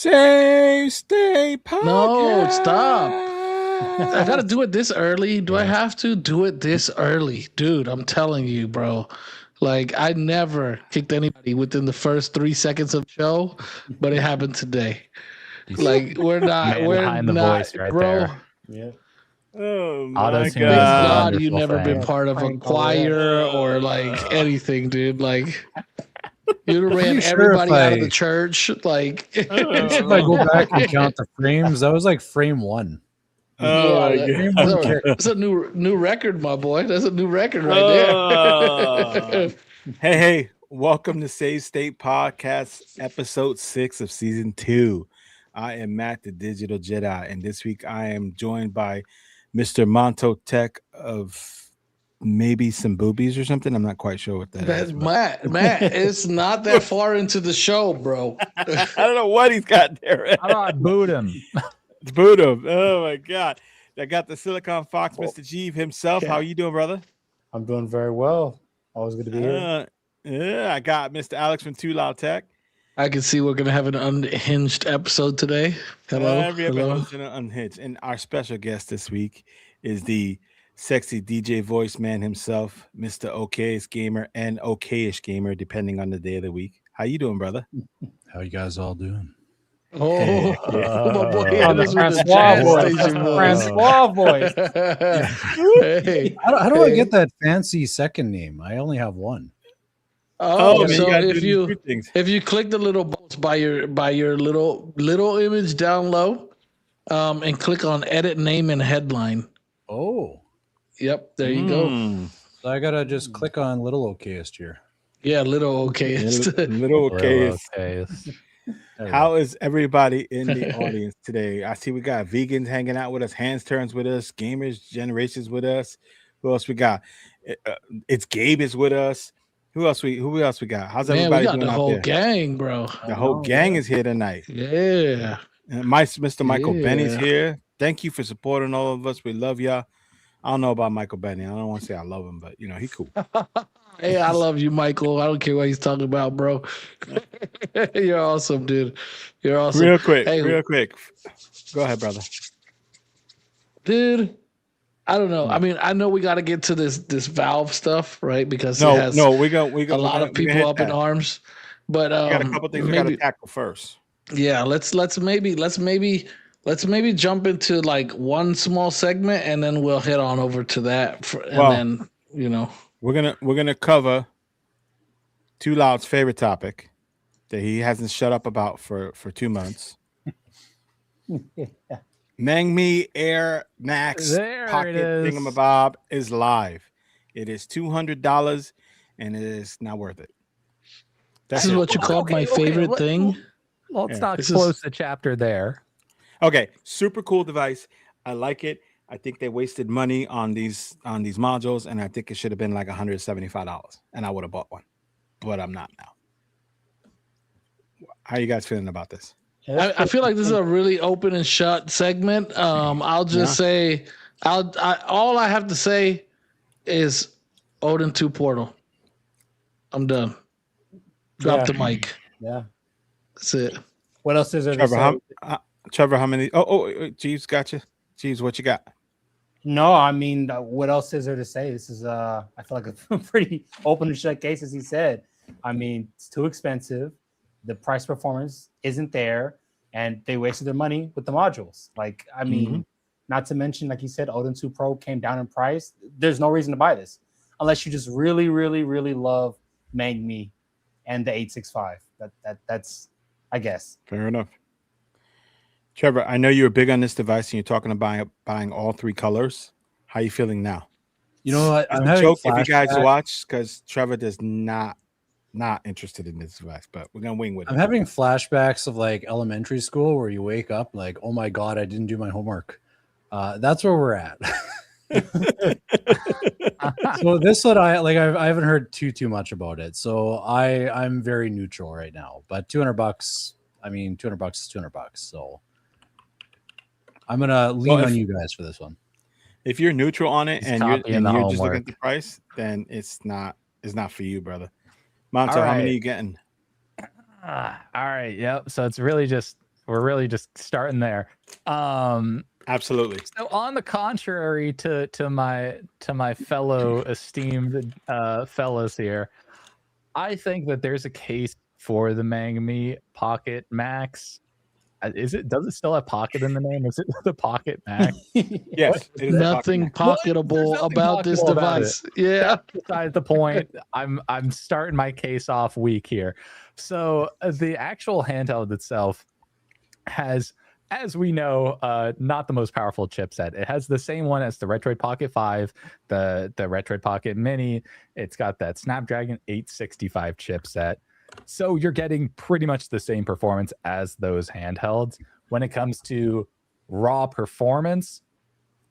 Sate Podcast. No, stop. I gotta do it this early. Do I have to do it this early? Dude, I'm telling you, bro. Like, I never kicked anybody within the first 3 seconds of the show, but it happened today. Like, we're not, voice right bro. There. Yeah. Oh my Thank God you never been part of a choir or like anything, dude. Like, you ran everybody out of the church. Like, if I go back and count the frames, that was like frame 1. That's a new record, my boy. That's a new record right there. Hey, welcome to Sate Podcast S2 of season 2. I am Matt, the Digital Jedi, and this week I am joined by Mr. Monto Tech of maybe some boobies or something. I'm not quite sure what that is. Matt, it's not that far into the show, bro. I don't know what he's got there. How about boot him? Boot him. Oh my God. I got the Silicon Fox, Mr. Jeeves himself. How you doing, brother? I'm doing very well. Always good to be here. Yeah, I got Mr. Alex from Too Loud Tech. I can see we're gonna have an unhinged episode today. Every episode is unhinged. And our special guest this week is the sexy DJ voice man himself, Mr. Okayish Gamer and Okayish Gamer, depending on the day of the week. How you doing, brber? How you guys all doing? My boy, on the Francois voice. Hey, how do I get that fancy second name? I only have one. So if you click the little box by your little image down low, and click on edit name and headline. Oh, yep, there you go. So I gotta just click on little Okayish here. Yeah, little Okayish. Little Okayish. How is everybody in the audience today? I see we got vegans hanging out with us, hands turns with us, gamers generations with us. Who else we got? It's Gabe is with us. Who else we got? How's everybody doing? The whole gang, bro. The whole gang is here tonight. Yeah. Mr. Michael Benny's here. Thank you for supporting all of us. We love y'all. I don't know about Michael Benny. I don't want to say I love him, but he cool. Hey, I love you, Michael. I don't care what he's talking about, bro. You're awesome, dude. You're awesome. Real quick. Go ahead, brother. Dude, I don't know. I mean, I know we got to get to this Valve stuff, right? Because we got a lot of people up in arms. But we got a couple things we got to tackle first. Yeah, let's maybe jump into like one small segment, and then we'll head on over to that. Then we're gonna cover Too Loud's favorite topic that he hasn't shut up about for 2 months. Mangmi Air Max Pocket Thingamabob is live. It is $200, and it is not worth it. This is what you called my favorite thing. Let's not close the chapter there. Okay, super cool device. I like it. I think they wasted money on these modules, and I think it should have been like $175, and I would have bought one, but I'm not now. How are you guys feeling about this? I feel like this is a really open and shut segment. I'll just say, all I have to say is Odin 2 Portal. I'm done. Drop the mic. Yeah. That's it. What else is there? Trevor, how many? Jeeves, gotcha. Jeeves, what you got? No, I mean, what else is there to say? This is, I feel like a pretty open and shut case, as he said. I mean, it's too expensive. The price performance isn't there, and they wasted their money with the modules. Like, I mean, not to mention, like you said, Odin 2 Pro came down in price. There's no reason to buy this unless you just really, really, really love Mangmi and the 865. That's, I guess. Fair enough. Trevor, I know you're big on this device and you're talking about buying all 3 colors. How are you feeling now? You know what? I'm joke if you guys watch, because Trevor does not interested in this device, but we're gonna wing with it. I'm having flashbacks of like elementary school where you wake up like, oh my God, I didn't do my homework. That's where we're at. So this one, I haven't heard too much about it. So I'm very neutral right now, but $200, I mean, $200 is $200. So I'm going to lean on you guys for this one. If you're neutral on it and you're just looking at the price, then it's not for you, brother. Monto, how many are you getting? All right. Yep. So it's really just We're really just starting there. Absolutely. So on the contrary to my fellow esteemed fellows here, I think that there's a case for the Mangmi Pocket Max. Does it still have pocket in the name? Is it the Pocket Max? Yes, it is nothing pocketable about this device. Yeah, that's beside the point. I'm starting my case off weak here. So the actual handheld itself has, as we know, not the most powerful chipset. It has the same one as the Retroid Pocket 5, the Retroid Pocket Mini. It's got that Snapdragon 865 chipset. So you're getting pretty much the same performance as those handhelds. When it comes to raw performance,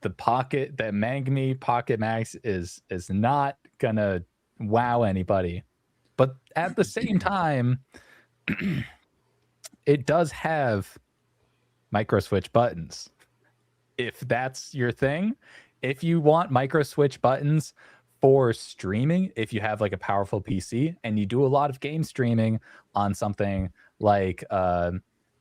the Mangmi Pocket Max is not gonna wow anybody. But at the same time, it does have micro switch buttons. If that's your thing, if you want micro switch buttons for streaming, if you have like a powerful PC and you do a lot of game streaming on something like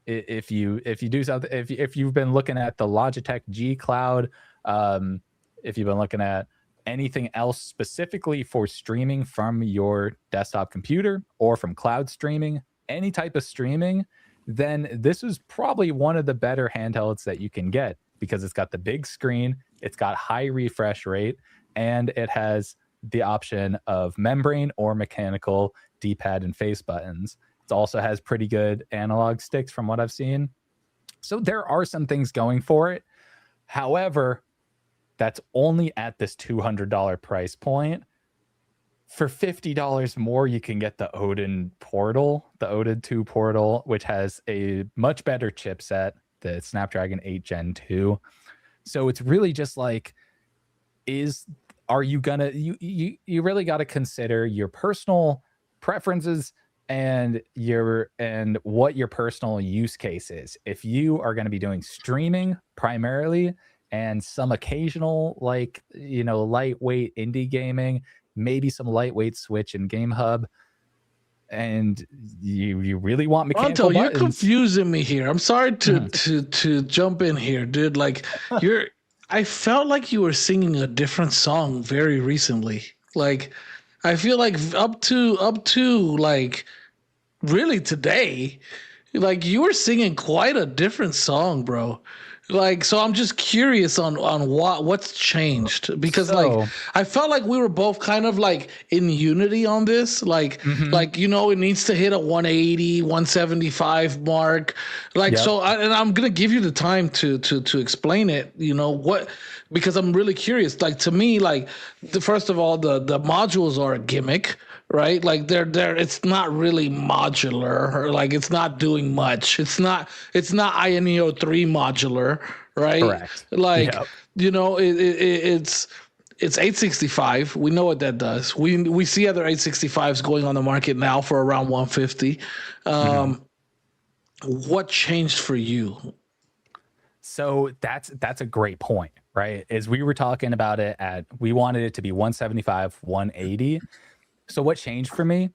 if you've been looking at the Logitech G Cloud, if you've been looking at anything else specifically for streaming from your desktop computer or from cloud streaming, any type of streaming, then this is probably one of the better handhelds that you can get because it's got the big screen, it's got high refresh rate, and it has the option of membrane or mechanical D-pad and face buttons. It also has pretty good analog sticks from what I've seen. So there are some things going for it. However, that's only at this $200 price point. For $50 more, you can get the Odin Portal, the Odin 2 Portal, which has a much better chipset, the Snapdragon 8 Gen 2. So it's really just like, you really got to consider your personal preferences and what your personal use case is. If you are going to be doing streaming primarily and some occasional lightweight indie gaming, maybe some lightweight Switch and Game Hub, and you really want mechanical Monto, buttons. you're confusing me here. I'm sorry to jump in here, dude. Like I felt like you were singing a different song very recently. Like I feel like up to like really today, like you were singing quite a different song, bro. Like, so I'm just curious on what's changed, because like I felt like we were both kind of like in unity on this, like it needs to hit a 180 175 mark, like, yep. So I'm gonna give you the time to explain it, because I'm really curious. Like, to me, like, first of all, the modules are a gimmick, right? Like they're it's not really modular, or like it's not doing much. It's not INEO 3 modular, right? Correct. Like, yep. It's 865. We know what that does. We see other 865s going on the market now for around 150. What changed for you? So that's a great point, right? As we were talking about it, we wanted it to be 175, 180. So what changed for me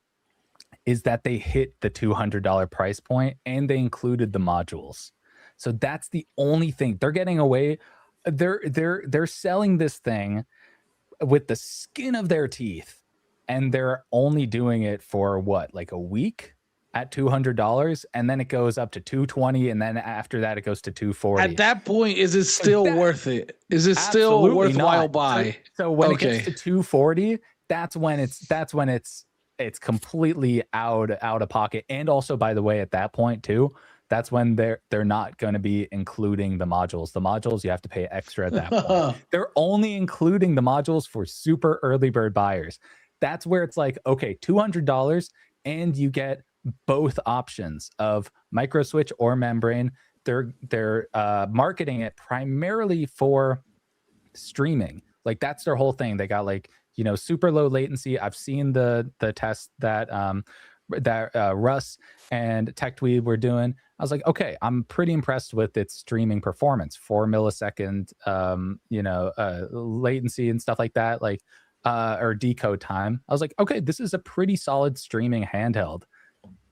is that they hit the $200 price point and they included the modules. So that's the only thing they're getting away. They're selling this thing with the skin of their teeth, and they're only doing it for what, like a week at $200, and then it goes up to $220, and then after that it goes to $240. At that point, is it still worth it? Is it still worthwhile buy? So when it gets to $240, that's when it's completely out of pocket. And also, by the way, at that point too, that's when they're not going to be including the modules. The modules you have to pay extra at that point. They're only including the modules for super early bird buyers. That's where it's like, okay, $200, and you get both options of micro switch or membrane. They're marketing it primarily for streaming. Like, that's their whole thing. They got like, super low latency. I've seen the test that Russ and TechTweed were doing. I was like, okay, I'm pretty impressed with its streaming performance. 4 millisecond, latency and stuff like that, like, or decode time. I was like, okay, this is a pretty solid streaming handheld.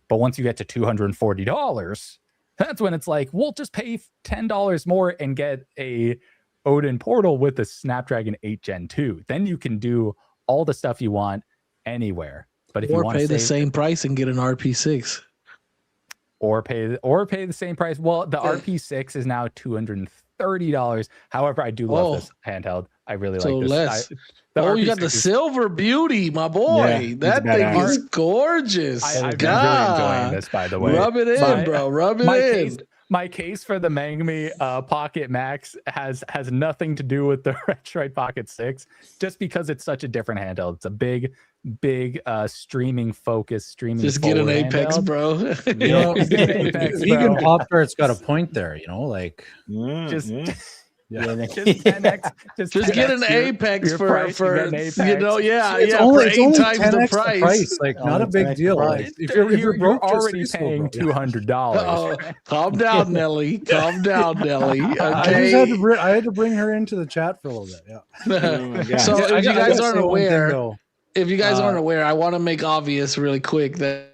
But once you get to $240, That's when it's like, we'll just pay $10 more and get a Odin Portal with a Snapdragon 8 Gen 2. Then you can do all the stuff you want anywhere. But if you want pay to the same price and get an RP6. Or pay the same price. Well, the RP6 is now $230. However, I do love this handheld. I really like this. Less. You got the silver beauty, my boy. That thing is gorgeous. I've been really enjoying this, by the way. Rub it in, bro. Rub it in. My case for the Mangmi Pocket Max has nothing to do with the Retroid Pocket 6, just because it's such a different handheld. It's a big streaming just get an Apex, bro. Vegan Pop-Tart's got a point there, like just 10x. Just get an Apex for it's only 8 times the price. Like, not a big deal. Like, if you're broke, already paying $200. Calm down, Nelly. Calm down, Nelly. Okay. I had to bring her into the chat for a little bit. Yeah. So if you guys aren't aware, I want to make obvious really quick that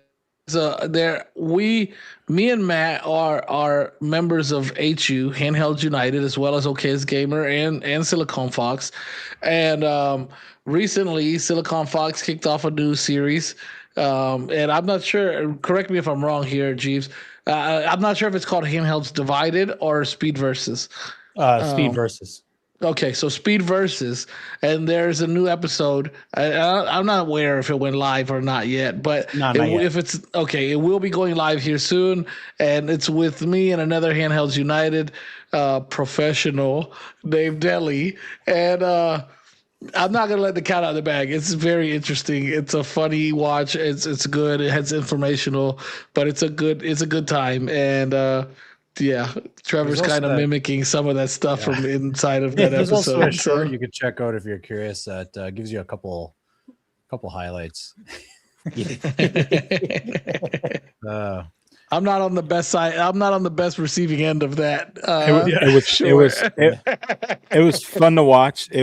me and Matt are members of HU, Handheld United, as well as OK's Gamer and Silicon Fox. And recently, Silicon Fox kicked off a new series. And I'm not sure, correct me if I'm wrong here, Jeeves. I'm not sure if it's called Handhelds Divided or Speed Versus. Speed Versus. Okay, so Speed Versus, and there's a new episode. I'm not aware if it went live or not yet, but if it's okay, it will be going live here soon, and it's with me and another Handhelds United professional named Deli, and I'm not gonna let the cat out of the bag. It's very interesting. It's a funny watch. It's good. It has informational, but it's a good time, and Trevor's kind of mimicking some of that stuff from inside of that episode. Also a short you could check out if you're curious. That gives you a couple highlights. I'm not on the best side. I'm not on the best receiving end of that. It was fun to watch. I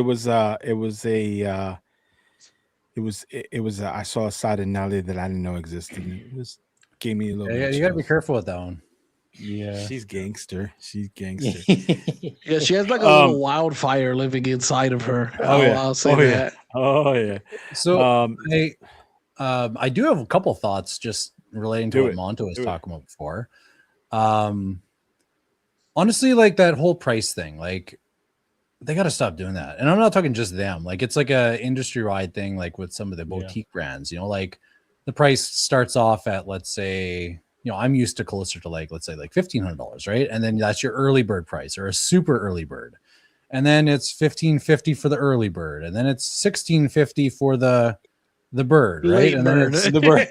saw a side of Nelly that I didn't know existed. It gave me a little. Yeah, you gotta be careful with that one. Yeah, she's gangster. Yeah, she has like a little wildfire living inside of her. I'll say that. Oh yeah. So I do have a couple thoughts just relating to what Monto was talking about before. Honestly, like that whole price thing, like they got to stop doing that. And I'm not talking just them. Like it's like a industry-wide thing, like with some of the boutique brands. Like the price starts off at, let's say, I'm used to closer to let's say $1,500, right? And then that's your early bird price or a super early bird. And then it's $1,550 for the early bird. And then it's $1,650 for the bird, right? Late and bird. then it's the bird.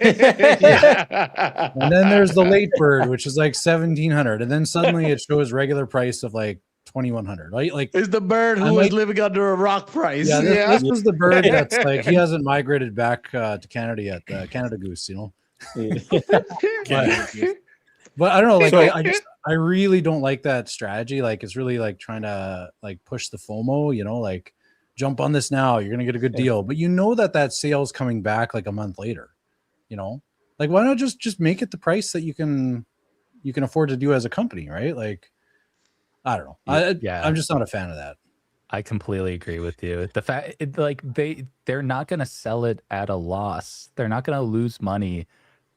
And then there's the late bird, which is like $1,700. And then suddenly it shows regular price of like $2,100, right? Like it's the bird who is living under a rock price. This was the bird that's like, he hasn't migrated back to Canada yet, Canada Goose, but I don't know, like I really don't like that strategy. Like it's really like trying to like push the FOMO, like jump on this now, you're gonna get a good deal, but that sale's coming back like a month later. Like why not just make it the price that you can afford to do as a company, right? Like I don't know. I'm just not a fan of that. I completely agree with you. The fact they're not going to sell it at a loss. They're not going to lose money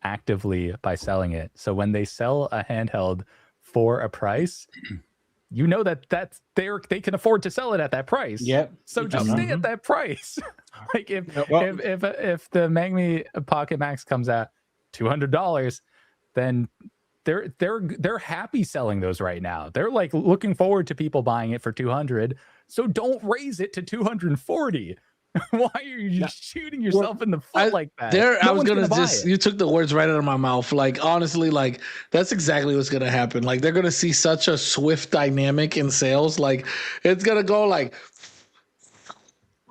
actively by selling it. So when they sell a handheld for a price, that they can afford to sell it at that price. Yep. So just stay at that price. Like if the Mangmi Pocket Max comes at $200, then they're happy selling those right now. They're like looking forward to people buying it for $200. So don't raise it to $240. Why are you shooting yourself in the foot like that? You took the words right out of my mouth. Like honestly, like that's exactly what's gonna happen. Like they're gonna see such a swift dynamic in sales. Like it's gonna go like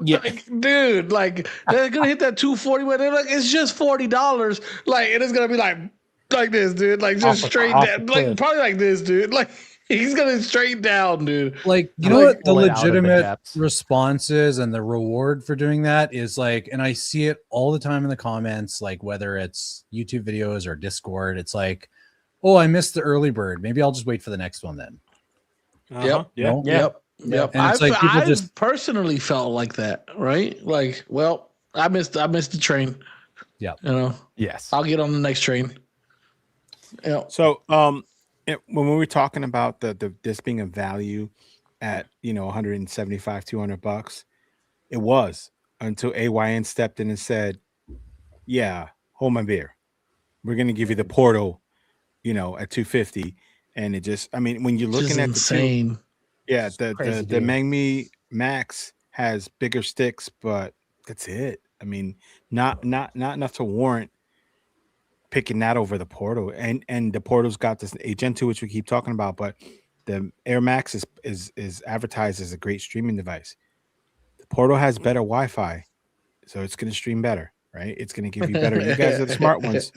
dude, like they're gonna hit that 240 where they're like, it's just $40. Like it is gonna be like this, dude. Like just straight down, like probably like this, dude. Like he's gonna straight down, dude. Like what the legitimate response is and the reward for doing that is like, and I see it all the time in the comments, like whether it's YouTube videos or Discord, it's like oh, I missed the early bird. Maybe I'll just wait for the next one then. Yep. Yeah. No? Yep. And it's like people just personally felt like that, right? Like, well, I missed the train. Yeah. You know, Yes. I'll get on the next train. Yeah. So, when we were talking about the this being a value at 175, $200, it was until AYN stepped in and said, "Yeah, hold my beer. We're gonna give you the portal, at 250." And it just, I mean, when you're Which is looking at insane. the two, yeah, Crazy the deal. Mangmi Max has bigger sticks, but that's it. I mean, not enough to warrant picking that over the portal. And the portal's got this a Gen 2, which we keep talking about, but the Air Max is advertised as a great streaming device. The portal has better Wi-Fi, so it's going to stream better, right? It's going to give you better. You guys are the smart ones.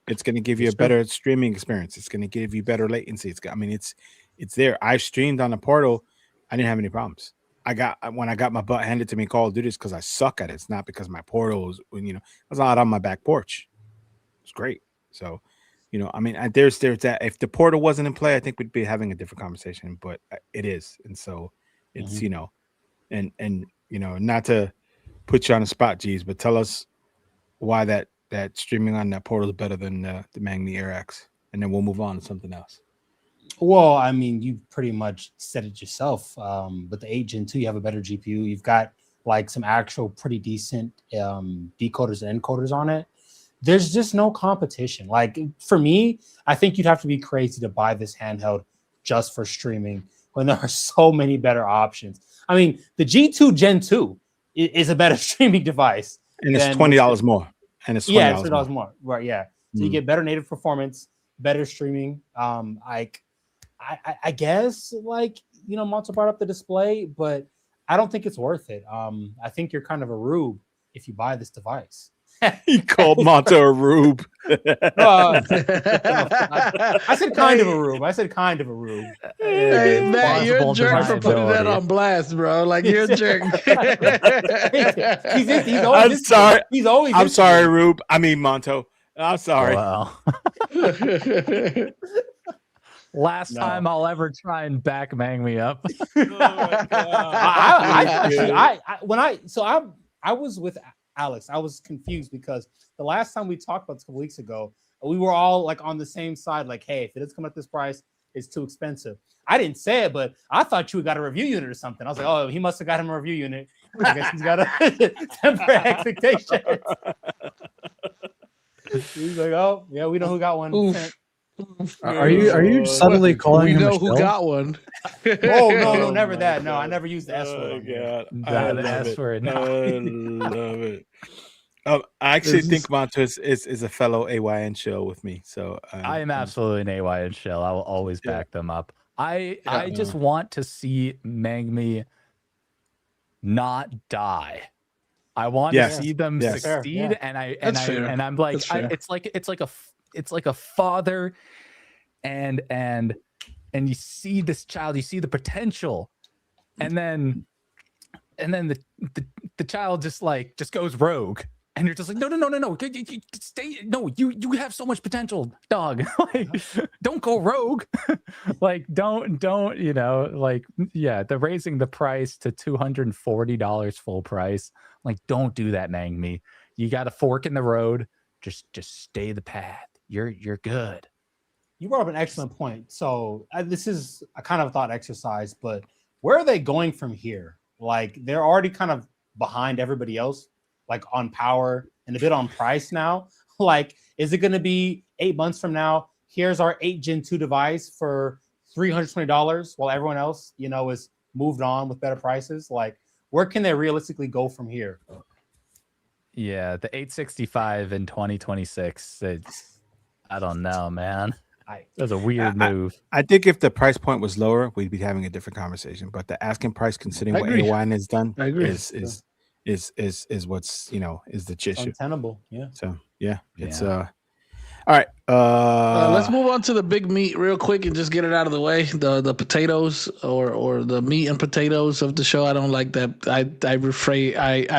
It's going to give you a better streaming experience. It's going to give you better latency. It's there. I've streamed on the portal. I didn't have any problems. When I got my butt handed to me in Call of Duty, it's because I suck at it. It's not because my portal is, I was out on my back porch. It's great. So, I mean, there's that. If the portal wasn't in play, I think we'd be having a different conversation, but it is. And so it's, and not to put you on the spot, Jeeves, but tell us why that streaming on that portal is better than the Magni Air X, and then we'll move on to something else. Well, I mean, you pretty much said it yourself. With the 8 Gen 2, you have a better GPU. You've got like some actual pretty decent decoders and encoders on it. There's just no competition. Like for me, I think you'd have to be crazy to buy this handheld just for streaming when there are so many better options. I mean, the G2 Gen 2 is a better streaming device. And it's $20 more. And it's $20 it's $20 more. Right, yeah. So you get better native performance, better streaming. I guess Monto brought up the display, but I don't think it's worth it. I think you're kind of a rube if you buy this device. He called Monto a rube. I said kind of a rube. Hey, Matt, you're a Plausible jerk for putting that deniability. on blast, bro. Like you're a jerk. He's always I'm sorry. He's always. I'm sorry, Rube. I mean Monto. I'm sorry. Wow. Last time I'll ever try and back Mang me up. I was with Alex. I was confused because the last time we talked about this a couple weeks ago, we were all like on the same side. Like, hey, if it doesn't come at this price, it's too expensive. I didn't say it, but I thought you got a review unit or something. I was like, oh, he must have got him a review unit. I guess he's got a temporary expectation. He's like, oh, yeah, we know who got one. Oof. Are you subtly calling We him know a who shill? got one. Oh, no, never that. No, I never used the S word. God. Nah, the S word. I love it. I actually think Monto is a fellow AYN show with me. So I am absolutely an AYN shell. I will always back them up. I just want to see Mangmi not die. I want to see them succeed, and I'm like, it's like a father, and you see this child, you see the potential, and then the child just goes rogue. And you're just like, no, stay. No, you have so much potential, dog. Like, don't go rogue. Like, don't, the raising the price to $240 full price. Like, don't do that, Mangmi. You got a fork in the road. Just stay the path. You're good. You brought up an excellent point. So this is a kind of thought exercise, but where are they going from here? Like, they're already kind of behind everybody else, like on power and a bit on price now. Like, is it going to be 8 months from now? Here's our 8 Gen 2 device for $320 while everyone else, is moved on with better prices. Like, where can they realistically go from here? Yeah, the 865 in 2026. I don't know, man. That's a weird move. I think if the price point was lower, we'd be having a different conversation. But the asking price, considering what AYN has done, is what's is the issue. Untenable. Yeah. So it's All right. Let's move on to the big meat real quick and just get it out of the way. The potatoes or the meat and potatoes of the show. I don't like that. I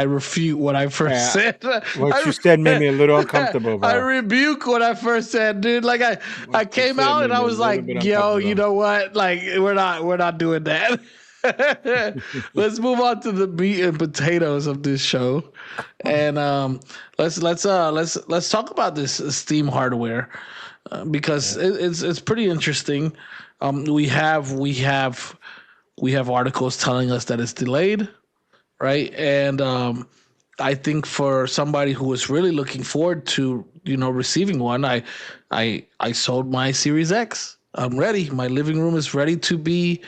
refute what I first said. What you said made me a little uncomfortable, bro. I rebuke what I first said, dude. Like I came out and I was like, yo, you know what? Like we're not doing that. Let's move on to the meat and potatoes of this show, and let's talk about this Steam hardware because it's pretty interesting. We have articles telling us that it's delayed, right? And I think for somebody who was really looking forward to receiving one, I sold my Series X. I'm ready. My living room is ready to be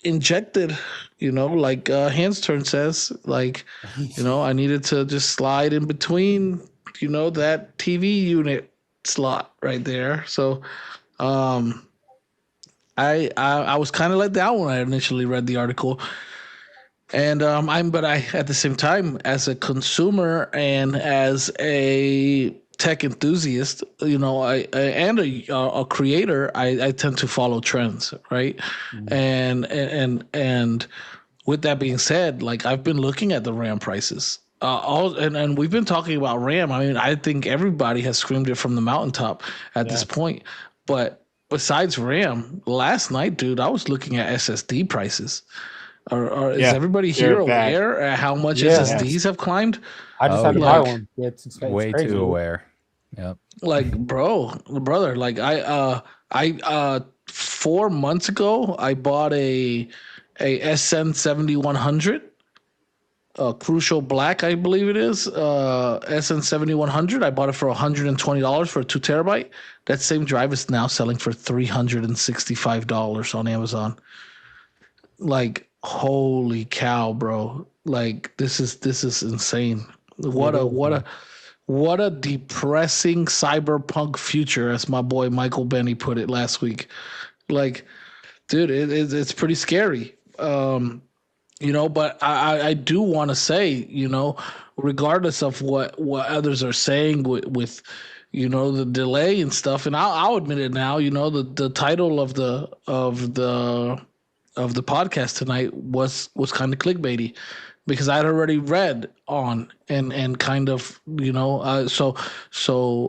injected, like Handsturn says, like, I needed to just slide in between, that TV unit slot right there. So I was kind of let down when I initially read the article. And but at the same time, as a consumer and as a tech enthusiast, and a creator, I tend to follow trends, right? Mm-hmm. And with that being said, like I've been looking at the RAM prices, and we've been talking about RAM. I mean, I think everybody has screamed it from the mountaintop at this point. But besides RAM, last night, dude, I was looking at SSD prices. Is everybody here aware at how much SSDs have climbed? I just had to buy one. It's way crazy. Too aware. Yep. Like, brother, like I 4 months ago I bought a SN 7100, Crucial Black, I believe it is, SN 7100. I bought it for $120 for a 2 terabyte. That same drive is now selling for $365 on Amazon. Like, holy cow, bro! Like this is insane. What a depressing cyberpunk future, as my boy Michael Benny put it last week. Like, dude, it's pretty scary. But I do want to say, regardless of what others are saying with the delay and stuff, and I'll admit it now. The title of the podcast tonight was kind of clickbaity, because I'd already read on and kind of so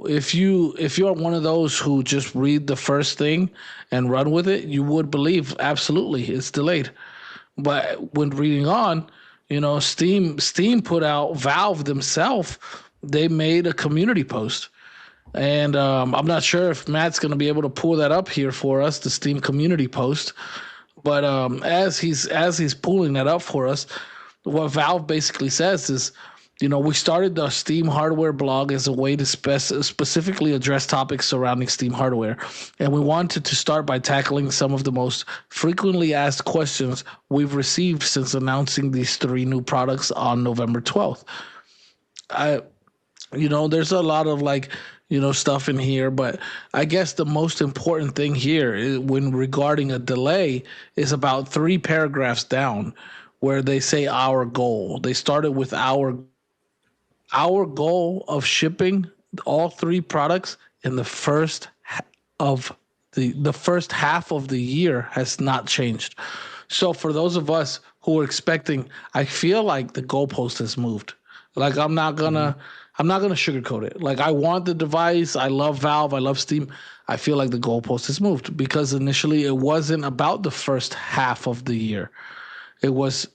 if you're one of those who just read the first thing and run with it, you would believe absolutely it's delayed. But when reading on, Steam put out, Valve themselves, they made a community post. And I'm not sure if Matt's going to be able to pull that up here for us, the Steam community post. But as he's pulling that up for us, what Valve basically says is, we started the Steam hardware blog as a way to specifically address topics surrounding Steam hardware. And we wanted to start by tackling some of the most frequently asked questions we've received since announcing these 3 new products on November 12th. There's a lot of stuff in here, but I guess the most important thing here is, when regarding a delay, is about 3 paragraphs down, where they say our goal. They started with our goal of shipping all 3 products in the first of the first half of the year has not changed. So for those of us who are expecting, I feel like the goalpost has moved. Like I'm not gonna sugarcoat it. Like, I want the device. I love Valve. I love Steam. I feel like the goalpost has moved, because initially it wasn't about the first half of the year. It was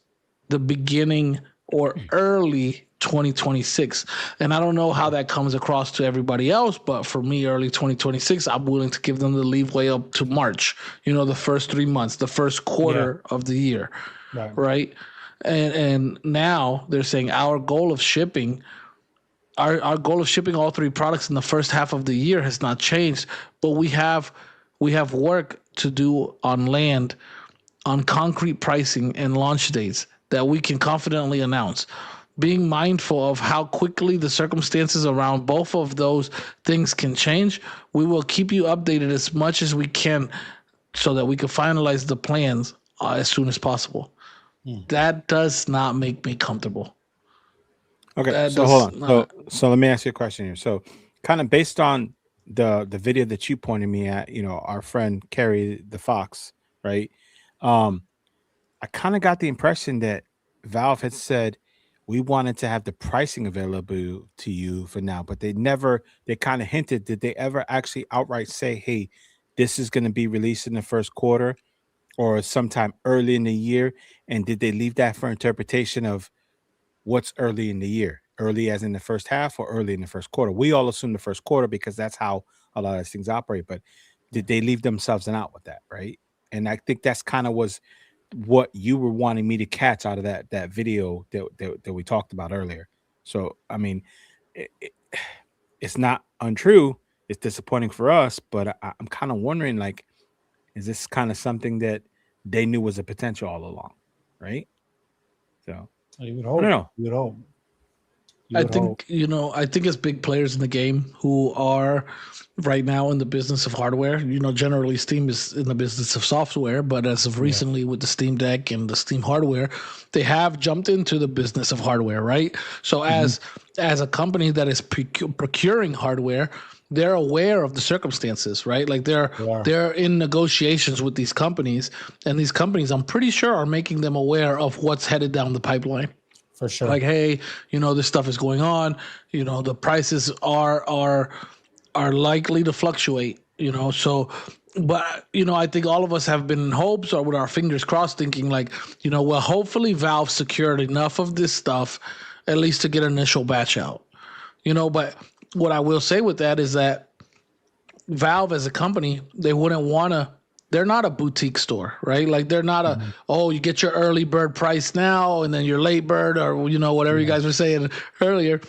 the beginning or early 2026. And I don't know how that comes across to everybody else, but for me, early 2026, I'm willing to give them the leeway up to March, the first 3 months, the first quarter of the year. Right. And now they're saying our goal of shipping all 3 products in the first half of the year has not changed, but we have work to do on land, on concrete pricing and launch dates that we can confidently announce. Being mindful of how quickly the circumstances around both of those things can change, we will keep you updated as much as we can so that we can finalize the plans as soon as possible. That does not make me comfortable. Okay, so hold on. So let me ask you a question here. So kind of based on the video that you pointed me at, our friend Carrie the Fox, right? Um, I kind of got the impression that Valve had said we wanted to have the pricing available to you for now, but they kind of hinted, did they ever actually outright say, hey, this is going to be released in the first quarter or sometime early in the year? And did they leave that for interpretation of what's early in the year? Early as in the first half or early in the first quarter? We all assume the first quarter because that's how a lot of these things operate. But did they leave themselves out with that, right? And I think that's kind of was what you were wanting me to catch out of that video that we talked about earlier. So I mean, it, it's not untrue. It's disappointing for us, but I'm kind of wondering, like, is this kind of something that they knew was a potential all along, right? So You would I hope. don't know. You would hope. I think I think it's big players in the game who are right now in the business of hardware. Generally Steam is in the business of software, but as of recently with the Steam Deck and the Steam hardware, they have jumped into the business of hardware, right? So as a company that is procuring hardware, they're aware of the circumstances, right? Like they're in negotiations with these companies, and these companies, I'm pretty sure, are making them aware of what's headed down the pipeline. For sure. Like, hey, this stuff is going on. The prices are likely to fluctuate. So, but I think all of us have been in hopes or with our fingers crossed, thinking like, well, hopefully Valve secured enough of this stuff, at least to get an initial batch out. But what I will say with that is that Valve as a company, they wouldn't want to. They're not a boutique store, right? Like they're not you get your early bird price now and then your late bird or whatever you guys were saying earlier.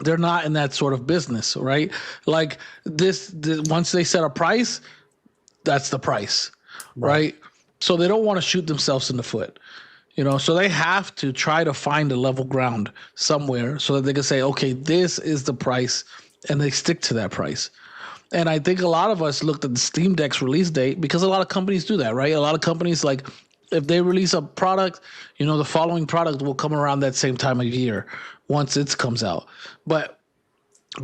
They're not in that sort of business, right? Like once they set a price, that's the price, right? So they don't want to shoot themselves in the foot. So they have to try to find a level ground somewhere so that they can say, okay, this is the price, and they stick to that price. And I think a lot of us looked at the Steam Deck's release date because a lot of companies do that, right? A lot of companies, like, if they release a product, the following product will come around that same time of year once it comes out. But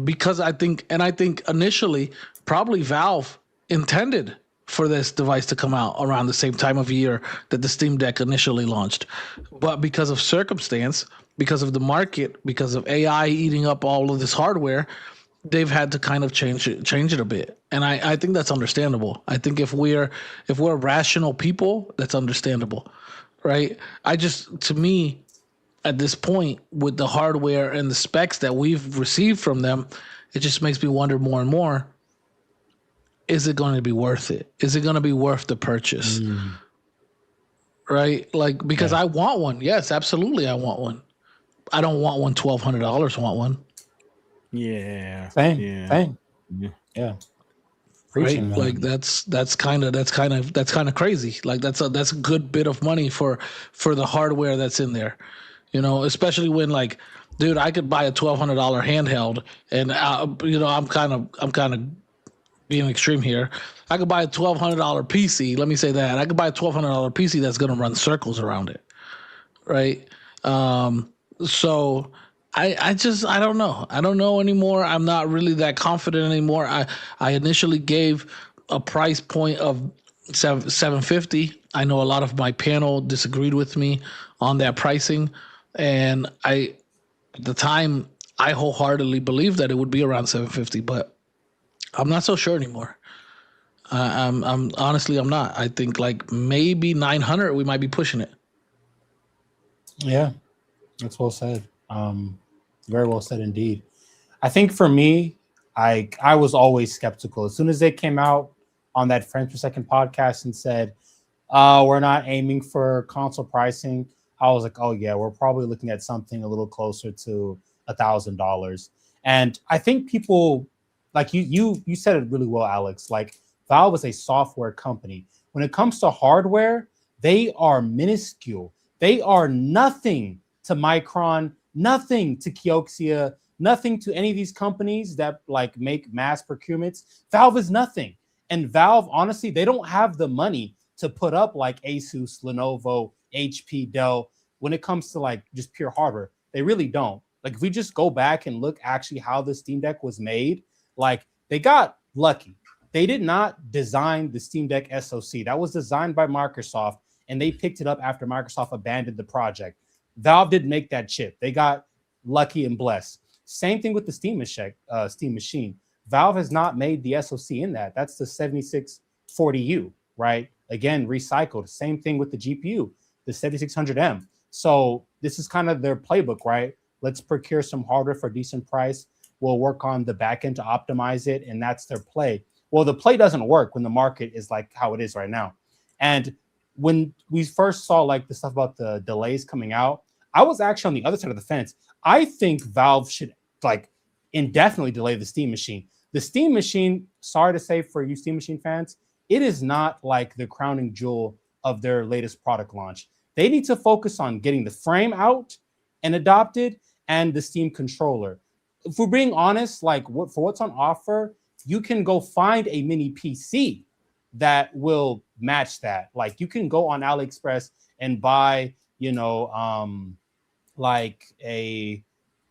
because I think initially probably Valve intended for this device to come out around the same time of year that the Steam Deck initially launched. But because of circumstance, because of the market, because of AI eating up all of this hardware, they've had to kind of change it a bit. And I think that's understandable. I think if we're rational people, that's understandable, right? To me, at this point, with the hardware and the specs that we've received from them, it just makes me wonder more and more, is it going to be worth it? Is it going to be worth the purchase? Right? Like, because I want one. Yes, absolutely, I want one. I don't want one $1,200. I want one. Yeah. Same. Yeah. Right? Like that's kind of crazy. Like that's a good bit of money for the hardware that's in there. Especially when, like, dude, I could buy a $1,200 handheld, and I'm kind of being extreme here. I could buy a $1,200 PC. Let me say that I could buy a $1,200 PC that's going to run circles around it, right? So I don't know. I don't know anymore. I'm not really that confident anymore. I initially gave a price point of $750. I know a lot of my panel disagreed with me on that pricing, and at the time I wholeheartedly believed that it would be around $750, but I'm not so sure anymore. I'm honestly, I'm not. I think like maybe $900. We might be pushing it. Yeah, that's well said. Very well said indeed. I think for me, I was always skeptical. As soon as they came out on that Frames Per Second podcast and said, we're not aiming for console pricing, I was like, oh yeah, we're probably looking at something a little closer to $1,000. And I think people, like you said it really well, Alex. Like, Valve is a software company. When it comes to hardware, they are minuscule. They are nothing to Micron, nothing to Kioxia, nothing to any of these companies that like make mass procurements. Valve is nothing. And Valve, honestly, they don't have the money to put up like Asus, Lenovo, HP, Dell when it comes to like just pure hardware. They really don't. Like, if we just go back and look actually how the Steam Deck was made, Like they got lucky. They did not design the Steam Deck SoC. That was designed by Microsoft, and they picked it up after Microsoft abandoned the project. Valve didn't make that chip. They got lucky and blessed. Same thing with the Steam machine. Valve has not made the SoC in that. That's the 7640U, right? Again, recycled. Same thing with the GPU, the 7600M. So this is kind of their playbook, right? Let's procure some hardware for a decent price. We'll work on the back end to optimize it, and that's their play. Well, the play doesn't work when the market is like how it is right now. And when we first saw like the stuff about the delays coming out, I was actually on the other side of the fence. I think Valve should like indefinitely delay the Steam machine. The Steam machine, sorry to say for you Steam machine fans, it is not like the crowning jewel of their latest product launch. They need to focus on getting the frame out and adopted and the Steam controller. If we're being honest, like for what's on offer, you can go find a mini PC that will match that. Like you can go on AliExpress and buy, like a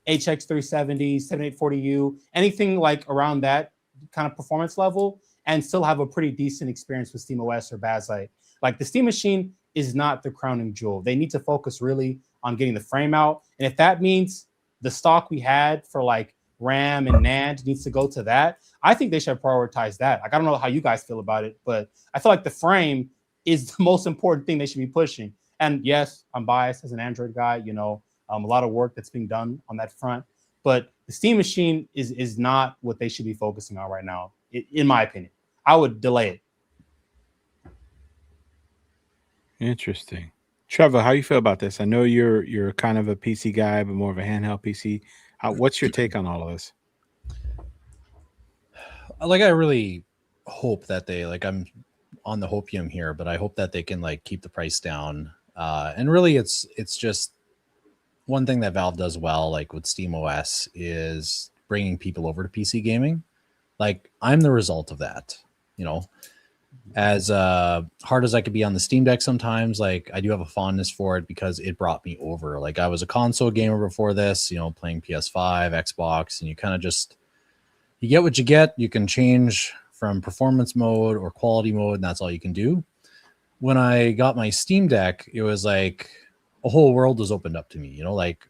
HX 370, 7840U, anything like around that kind of performance level, and still have a pretty decent experience with SteamOS or Bazzlight. Like the Steam machine is not the crowning jewel. They need to focus really on getting the frame out. And if that means the stock we had for like RAM and NAND needs to go to that, I think they should prioritize that. Like, I don't know how you guys feel about it, but I feel like the frame is the most important thing they should be pushing. And yes, I'm biased as an Android guy, a lot of work that's being done on that front, but the Steam machine is not what they should be focusing on right now, in my opinion. I would delay it. Interesting. Trevor, how you feel about this? I know you're kind of a PC guy, but more of a handheld PC. What's your take on all of this? Like, I really hope that they, like, I'm on the hopium here, but I hope that they can like keep the price down. And really, it's just one thing that Valve does well, like with SteamOS, is bringing people over to PC gaming. Like, I'm the result of that. As hard as I could be on the Steam Deck sometimes, like I do have a fondness for it because it brought me over. Like I was a console gamer before this, playing PS5, Xbox, and you kind of just, you get what you get. You can change from performance mode or quality mode, and that's all you can do. When I got my Steam Deck, it was like a whole world was opened up to me. Like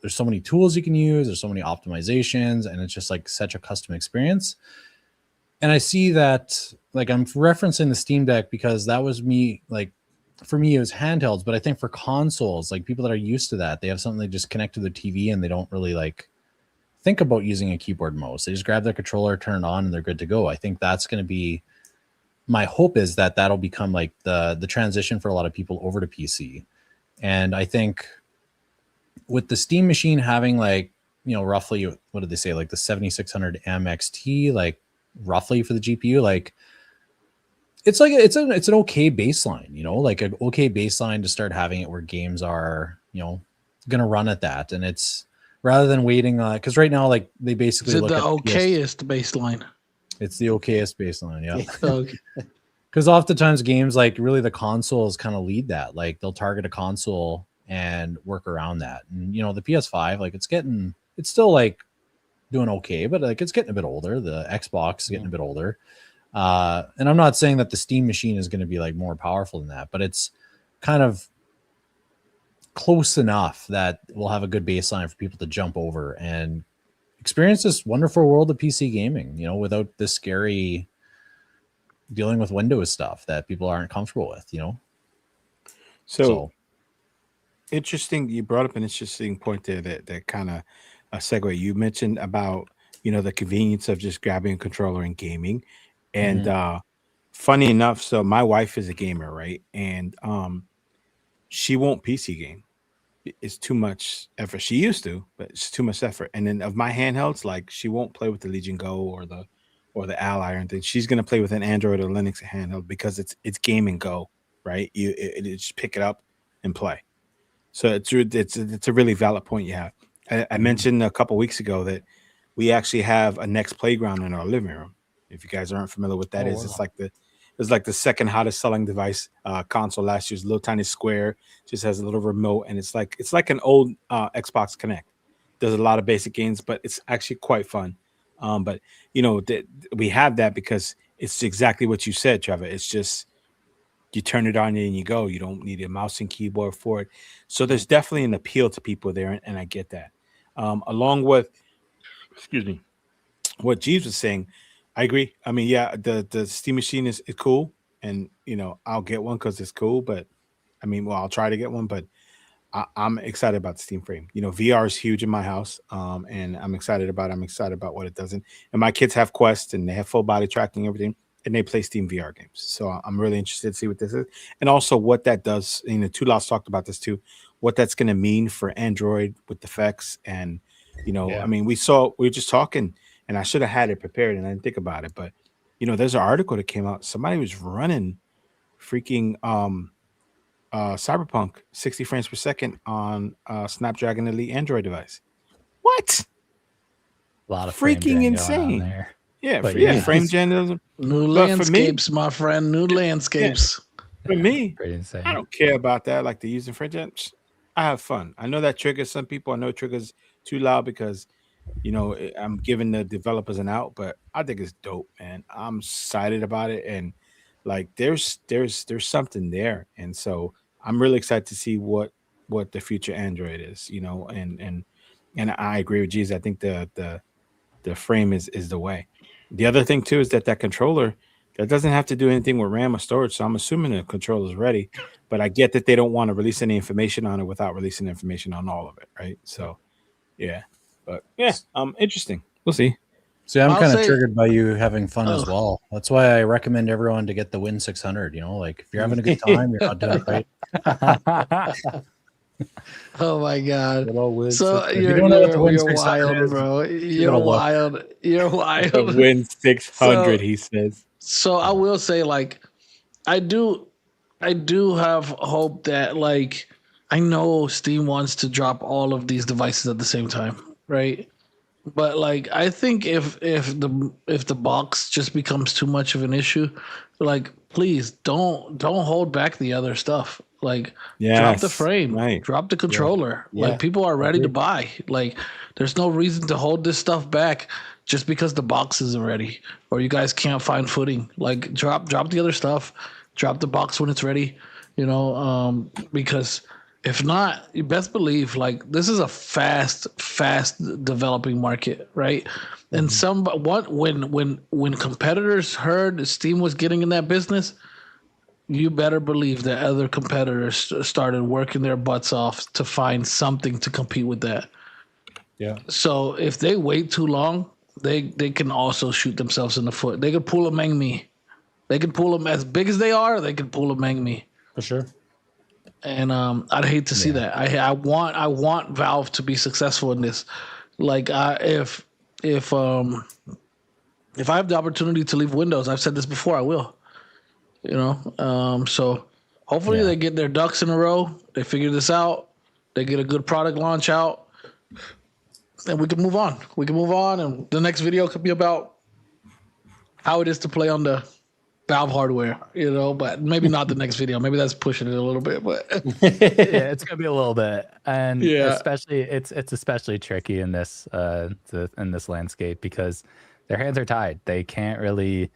there's so many tools you can use, there's so many optimizations, and it's just like such a custom experience. And I see that, like, I'm referencing the Steam Deck because that was me, like, for me, it was handhelds. But I think for consoles, like people that are used to that, they have something they just connect to their TV and they don't really like think about using a keyboard and mouse. They just grab their controller, turn it on, and they're good to go. I think that's going to be, my hope is that that'll become like the transition for a lot of people over to PC. And I think with the Steam machine having like, roughly, what did they say? Like the 7600 MXT, like, roughly for the GPU, like it's an okay baseline, like an okay baseline to start having it where games are, gonna run at that. And it's rather than waiting, because right now, like they basically is it look the at okayest baseline. It's the okayest baseline, yeah. Okay. Because oftentimes games, like really the consoles kind of lead that. Like they'll target a console and work around that. And the PS5, like it's still like doing okay, but like it's getting a bit older. The Xbox is getting a bit older. And I'm not saying that the Steam machine is going to be like more powerful than that, but it's kind of close enough that we'll have a good baseline for people to jump over and experience this wonderful world of PC gaming, without this scary dealing with Windows stuff that people aren't comfortable with, So interesting. You brought up an interesting point there that kind of a segue. You mentioned about the convenience of just grabbing a controller and gaming, and funny enough, so my wife is a gamer, right? And she won't PC game. It's too much effort. She used to, but it's too much effort. And then of my handhelds, like she won't play with the Legion Go or the Ally or anything. She's gonna play with an Android or Linux handheld because it's game and go, right? You just pick it up and play. So it's a really valid point you have. I mentioned a couple weeks ago that we actually have a Next Playground in our living room. If you guys aren't familiar with that, it's like the second hottest selling device console last year's little tiny square, just has a little remote, and it's like an old Xbox Connect. Does a lot of basic games, but it's actually quite fun. But you know, we have that because it's exactly what you said, Trevor. It's just you turn it on and you go. You don't need a mouse and keyboard for it. So there's definitely an appeal to people there, and I get that. Along with, excuse me, what Jeeves was saying, I agree. I mean, yeah, the Steam machine is cool, and you know, I'll get one because it's cool. But I mean, well, I'll try to get one, but I'm excited about the Steam Frame. You know, VR is huge in my house, and I'm excited about it. I'm excited about what it does. And my kids have Quest, and they have full body tracking, everything, and they play Steam VR games. So I'm really interested to see what this is, and also what that does. You know, Two Lots talked about this too. What that's going to mean for Android with the effects, and you know, Yeah. I mean, we were just talking, and I should have had it prepared, and I didn't think about it, but you know, there's an article that came out. Somebody was running freaking Cyberpunk 60 frames per second on Snapdragon Elite Android device. What? A lot of Freaking frame gen insane. going on there. Yeah, But yeah, yeah, frame it's- gen doesn't. New But for me- landscapes, my friend. New landscapes. For me, pretty insane. I don't care about that. Like the using frame gen. I have fun. I know that triggers some people. I know it triggers too loud because you know I'm giving the developers an out, but I think it's dope, man. I'm excited about it, and like there's something there, and so I'm really excited to see what the future Android is, you know, and I agree with G's. I think the frame is the way. The other thing too is that controller that doesn't have to do anything with RAM or storage, so I'm assuming the controller is ready. But I get that they don't want to release any information on it without releasing information on all of it, right? So yeah, but yeah, interesting. We'll see. See, I'm I'll kind of say- triggered by you having fun as Oh. well. That's why I recommend everyone to get the Win 600. You know, like if you're having a good time, you're not doing great. Oh my god. Good old Win So 600. If you you're, don't know what the Win you're 600 wild, is, bro. You're gonna look. wild. You're wild. Win 600, So- he says. So I will say, like, I do have hope that, like, I know Steam wants to drop all of these devices at the same time, right? But like, I think if the box just becomes too much of an issue, like, please don't hold back the other stuff. Like, drop the Yes, frame, right. drop the controller. Yeah. Like, people are ready to buy. Like, there's no reason to hold this stuff back just because the box isn't ready or you guys can't find footing. Like, drop the other stuff, drop the box when it's ready. You know, because if not, you best believe, like, this is a fast developing market, right? And when competitors heard Steam was getting in that business, you better believe that other competitors started working their butts off to find something to compete with that. yeah, So if they wait too long, they can also shoot themselves in the foot. They could pull a Meng Me. They could pull them as big as they are. They could pull a Meng Me. for sure. And I'd hate to see that. I want Valve to be successful in this. Like, if I have the opportunity to leave Windows, I've said this before, I will. You know, so hopefully Yeah. they get their ducks in a row. They figure this out. They get a good product launch out, and we can move on. We can move on, and the next video could be about how it is to play on the Valve hardware. You know, but maybe not the next video. Maybe that's pushing it a little bit, but. Yeah, it's gonna be a little bit, and Yeah. especially it's especially tricky in this in this landscape because their hands are tied. They can't really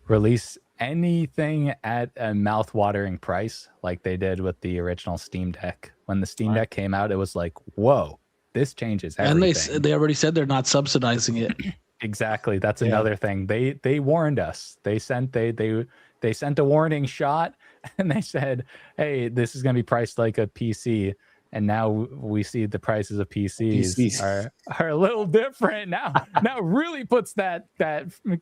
release anything at a mouth-watering price like they did with the original Steam Deck. When the Steam Deck came out, it was like, whoa, this changes everything. And they already said they're not subsidizing it. Exactly. That's another thing. They warned us. They sent a warning shot and they said, "Hey, this is going to be priced like a PC." And now we see the prices of PCs are a little different now. Now it really puts that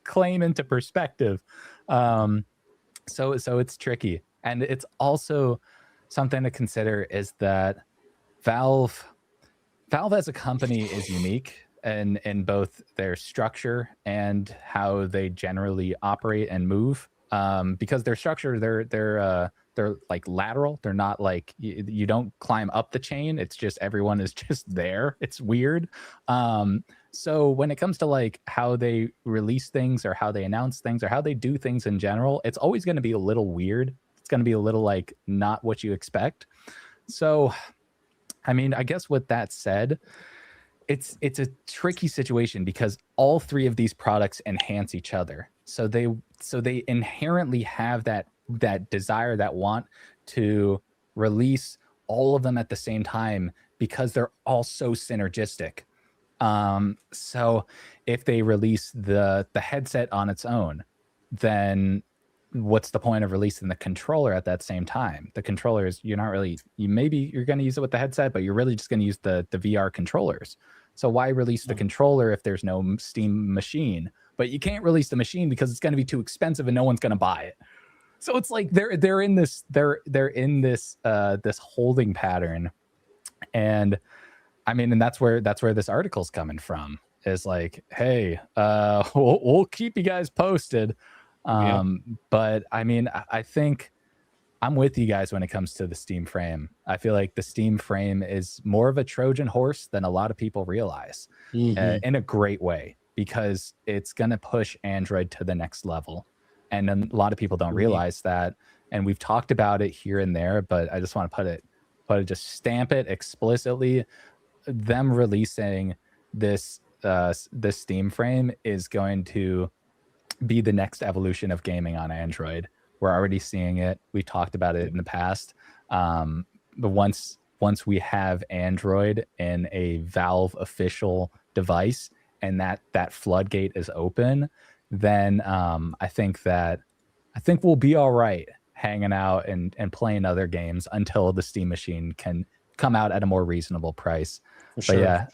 claim into perspective. So it's tricky, and it's also something to consider is that Valve as a company is unique in both their structure and how they generally operate and move. Because their structure, they're like lateral. They're not like you don't climb up the chain. It's just everyone is just there. It's weird. So when it comes to like how they release things or how they announce things or how they do things in general, it's always going to be a little weird. It's going to be a little like not what you expect. So, I mean, I guess with that said, it's a tricky situation because all three of these products enhance each other. So they inherently have that desire, that want to release all of them at the same time because they're all so synergistic. So if they release the headset on its own, then what's the point of releasing the controller at that same time? The controllers, you're going to use it with the headset, but you're really just going to use the VR controllers. So why release the controller if there's no Steam machine? But you can't release the machine because it's going to be too expensive and no one's going to buy it. So it's like they're in this this holding pattern. And I mean, and that's where this article's coming from, is like, hey, we'll keep you guys posted. But I mean, I think I'm with you guys when it comes to the Steam frame. I feel like the Steam frame is more of a Trojan horse than a lot of people realize, in a great way, because it's going to push Android to the next level. And a lot of people don't realize that. And we've talked about it here and there, but I just want to just stamp it explicitly. Them releasing this Steam frame is going to be the next evolution of gaming on Android. We're already seeing it. We talked about it in the past. But once we have Android in a Valve official device and that floodgate is open, then I think we'll be all right hanging out and playing other games until the Steam machine can come out at a more reasonable price. But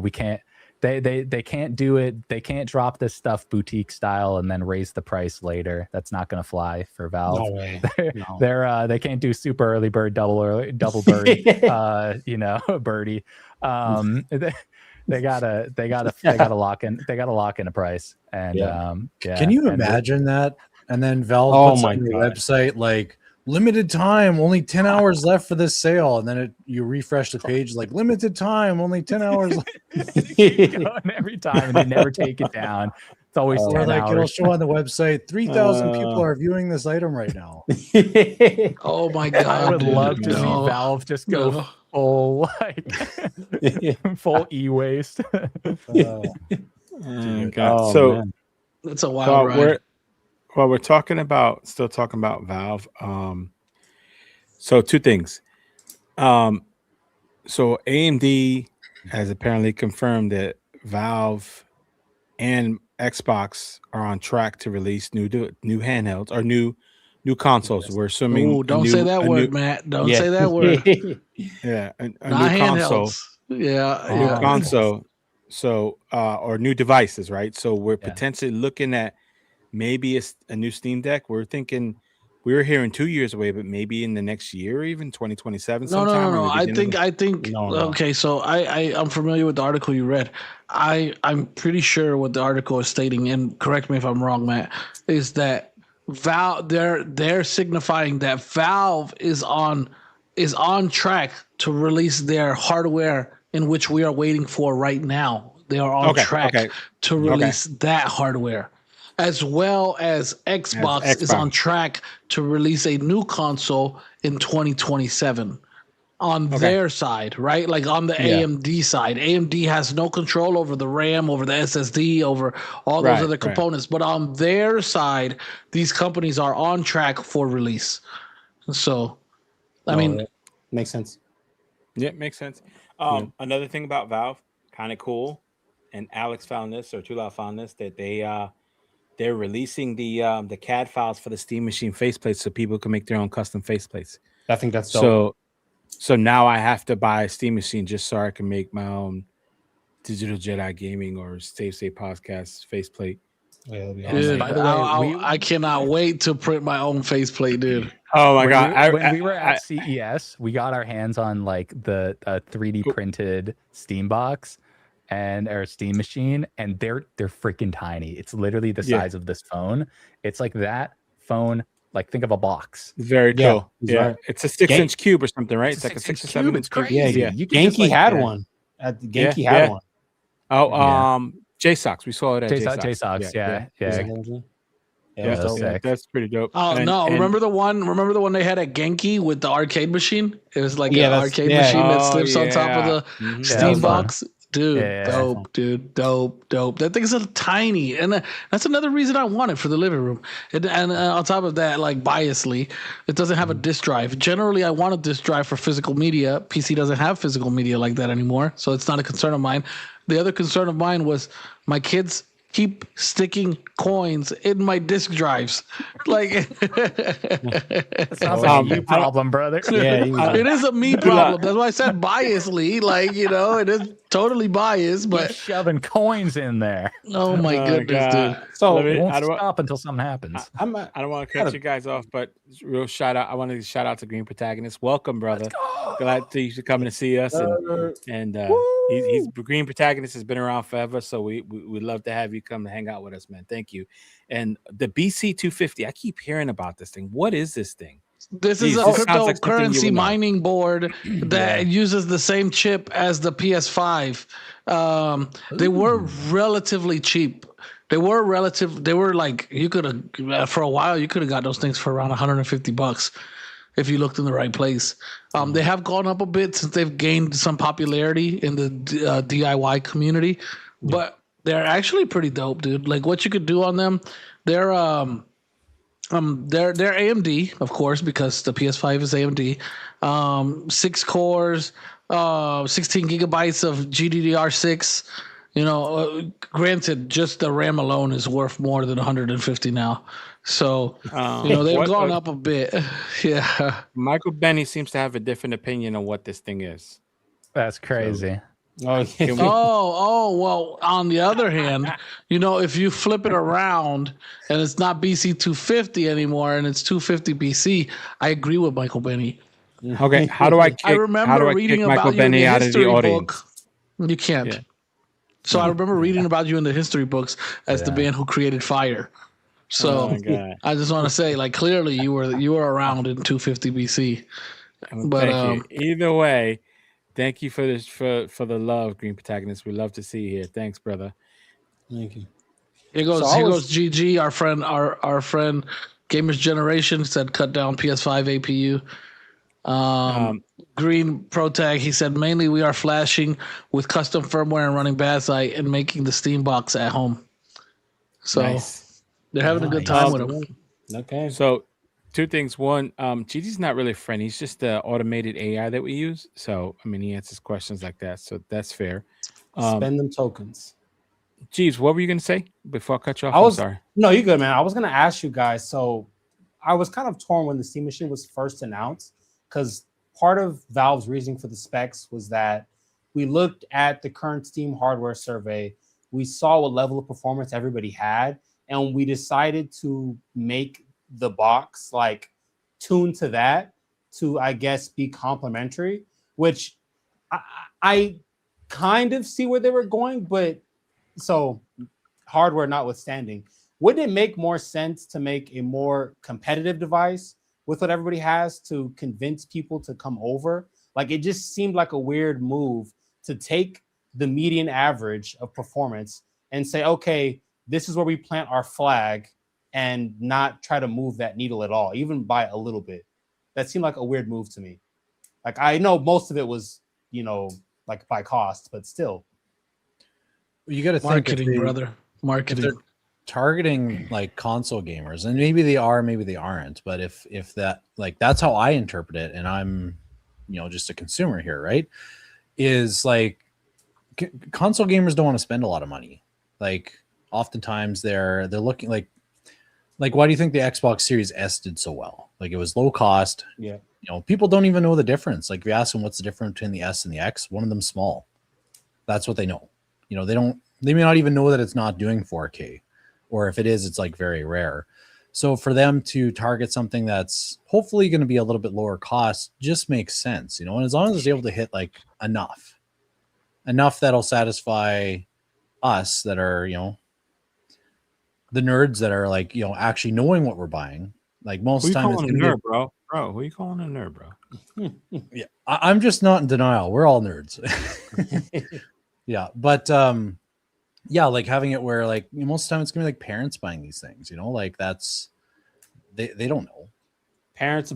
we can't. They can't do it. They can't drop this stuff boutique style and then raise the price later. That's not going to fly for Valve. No way. They can't do super early bird, double bird. Birdie. They gotta lock in a price. And can you imagine that? And then Valve puts on your website like, limited time, only 10 hours left for this sale, and then you refresh the page like, limited time, only 10 hours left. Going every time, and they never take it down. It's always 10 like hours. It'll show on the website 3,000 people are viewing this item right now. Oh my god, I would love to see Valve just go full full e-waste. God. Man. That's a wild ride. While we're still talking about Valve, so two things. So AMD has apparently confirmed that Valve and Xbox are on track to release new handhelds or new consoles. We're assuming. Ooh, don't say that word, Matt. Don't say that word. Yeah, a not new console. Yeah, console. So or new devices, right? So we're potentially looking at maybe a new Steam Deck. We're hearing 2 years away, but maybe in the next year, even 2027. No. I think. Okay, so I'm familiar with the article you read. I'm pretty sure what the article is stating, and correct me if I'm wrong, Matt, is that Valve they're signifying that Valve is on track to release their hardware, in which we are waiting for right now. They are on track to release that hardware. As well as Xbox is on track to release a new console in 2027 on their side, right? Like on the AMD side. AMD has no control over the RAM, over the SSD, over all those other components. But on their side, these companies are on track for release. So, I mean... Makes sense. Yeah, makes sense. Another thing about Valve, kind of cool, and Alex found this, or Tulal found this, that they're releasing the CAD files for the Steam Machine faceplates so people can make their own custom faceplates. I think that's dope. So now I have to buy a Steam Machine just so I can make my own Digital Jedi Gaming or State Podcast faceplate. Yeah, dude, by the way, I cannot wait to print my own faceplate, dude. Oh my god! When we were at CES, we got our hands on like the 3D printed Steam box and our Steam machine, and they're freaking tiny. It's literally the size of this phone. It's like that phone, like think of a box. Very cool. Yeah, it's a 6-inch cube or something, right? It's like a 6 or 7 inch cube. Yeah. Genki had one. Genki had one. Oh, JSOX. We saw it at JSOX. Yeah. That's pretty dope. Oh, remember the one they had at Genki with the arcade machine? It was like an arcade machine that slips on top of the Steam box. Dude, Yeah. dope, dude, dope. That thing's a tiny, and that's another reason I want it for the living room. And on top of that, like biasly, it doesn't have a disk drive. Generally, I want a disk drive for physical media. PC doesn't have physical media like that anymore, so it's not a concern of mine. The other concern of mine was my kids keep sticking coins in my disk drives. Like It sounds like a you problem, brother. Yeah, it is a me problem. That's why I said biasly. Like, it is totally biased, But but shoving coins in there. oh my goodness, dude. So It won't I don't, stop until something happens. I don't want to cut you guys off, but real shout out. I want to shout out to Green Protagonist. Welcome, brother. Glad to you coming to see us, and he's Green Protagonist has been around forever, so we'd love to have you come and hang out with us, man. Thank you. And the BC 250, I keep hearing about this thing. What is this thing? This is a Jeez, this sounds like something you cryptocurrency would know. mining board that uses the same chip as the PS5. They were relatively cheap. They were like, you could have for a while you could have got those things for around $150 if you looked in the right place. They have gone up a bit since they've gained some popularity in the DIY community, but they're actually pretty dope, dude. Like what you could do on them, they're AMD, of course, because the PS5 is AMD. 6 cores, 16 gigabytes of GDDR6. Granted, just the RAM alone is worth more than 150 now. So, they've gone up a bit. Yeah. Michael Benny seems to have a different opinion on what this thing is. That's crazy. Well, on the other hand, if you flip it around and it's not BC 250 anymore and it's 250 BC, I agree with Michael Benny. Okay, how do I kick, I remember reading Michael about you in Benny the out of the history book. audience? You can't. Yeah. So I remember reading about you in the history books as the man who created fire. So I just want to say, like, clearly you were around in 250 BC. But thank you. Either way, thank you for this for the love, Green Protagonist. We love to see you here. Thanks, brother. Thank you. Here goes GG, our friend Gamers Generation said cut down PS5 APU. Green Protag, he said mainly we are flashing with custom firmware and running Badsite and making the Steam box at home. So they're having a good time with them. Okay. So 2 things. One, GG's not really a friend. He's just the automated AI that we use. So he answers questions like that. So that's fair. Spend them tokens. Jeeves, what were you gonna say before I cut you off? I'm sorry. No, you're good, man. I was gonna ask you guys. So I was kind of torn when the Steam Machine was first announced, because part of Valve's reasoning for the specs was that we looked at the current Steam hardware survey, we saw what level of performance everybody had, and we decided to make the box like tuned to that to, I guess, be complementary, which I kind of see where they were going, but so hardware notwithstanding, wouldn't it make more sense to make a more competitive device with what everybody has to convince people to come over? Like, it just seemed like a weird move to take the median average of performance and say, okay, this is where we plant our flag, and not try to move that needle at all, even by a little bit. That seemed like a weird move to me. Like, I know most of it was, like by cost, but still. You got to think marketing, brother. Marketing. Targeting like console gamers, and maybe they are, maybe they aren't, but if that, like, that's how I interpret it, and I'm just a consumer here, right? Is like console gamers don't want to spend a lot of money. Like, oftentimes they're looking like why do you think the Xbox Series S did so well? Like, it was low cost. Yeah. People don't even know the difference. Like, if you ask them what's the difference between the S and the X, one of them's small. That's what they know. They may not even know that it's not doing 4K, or if it is, it's like very rare. So for them to target something that's hopefully going to be a little bit lower cost just makes sense, and as long as it's able to hit like enough that'll satisfy us that are, the nerds that are like, actually knowing what we're buying. Like, most of the time, it's a nerd, bro. Bro, who are you calling a nerd, bro? Yeah, I'm just not in denial. We're all nerds. Yeah, but yeah, like having it where like most of the time it's gonna be like parents buying these things, like that's they don't know. Parents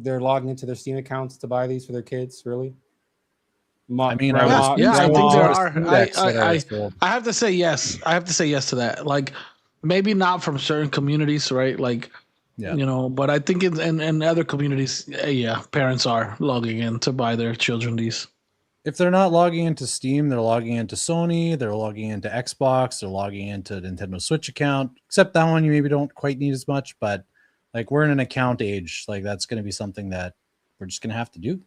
they're logging into their Steam accounts to buy these for their kids, really? I mean, grandma, Yeah, I think there grandma, are. Index that are sold. I have to say yes. I have to say yes to that. Like, maybe not from certain communities, right? Like, Yeah. you know, but I think in other communities, yeah, parents are logging in to buy their children these. If they're not logging into Steam, they're logging into Sony, they're logging into Xbox, they're logging into Nintendo Switch account. Except that one you maybe don't quite need as much, but like we're in an account age, like that's going to be something that we're just going to have to do.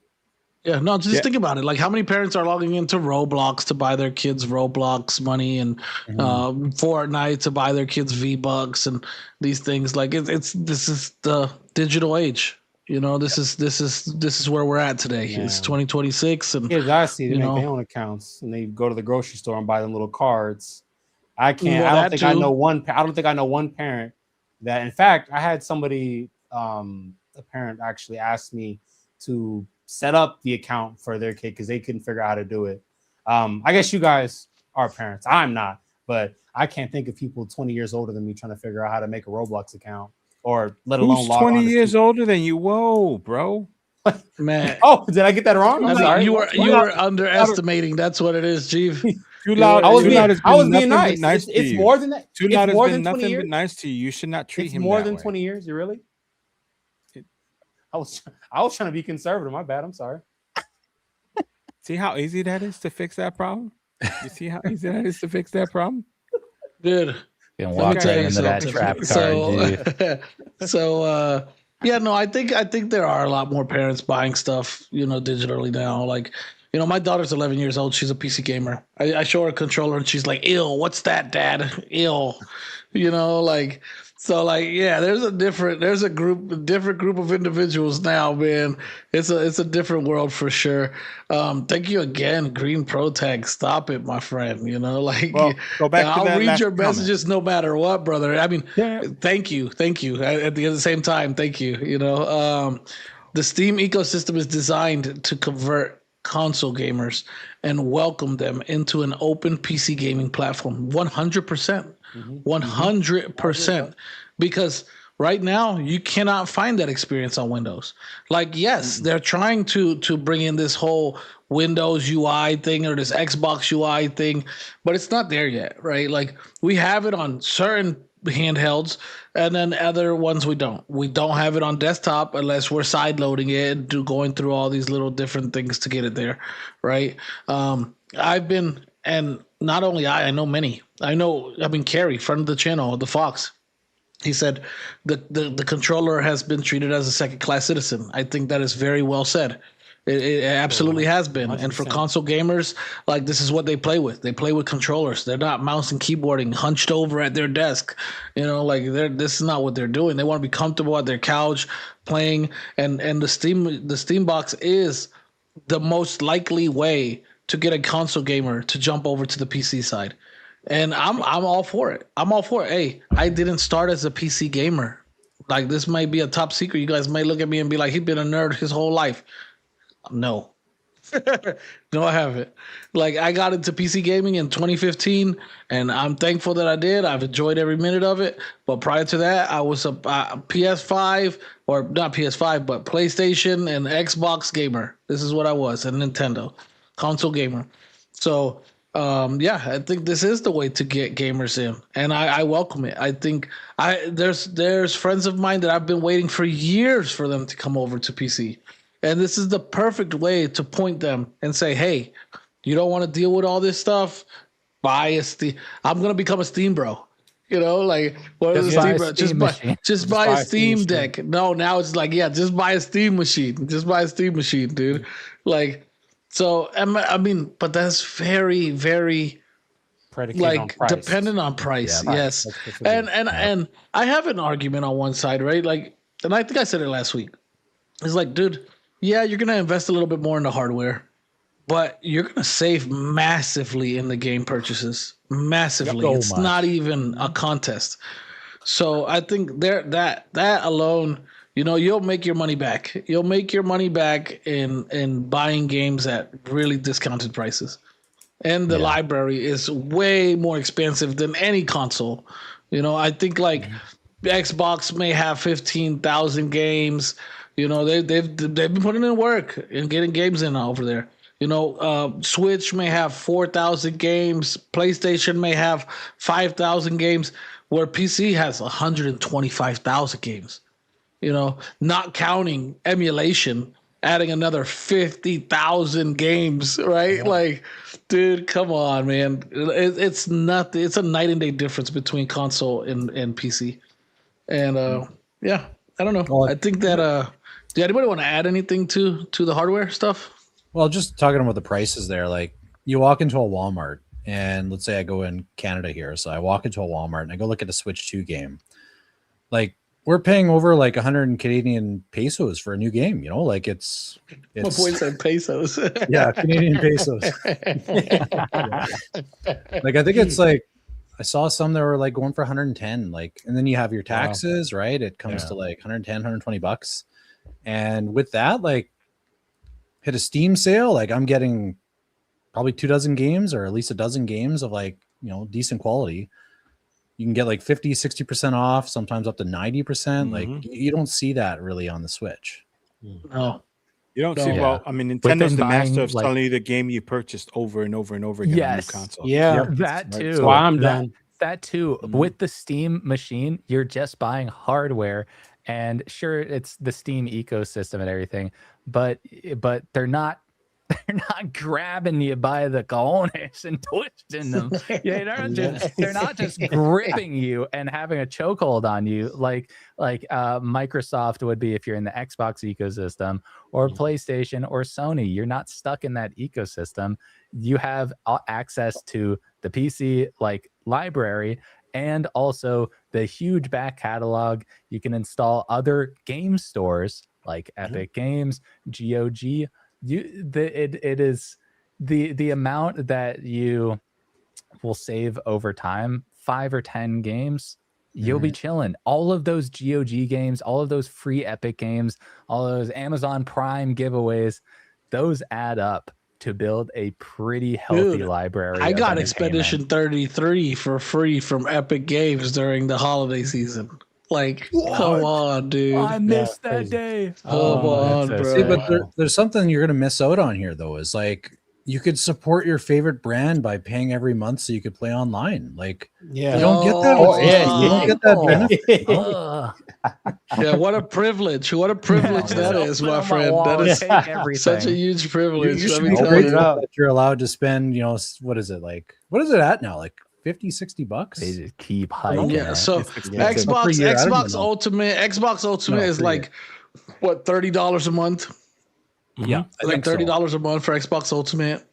Yeah, no, just Yeah. think about it. Like, how many parents are logging into Roblox to buy their kids Roblox money and Fortnite to buy their kids V-Bucks and these things? Like, this is the digital age. You know, this is where we're at today. Yeah. It's 2026, and Kids I see, they you make know. their own accounts and they go to the grocery store and buy them little cards. I can't. Well, I that don't think I too. know one. I don't think I know one parent that. In fact, I had somebody, a parent, actually asked me to set up the account for their kid because they couldn't figure out how to do it. I guess you guys are parents. I'm not, but I can't think of people 20 years older than me trying to figure out how to make a Roblox account or let alone who's log 20 on to years Steam. older than you? Whoa, bro. Man, Oh, did I get that wrong? I I'm mean, sorry. you were underestimating. That's what it is, Jeeves. Too loud. I was Too being, loud has I was been being nothing but nice. to It's you. more than that. Too It's loud has more been than 20 nothing years. but nice to you. You should not treat It's him more that than way. 20 years. You really? I was trying to be conservative. My bad. I'm sorry. See how easy that is to fix that problem? You see how easy that is to fix that problem? Dude. Can Let me walk tell right you into that something. trap card. Yeah, no, I think there are a lot more parents buying stuff, you know, digitally now. Like, you know, my daughter's 11 years old. She's a PC gamer. I show her a controller and she's like, "Ew, what's that, Dad? Ew," you know, like. So, like, yeah, there's a different group of individuals now, man. It's a different world for sure. Thank you again, Green Pro Tag. Stop it, my friend. You know, like, Well, go back to I'll that read last your comment. messages no matter what, brother. I mean, Yeah. thank you. At the same time, thank you. You know, the Steam ecosystem is designed to convert console gamers and welcome them into an open PC gaming platform. 100%. 100%. Because right now you cannot find that experience on Windows. Like, yes, they're trying to bring in this whole Windows UI thing or this Xbox UI thing, but it's not there yet, right? Like, we have it on certain handhelds and then other ones we don't have it on desktop unless we're side loading it and going through all these little different things to get it there, right? I've been, and not only I know many. I mean, Carrie, friend of the channel, the Fox, he said the controller has been treated as a second class citizen. I think that is very well said. It absolutely has been. And for 100%. console gamers, like, this is what they play with. They play with controllers. They're not mouse and keyboarding hunched over at their desk. You know, like, this is not what they're doing. They want to be comfortable at their couch playing. And the Steam box is the most likely way to get a console gamer to jump over to the PC side. And I'm all for it. I'm all for it. Hey, I didn't start as a PC gamer. Like, this might be a top secret. You guys might look at me and be like, he's been a nerd his whole life. No. No, I haven't. Like, I got into PC gaming in 2015, and I'm thankful that I did. I've enjoyed every minute of it. But prior to that, I was a PS5, or not PS5, but PlayStation and Xbox gamer. This is what I was, and Nintendo console gamer. So, yeah, I think this is the way to get gamers in, and I welcome it. I think there's friends of mine that I've been waiting for years for them to come over to PC. And this is the perfect way to point them and say, hey, you don't want to deal with all this stuff? Buy a Steam. I'm going to become a Steam bro. You know, like, what is a Steam bro? Just buy a Steam deck. No, now it's like, yeah, just buy a Steam machine. Just buy a Steam machine, dude. Like, so, I mean, but that's very, very, Predicated on like, price. dependent on price. Yeah, Yes. That's what it is. And I have an argument on one side, right? Like, and I think I said it last week. It's like, dude, yeah, you're going to invest a little bit more into hardware, but you're going to save massively in the game purchases. Massively. So It's much. not even a contest. So I think that alone, you know, you'll make your money back. You'll make your money back in buying games at really discounted prices. And the library is way more expensive than any console. You know, I think, like, Xbox may have 15,000 games. You know, they've been putting in work and getting games in over there. Switch may have 4,000 games, PlayStation may have 5,000 games, where PC has 125,000 games. Not counting emulation, adding another 50,000 games, right? Yeah. Like, dude, come on, man. It's nothing. It's a night and day difference between console and PC. And yeah, I don't know. Well, I think that do anybody want to add anything to the hardware stuff? Well, just talking about the prices there, like you walk into a Walmart, and let's say I go in Canada here, so I walk into a Walmart and I go look at a Switch 2 game. Like, we're paying over like 100 Canadian pesos for a new game, like it's my boy said pesos. Yeah, Canadian pesos. Yeah. Like, I think it's like, I saw some that were like going for 110, like, and then you have your taxes, right? It comes to like 110, $120. And with that, like, hit a Steam sale, like I'm getting probably 24 games, or at least a dozen games of like, decent quality. You can get like 50, 60% off, sometimes up to 90%. Like, you don't see that really on the Switch. No. You don't see, well, I mean, Nintendo's the master of telling you the game you purchased over and over and over again on the console. Yeah, that too. That's why I'm done. That too. With the Steam machine, you're just buying hardware, and sure, it's the Steam ecosystem and everything, but they're not grabbing you by the cojones and twisting them. They're not just gripping you and having a chokehold on you like Microsoft would be if you're in the Xbox ecosystem, or PlayStation or Sony. You're not stuck in that ecosystem. You have access to the PC like library, and also the huge back catalog. You can install other game stores like Epic Games, GOG. It is the amount that you will save over time, 5 or 10 games, you'll be chilling. All of those GOG games, all of those free Epic games, all those Amazon Prime giveaways, those add up to build a pretty healthy library. I got Expedition 33 for free from Epic Games during the holiday season. Like, come on, dude. I missed that day. Come on, bro. See, but there's something you're going to miss out on here, though, is like, you could support your favorite brand by paying every month so you could play online. Like, you don't get that. You don't get that benefit. Yeah, what a privilege. What a privilege that is, my friend. That is such a huge privilege. You should be grateful that you're allowed to spend, what is it at now? Like $50-$60. They just keep hiking. Yeah, so Xbox Ultimate is like what, $30 a month? Yeah, like $30 a month for Xbox Ultimate.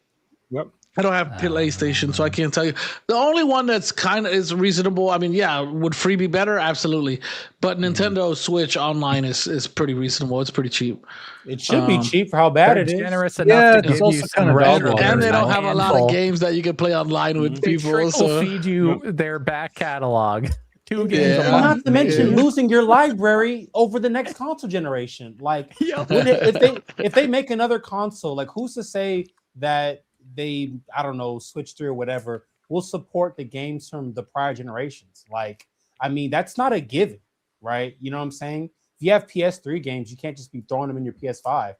Yep. I don't have PlayStation, so I can't tell you. The only one that's kind of is reasonable. I mean, yeah, would free be better? Absolutely. But Nintendo Switch Online is pretty reasonable. It's pretty cheap. It should be cheap for how bad it is. Generous enough to give you some retro. And they don't have a lot of games that you can play online with people. So feed you their back catalog. 2 games a month. Not to mention losing your library over the next console generation. Like, if they make another console, like, who's to say that they, I don't know, Switch 3 or whatever, will support the games from the prior generations? Like, I mean, that's not a given, right? You know what I'm saying? If you have PS3 games, you can't just be throwing them in your PS5.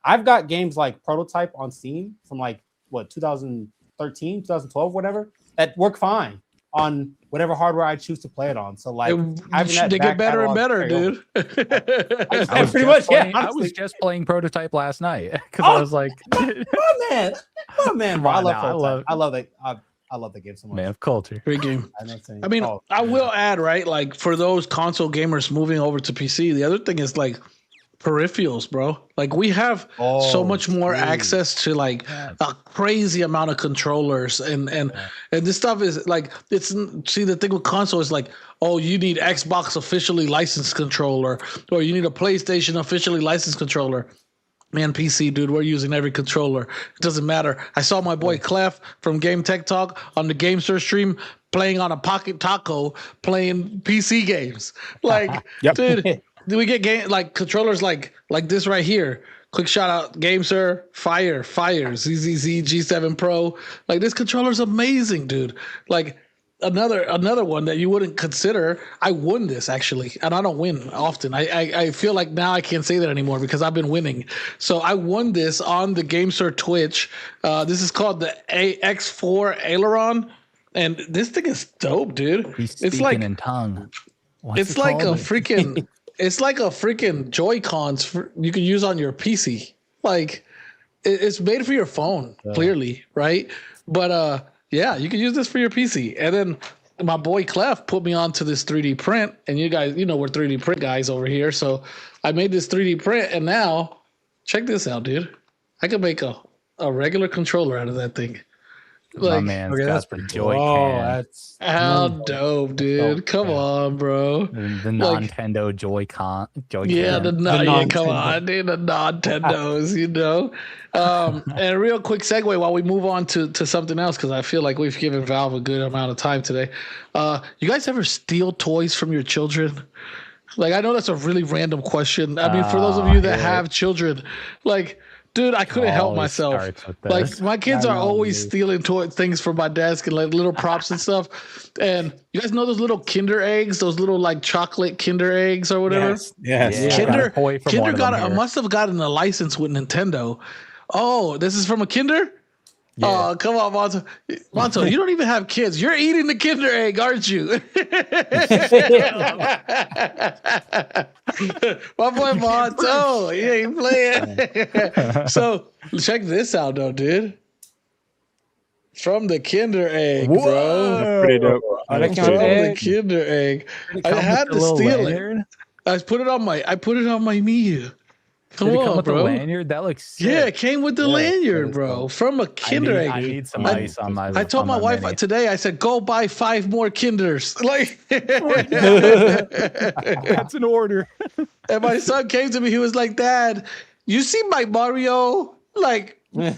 I've got games like Prototype on Steam from like, 2013, 2012, whatever, that work fine on whatever hardware I choose to play it on. So like, they get better and better, dude. I was just playing Prototype last night because I was like, oh man, bro, I love that. I love the game so much. Man of culture. Great game. I mean, I will add, right? Like, for those console gamers moving over to PC, the other thing is like peripherals, bro. Like, we have so much more access to like a crazy amount of controllers, and this stuff is like, the thing with console is like, you need Xbox officially licensed controller, or you need a PlayStation officially licensed controller. Man, PC, dude, we're using every controller. It doesn't matter. I saw my boy Clef from Game Tech Talk on the GameStar stream playing on a Pocket Taco, playing PC games. Like, dude, we get controllers like this right here. Quick shout out, GameStar, Fire, ZZZ G7 Pro. Like, this controller's amazing, dude. Like, another one that you wouldn't consider. I won this actually, and I don't win often. I feel like now I can't say that anymore because I've been winning. So I won this on the GameSir Twitch. This is called the AX4 Aileron, and this thing is dope, dude. He's speaking in tongue. What's It's it like a called? freaking. It's like a freaking Joy-Cons you can use on your PC. Like it's made for your phone, clearly, right? But yeah, you can use this for your PC. And then my boy Clef put me onto this 3D print, and you guys, we're 3D print guys over here. So I made this 3D print, and now check this out, dude. I could make a regular controller out of that thing. My man's got the Joy-Con. Oh, that's How dope, dude. Come on, bro. The Nintendo Joy-Con. Yeah, come on, dude, the Nintendos, And real quick segue while we move on to something else, because I feel like we've given Valve a good amount of time today. You guys ever steal toys from your children? Like, I know that's a really random question. I mean, for those of you that have children, like, dude, I couldn't help myself. Like, my kids are always stealing things from my desk and like little props and stuff. And you guys know those little Kinder eggs, those little like chocolate Kinder eggs or whatever? Yes. Yeah. Kinder must have gotten a license with Nintendo. Oh, this is from a Kinder? Yeah. Oh, come on, Monto. Monto, you don't even have kids. You're eating the Kinder egg, aren't you? My boy Monto, he ain't playing. So check this out, though, dude. From the Kinder egg, bro. Pretty dope. From the Kinder egg. I had to steal it. I put it on my Miu. Come on, with bro. The lanyard? That looks sick. Yeah, it came with the lanyard, bro. From a Kinder egg. I need some ice on my. I told my wife today. I said, "Go buy 5 more Kinders." Like, that's an order. And my son came to me. He was like, "Dad, you see my Mario?" Like, I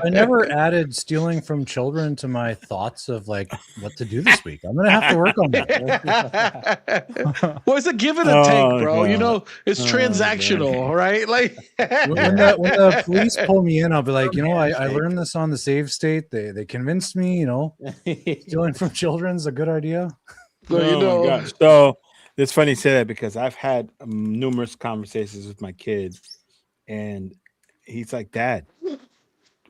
never added stealing from children to my thoughts of like what to do this week. I'm gonna have to work on that. Well, it's a give and a take, bro. God. It's transactional, right? Like when the police pull me in, I'll be like, I learned this on the save state. They convinced me, stealing from children's a good idea. So, my gosh. So it's funny you say that because I've had numerous conversations with my kid, and he's like, "Dad,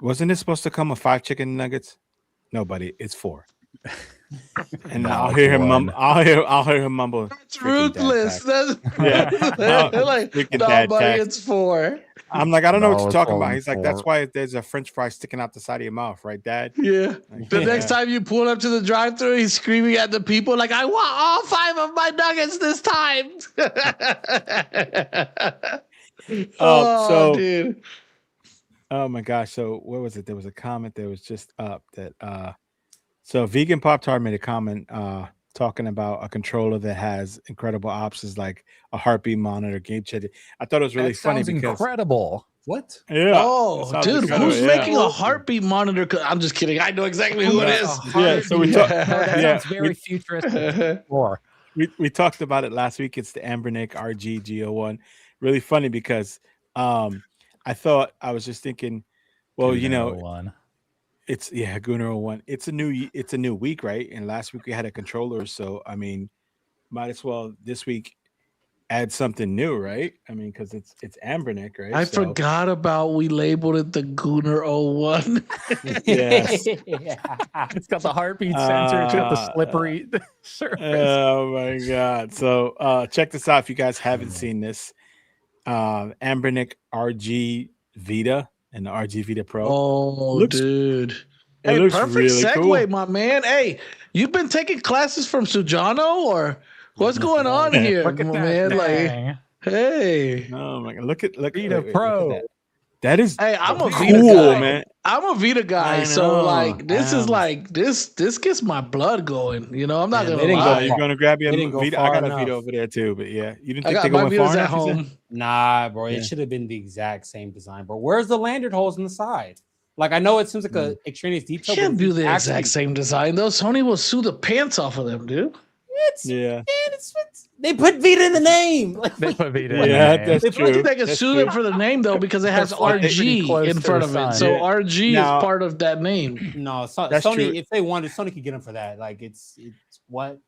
wasn't it supposed to come with 5 chicken nuggets?" No, buddy, it's 4. And I'll hear him mumble. I'll hear him mumble. That's ruthless. That's like, no, buddy, it's 4. I'm like, I don't know what you're talking about. He's like, that's why there's a French fry sticking out the side of your mouth, right, Dad? Yeah. Like, the next time you pull up to the drive-thru, he's screaming at the people like, "I want all 5 of my nuggets this time." Dude. Oh my gosh. So what was it? There was a comment that was just up that so Vegan Pop Tart made a comment talking about a controller that has incredible options like a heartbeat monitor, game chat. I thought it was really funny because incredible. What? Yeah. Oh, dude, who's making a heartbeat monitor? I'm just kidding. I know exactly who it is. Yeah. So we talked. It's very futuristic. We talked about it last week. It's the Ambernick RG-G01. Really funny because I was just thinking, well, it's Gunnar 01. It's a new week, right? And last week we had a controller, so I mean, might as well this week add something new, right? I mean, because it's Ambernick, right? I forgot about we labeled it the Gunnar 01. Yes. It's got the heartbeat sensor. It's got the slippery surface. Oh my god! So check this out if you guys haven't seen this. Ambernick RG Vita and the RG Vita Pro. Oh, dude. Hey, perfect really segue, cool. My man. Hey, you've been taking classes from Sujano or what's going on here, my man? Thing. Like, hey. Oh my god. Look at Vita Pro. Look at that is I'm a cool, Vita guy, man. I'm a Vita guy, so like this is like this gets my blood going. I'm not gonna lie. You're gonna grab your Vita. I got a Vita over there too, but yeah, you didn't think they go far at home. Nah, bro, it should have been the exact same design, bro. Where's the lanyard holes on the side? Like, I know it seems like a extraneous detail. Can't do the exact same design though. Sony will sue the pants off of them, dude. Yeah. They put Vita in the name. Like, They put Vita. Yeah, in there. that's I true. think they can That's sue true. them for the name though because it has They're pretty RG close in to front the of it. sun. So Yeah. RG Now- is part of that name. no, That's Sony. true. If they wanted, Sony could get them for that. Like it's what?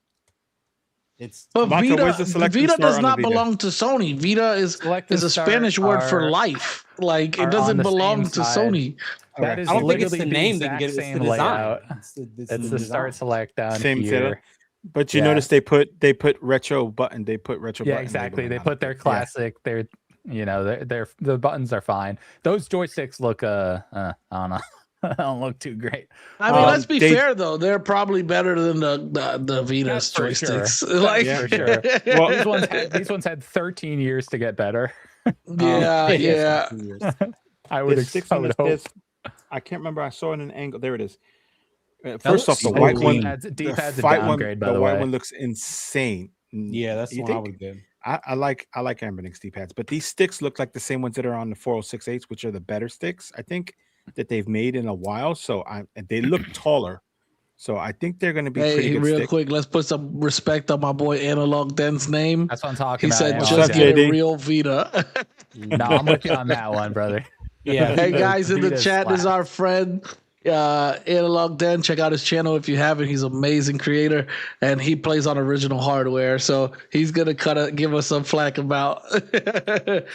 It's But Monto, Vita, where's the selecting Vita star does on the not Vita? belong to Sony. Vita is Selecting a Star Spanish word for are- life. Like are it on doesn't the belong same to side. Sony. That Okay. is I don't think it's literally the name they can exact get. It's the same design. layout. It's the start select down Same here. Zeta. But you Yeah. notice they put retro button. They put retro Yeah, button. exactly. labeling They on put it. their Yeah. classic. Their the buttons are fine. Those joysticks look I don't know. Don't look too great. I mean, Um, let's be they- fair though; they're probably better than the Vita's That's for sure. joysticks. That's Like, for sure. Well, These ones had 13 years to get better. yeah. I would The sticks I on would the hope. disc, I can't remember. I saw it in an angle. There it is. First off, looks the so white clean. one, D-pad's a fight downgrade, by the the white way. one looks insane. Yeah, that's the You one I think? would get. I like Ambernix D-pads, but these sticks look like the same ones that are on the 406.8s, which are the better sticks I think that they've made in a while. So and they look taller. So I think they're going to be pretty Hey, good real sticks. quick, let's put some respect on my boy Analog Den's name. That's what I'm talking He about. said, yeah. What's "Just up, get a JD? real Vita." No, I'm with you on that one, brother. Yeah. Hey guys, in the Vita chat is slaps. our friend Analog Den. Check out his channel if you haven't. He's an amazing creator and he plays on original hardware. So he's gonna give us some flack about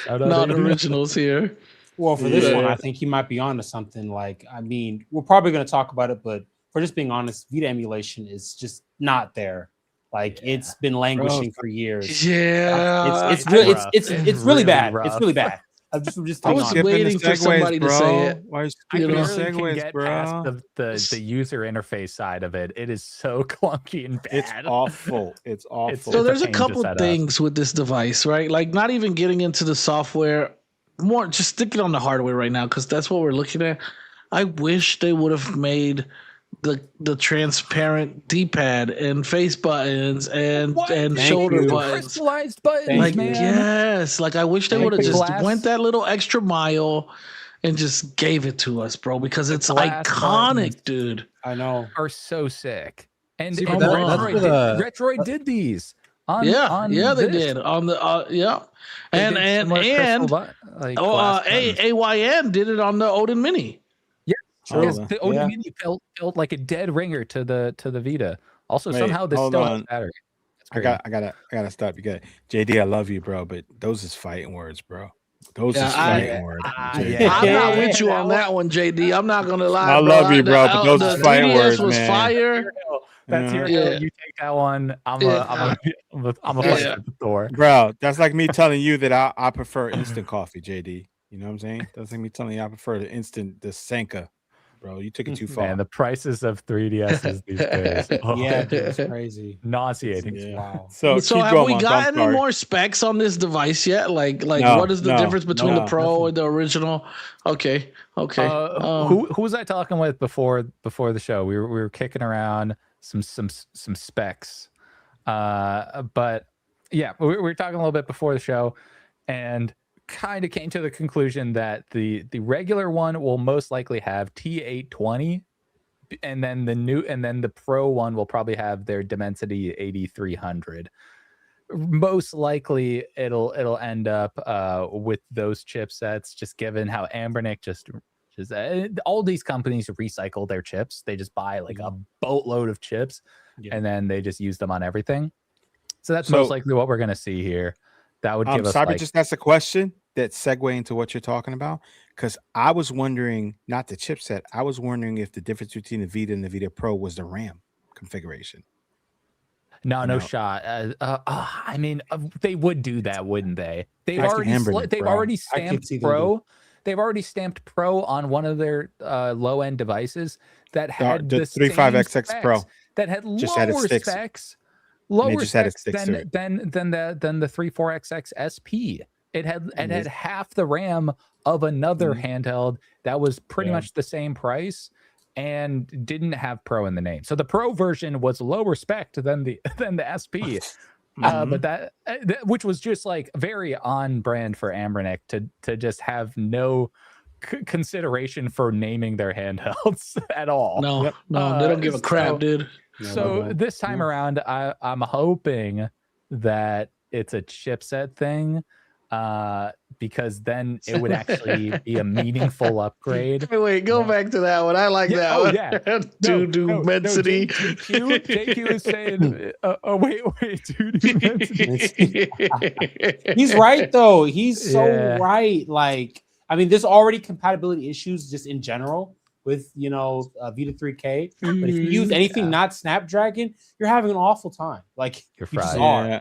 out, non-originals here. Well, for this one, Yeah. I think he might be onto something. Like, I mean, we're probably going to talk about it, but for just being honest, Vita emulation is just not there. Like, it's been languishing for years. Yeah, It's really rough. it's It's really really bad. rough. It's really bad. I'm just I being was honest. Skipping the waiting for segues, somebody to bro. say it. Why are you I skipping the barely can segues, get bro? past the user interface side of it. It is so clunky and bad. It's awful. It's awful. So It's a there's a pain to couple set up. things with this device, right? Like not even getting into the software, more just sticking on the hardware right now because that's what we're looking at. I wish they would have made the transparent D-pad and face buttons and Thank shoulder you. buttons. Crystallized buttons, Thank Like you. man. yes, like I wish they Thank would have you. just Glass. went that little extra mile and just gave it to us, bro, because it's glass iconic, buttons. dude. I know. Are so sick. And, See, and but Retroid did these. On Yeah, they this. did on the They and did and similar crystal and like oh, glass buttons. AYN did it on the Odin Mini. True. Yes, the Odin Yeah. Mini felt like a dead ringer to the Vita. Also, Wait, somehow this hold still on. has battery. That's I crazy. gotta stop. You got JD. I love you, bro, but those is fighting words, bro. Those Yeah, is I- fighting words. JD. yeah. I'm not Yeah, with you that on one- that one, JD. I'm not gonna lie. I love you, bro, but those the is fighting 3DS words, was man. fire. That's your Yeah. hill. You take that one. I'm Yeah. a fight Yeah. at the door. Bro, that's like me telling you that I prefer instant coffee, JD. You know what I'm saying? That's like me telling you I prefer the Senka. Bro, you took it too far. Man, the prices of 3DSs these days. Oh, Yeah, dude, it's crazy. nauseating. Yeah. Wow. So So keep have going, we Monto. got I'm any sorry. more specs on this device yet? Like No, what is the no, difference between the no, Pro nothing. and the original? Okay. Who was I talking with before the show? We were kicking around some specs, but yeah, we were talking a little bit before the show, and kind of came to the conclusion that the regular one will most likely have T820, and then the Pro one will probably have their Dimensity 8300. Most likely it'll end up with those chipsets, just given how Ambernic just all these companies recycle their chips. They just buy like a boatload of chips, Yeah. and then they just use them on everything. So that's So- most likely what we're gonna see here. That would give us Cyber like, just asked a question that segue into what you're talking about. Because I was wondering, not the chipset, I was wondering if the difference between the Vita and the Vita Pro was the RAM configuration. no know. shot. I mean, they would do that, wouldn't they? They've Ask already Ambernic, they've bro. already I could stamped see them Pro. They've already stamped Pro on one of their low end devices that had the the 35XX same Pro. specs, that had Just added lower sticks. specs, they lower just added specs sticks to than it. the 34XX SP. It had half the RAM of another handheld that was pretty Yeah. much the same price and didn't have Pro in the name. So the Pro version was lower spec than the SP. But that which was just like very on brand for Ambernic to just have no consideration for naming their handhelds at all. No, Yep. no, they don't give a crap, so- dude. So this time around, I'm hoping that it's a chipset thing, because then it would actually be a meaningful upgrade. Wait, go back to that one. I like that one. Yeah. Due to immensity. JQ is saying, wait, due to immensity. He's right though. He's so Yeah. right. Like, I mean, there's already compatibility issues just in general with Vita 3K. But if you use anything not Snapdragon, you're having an awful time. Like, You're you just fried. are. Yeah.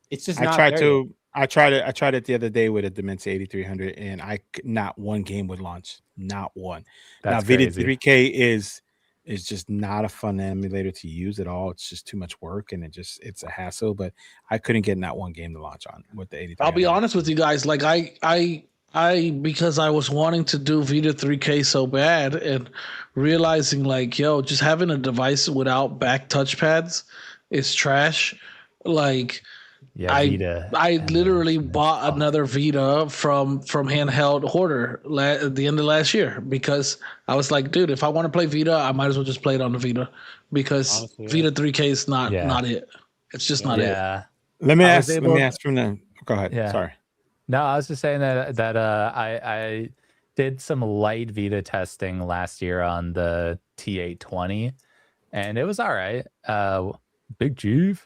It's just I not tried there to. yet. I tried it the other day with a Dimensity 8300, and not one game would launch. Not one. That's now, crazy. Vita 3K is just not a fun emulator to use at all. It's just too much work, and it's a hassle. But I couldn't get not one game to launch on with the 8300. I'll be honest with you guys. Like I because I was wanting to do Vita 3K so bad and realizing like, yo, just having a device without back touchpads is trash. Like Yeah, I Vita. literally bought another Vita from Handheld Hoarder at the end of last year because I was like, dude, if I want to play Vita, I might as well just play it on the Vita because Honestly, yeah. Vita 3K is not it. It's just not it. Yeah. Let me I ask. was Let able- me ask from the. Go ahead. Yeah. Sorry. No, I was just saying that I did some light Vita testing last year on the T820, and it was all right. Big Jeeves.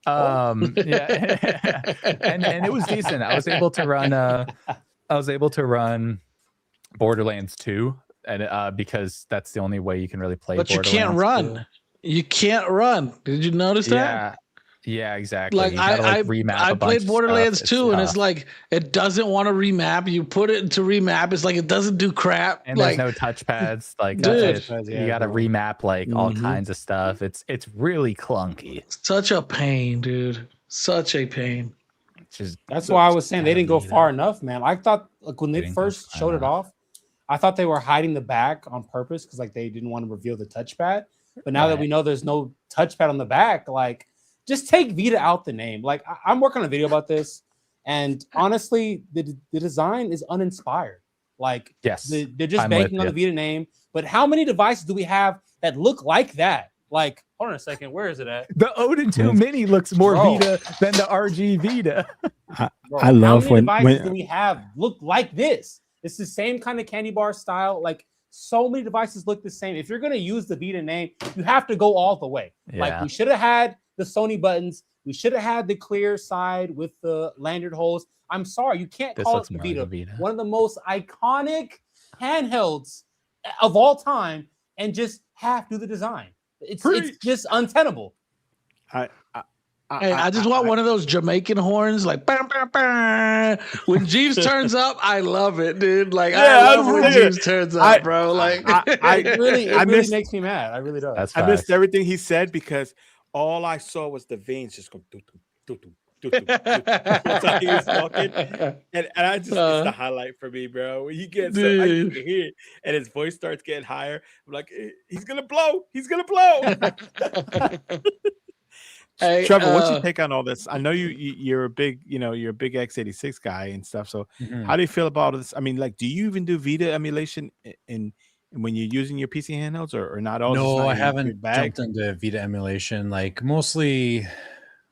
Yeah, and it was decent. I was able to run Borderlands 2, and because that's the only way you can really play. But you can't Borderlands 2. run. You can't run. Did you notice that? Yeah, exactly. Like You gotta, I remap I a bunch played of Borderlands stuff. 2 and it's like it doesn't want to remap. You put it into remap, it's like it doesn't do crap. and like there's no touchpads. Like Dude. you got to remap like all Mhm. kinds of stuff. It's really clunky. such a pain, dude. Such a pain. It's just That's why I was saying they didn't go Vita. far enough, man. I thought like when they Didn't go first far showed it enough. off, I thought they were hiding the back on purpose because like they didn't want to reveal the touchpad. But now that Right. we know there's no touchpad on the back, like just take Vita out the name. Like I'm working on a video about this, and honestly, the design is uninspired. Like yes. they're just I'm banking with on the Vita name. But how many devices do we have that look like that? Like, hold on a second, where is it at? The Odin 2 Mini looks more Bro. Vita than the RG Vita. Bro, I love how many devices when do we have look like this? It's the same kind of candy bar style. Like so many devices look the same. If you're gonna use the Vita name, you have to go all the way. Like Yeah. we should have had the Sony buttons. We should have had the clear side with the lanyard holes. I'm sorry, you can't This call looks it the more like Vita. a Vita. One of the most iconic handhelds of all time, and just half do the design. It's Preach. just untenable. Hey, I just want one of those Jamaican horns, like bam, bam, bam. When Jeeves turns up, I love it, dude. Like Yeah, I I love was when thinking- Jeeves turns up, I- bro. Like It really missed- makes me mad. I really do. That's I missed facts. everything he said because all I saw was the veins just go. That's how he was talking. And I just it's the highlight for me, bro. When he gets so, I can Dude. hear it, and his voice starts getting higher. I'm like, he's gonna blow. He's gonna blow. Hey, Trevor, what's your take on all this? I know you're a big, you're a big x86 guy and stuff. So Mhm. how do you feel about this? I mean, like, do you even do Vita emulation in when you're using your PC handhelds or not? All No, I haven't jumped into Vita emulation. Like mostly,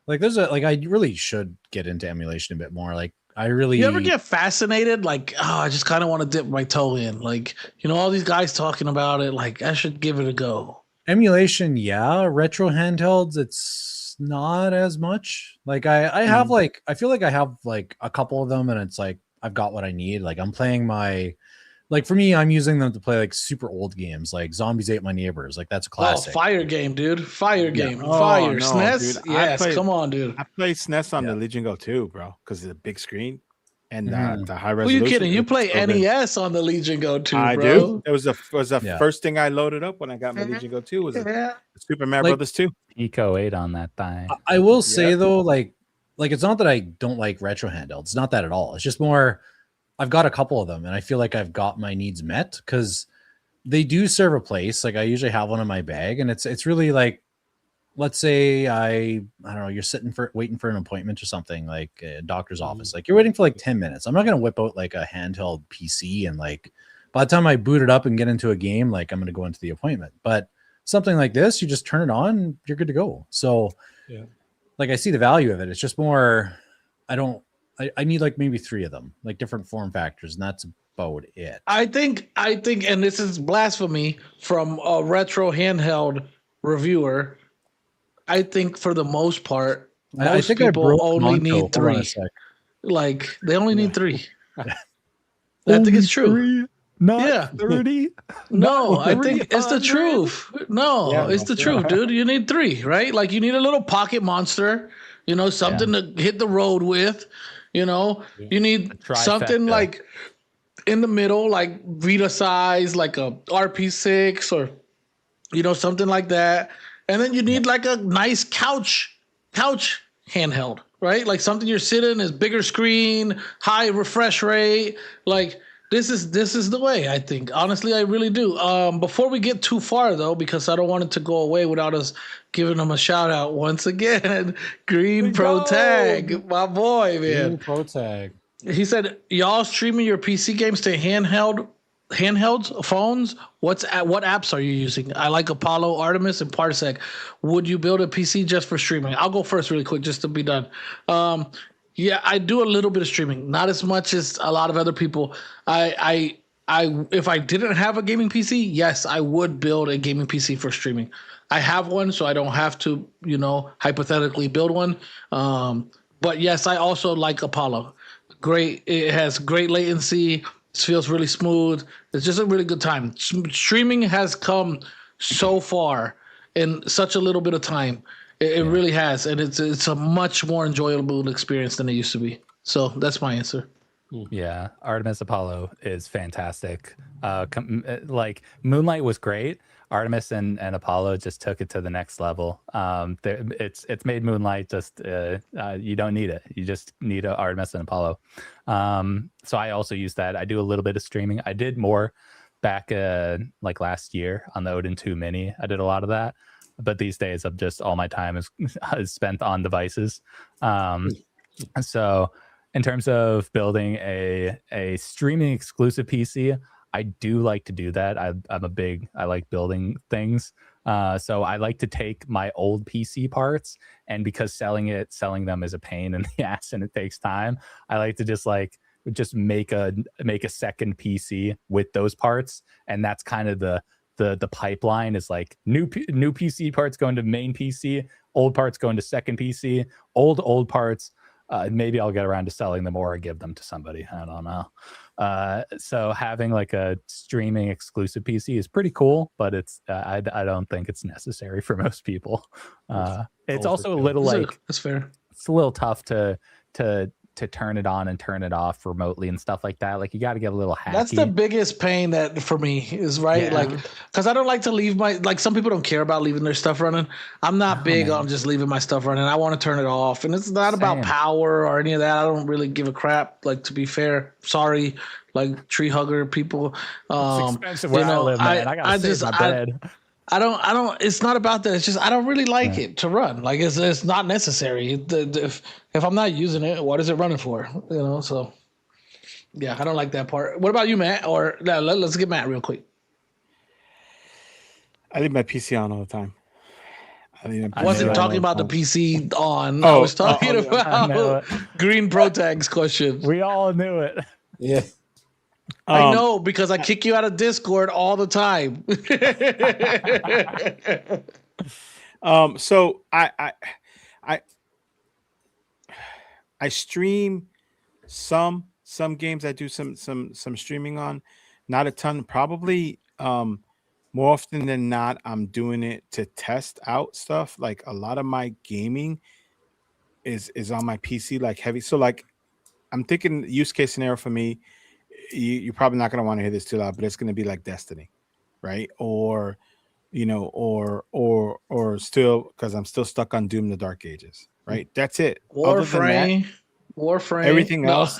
like I really should get into emulation a bit more. Like I really. You ever get fascinated? Like, oh, I just kind of want to dip my toe in. Like, all these guys talking about it. Like, I should give it a go. Emulation, yeah. Retro handhelds, it's not as much. Like I have like I feel like I have like a couple of them, and it's like I've got what I need. Like I'm playing like for me, I'm using them to play like super old games, like Zombies Ate My Neighbors. Like that's a classic. Oh, fire game, dude. Fire game. Oh, Fire. no, SNES? dude. I Yes, played- come on, dude. I play SNES on the Legion Go too, bro, because it's a big screen and Mhm. the high Who resolution. you kidding? You it's play so good. NES on the Legion Go too, I bro. do. It was the Yeah. first thing I loaded up when I got my Legion Go 2 was Yeah. Super Mario Like- Brothers 2. Eco 8 on that thing. I will say though, like it's not that I don't like retro handhelds. It's not that at all. It's just more I've got a couple of them and I feel like I've got my needs met because they do serve a place. Like I usually have one in my bag, and it's really like, let's say I don't know, you're waiting for an appointment or something, like a doctor's office. Like you're waiting for like 10 minutes. I'm not gonna whip out like a handheld PC and like by the time I boot it up and get into a game, like I'm gonna go into the appointment. But something like this, you just turn it on, you're good to go. So Yeah. like I see the value of it. It's just more. I need like maybe 3 of them, like different form factors, and that's about it. I think, and this is blasphemy from a retro handheld reviewer. I think for the most part, most think people only Monto. need Hold on a 3. sec. Like they only need 3. I think it's true. Not 30. No, Not I think it's the 300. truth. No, Yeah, it's the truth, dude. You need 3, right? Like you need a little pocket monster, something to hit the road with. You need Trifecta. something like in the middle, like Vita size, like a RP6 or something like that. And then you need like a nice couch handheld, right? Like something you're sitting is bigger screen, high refresh rate. Like this is the way, I think. Honestly, I really do. Before we get too far though, because I don't want it to go away without us giving them a shout out once again. Green Pro Tag, my boy, man. Green Pro Tag. He said, y'all streaming your PC games to handhelds, phones? What apps are you using? I like Apollo, Artemis, and Parsec. Would you build a PC just for streaming? I'll go first really quick just to be done. Yeah, I do a little bit of streaming, not as much as a lot of other people. I if I didn't have a gaming PC, yes, I would build a gaming PC for streaming. I have one, so I don't have to, hypothetically build one. But yes, I also like Apollo. Great. It has great latency. It feels really smooth. It's just a really good time. Streaming has come so far in such a little bit of time. It really has, and it's a much more enjoyable experience than it used to be. So that's my answer. Yeah, Artemis Apollo is fantastic. Like Moonlight was great. Artemis and Apollo just took it to the next level. It's made Moonlight just you don't need it. You just need a Artemis and Apollo. So I also use that. I do a little bit of streaming. I did more back like last year on the Odin 2 Mini. I did a lot of that. But these days, I'm just all my time is spent on devices. So in terms of building a streaming exclusive PC, I do like to do that. I like building things. So I like to take my old PC parts, and because selling them is a pain in the ass and it takes time, I like to just make a second PC with those parts, and that's kind of the pipeline is like new PC parts going to main PC, old parts going to second PC, old parts. Maybe I'll get around to selling them or give them to somebody. I don't know. So having like a streaming exclusive PC is pretty cool, but it's I don't think it's necessary for most people. It's also a little that's fair. It's a little tough to turn it on and turn it off remotely and stuff like that. Like you got to get a little hacky. That's the biggest pain that for me is like, because I don't like to leave some people don't care about leaving their stuff running. I'm not big on just leaving my stuff running. I want to turn it off, and it's not about power or any of that. I don't really give a crap. Like, to be fair, sorry, like tree hugger people. It's expensive where I live, man. I gotta save my bed. I don't. It's not about that. It's just I don't really like it to run. Like it's not necessary. If I'm not using it, what is it running for? So yeah, I don't like that part. What about you, Matt? Or let's get Matt real quick. I leave my PC on all the time. I wasn't talking about the PC on. I was talking about Green Pro Tags question. We all knew it. Yeah. I know, because I kick you out of Discord all the time. So I stream some games. I do some streaming on, not a ton. Probably more often than not, I'm doing it to test out stuff. Like a lot of my gaming is on my PC, like heavy. So like I'm thinking use case scenario for me. You're probably not going to want to hear this too loud, but it's going to be like Destiny, right? Or, or still, because I'm still stuck on Doom: The Dark Ages, right? That's it. Warframe. Everything else,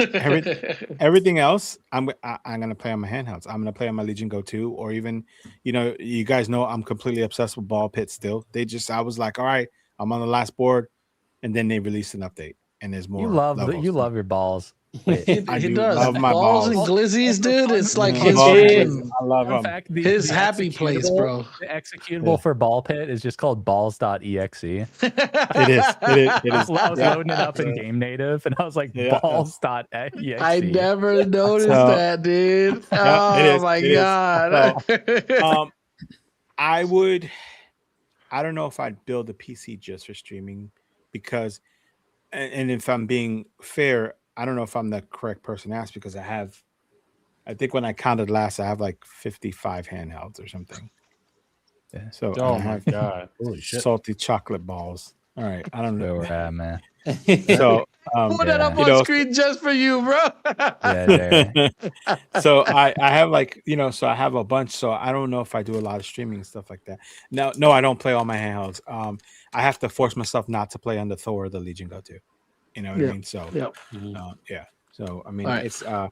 everything else, I'm going to play on my handhelds. I'm going to play on my Legion Go 2, or even, you guys know I'm completely obsessed with Ball Pit still. I was like, all right, I'm on the last board, and then they released an update, and there's more. You love your balls. I He do does. love my balls and balls. glizzies, dude. It's like I his love freaking, them. I love Fun them. fact, his happy place, executable- bro. The executable for ball pit is just called balls.exe. It is. It is. I was Yeah. loading it up in game native, and I was like, Yeah. balls.exe. I never noticed So- that, dude. Yeah, it Oh is, my it is. god. I don't know if I'd build a PC just for streaming because, and if I'm being fair, I don't know if I'm the correct person to ask because I think when I counted last, I have like 55 handhelds or something. Yeah. So Oh I my have god. Holy shit. salty chocolate balls. All right. I don't Where know. we're at, man. So, Put that up you on know, screen just for you, bro. Yeah, Jerry. so I have like, so I have a bunch. So I don't know if I do a lot of streaming and stuff like that. No, I don't play all my handhelds. I have to force myself not to play on the Thor or the Legion Go to. You know what I Yeah. mean? So Yep. yeah. So I mean, All right. it's yeah.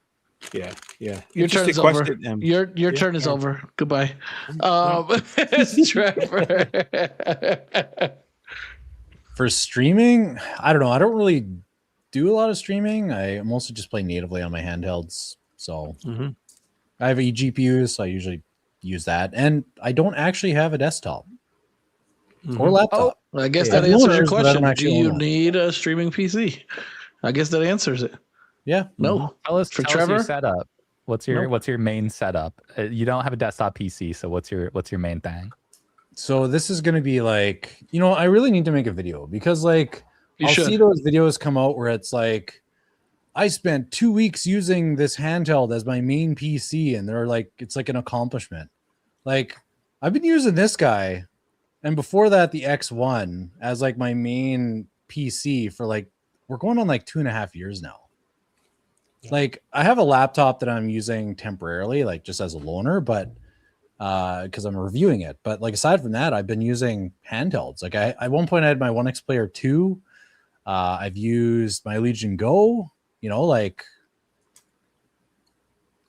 Your turn Interesting is over. question, Your yeah, turn is yeah. over. Goodbye. It's Trevor. For streaming, I don't know. I don't really do a lot of streaming. I mostly just play natively on my handhelds. So Mhm. I have eGPUs, so I usually use that. And I don't actually have a desktop or Mhm. laptop. I guess Yeah. that I know answers your there's, but I don't question. Do actually you own one. need a streaming PC? I guess that answers it. Yeah. No. Tell us For your Trevor? setup. What's your Nope. main setup? You don't have a desktop PC, so what's your main thing? So this is going to be like, I really need to make a video because like You I'll should. see those videos come out where it's like, I spent 2 weeks using this handheld as my main PC, and they're like, it's like an accomplishment. Like I've been using this guy, and before that, the X1 as like my main PC for like, we're going on like 2.5 years now. Like I have a laptop that I'm using temporarily, like just as a loaner, but because I'm reviewing it. But like aside from that, I've been using handhelds. Like I at one point I had my 1X Player 2. I've used my Legion Go. Like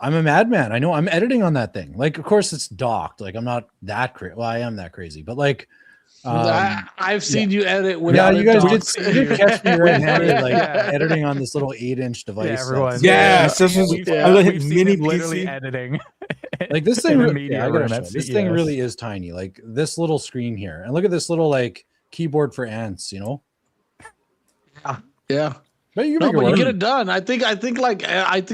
I'm a madman. I know I'm editing on that thing. Like, of course, it's docked. Like I'm not that crazy. Well, I am that crazy, but like, I've seen you edit yeah, without you it guys docked. did catch me right-handed, like Yeah. editing on this little 8-inch device. Yeah, everyone. Yes, Yeah. this was We've- a little we've seen mini him literally PC. editing. Like this thing, in a really, media I gotta room show at it. This thing CES. really is tiny. Like this little screen here, and look at this little like keyboard for ants. Yeah. But you No, make it but you work. get it done. I think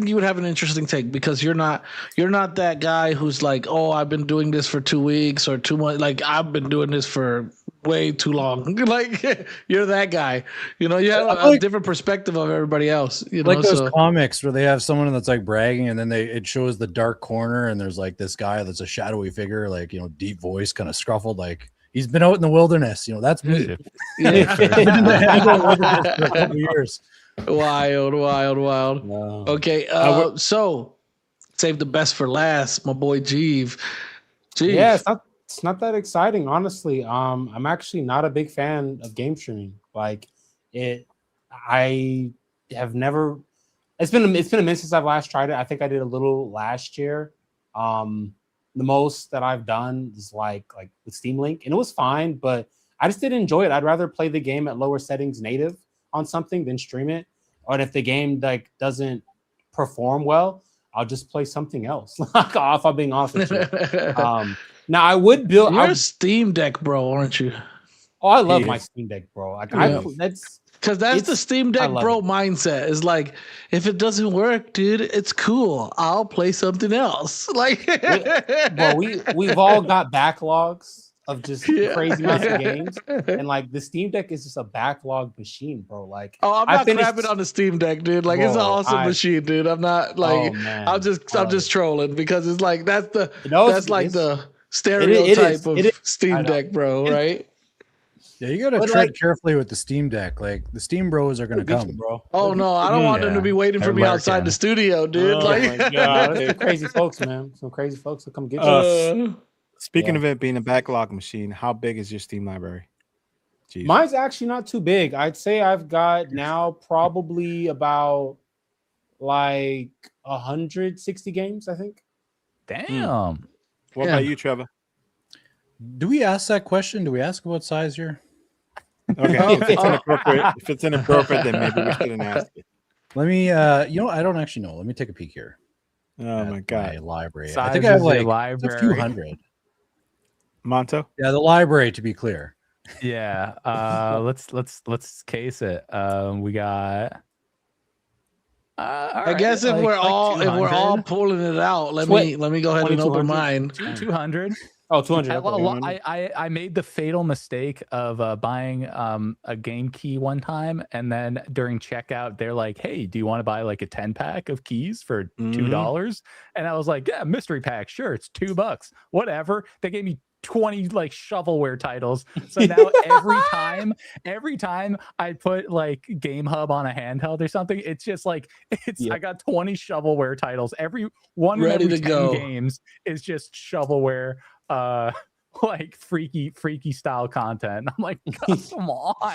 you would have an interesting take because you're not that guy who's like, oh, I've been doing this for 2 weeks or 2 months. Like I've been doing this for way too long. Like you're that guy. You have a like- different perspective of everybody else. Like those so comics where they have someone that's like bragging, and then it shows the dark corner, and there's like this guy that's a shadowy figure, like deep voice, kind of scruffled, like he's been out in the wilderness. That's me. yeah. I've been in the wilderness for a couple years. Wild. Wow. Okay. So save the best for last, my boy Jeeves. Yeah, it's not that exciting, honestly. I'm actually not a big fan of game streaming. Like I have never. It's been a minute since I've last tried it. I think I did a little last year. The most that I've done is like with Steam Link, and it was fine, but I just didn't enjoy it. I'd rather play the game at lower settings native on something than stream it. Or if the game doesn't perform well, I'll just play something else. If I'm being honest with you. Now I would build. You're a Steam Deck bro, aren't you? Oh, I love He my is. Steam Deck, bro. Like Yeah. that's Because that's It's- the Steam Deck I love bro it. mindset. Is like, if it doesn't work, dude, it's cool. I'll play something else. Like, bro. We've all got backlogs of just Yeah. crazy amounts of games, and like the Steam Deck is just a backlog machine, bro. Like Oh, I'm I not finished- crapping on the Steam Deck, dude. Like, it's an Bro, awesome I- machine, dude. I'm not like, oh, man. I'm just trolling because it's like that's the No, that's like it's- the stereotype of It is. I Steam know. Deck, bro. Right? Yeah, you gotta But, tread like- carefully with the Steam Deck. Like the Steam Bros are gonna Get you, come. bro. Oh no, I don't want them to be waiting for They're me outside lurking. the studio, dude. Oh like, my god, some crazy folks, man. Some crazy folks will come get you. Speaking Yeah. of it being a backlog machine, how big is your Steam library? Jeez. Mine's actually not too big. I'd say I've got now probably about like 160 games, I think. Damn. What Yeah. about you, Trevor? Do we ask that question? Do we ask what size you're? Okay, if it's inappropriate, then maybe we shouldn't ask it. Let me I don't actually know. Let me take a peek here. Oh at my god, library. I Size think I have is your like a few library. hundred. Monto. Yeah, the library, to be clear. Yeah. Let's case it. We got. I guess if we're all pulling it out, let me go ahead and open 2200. mine. 200. Oh, 200. I made the fatal mistake of buying a game key one time, and then during checkout they're like, "Hey, do you want to buy like a 10-pack of keys for $2?" And I was like, "Yeah, mystery pack, sure, it's $2, whatever." They gave me 20 like shovelware titles. So now every time I put like Game Hub on a handheld or something, it's just like I got 20 shovelware titles. Every one Ready in every to 10 go. games is just shovelware like freaky style content. I'm like, come on.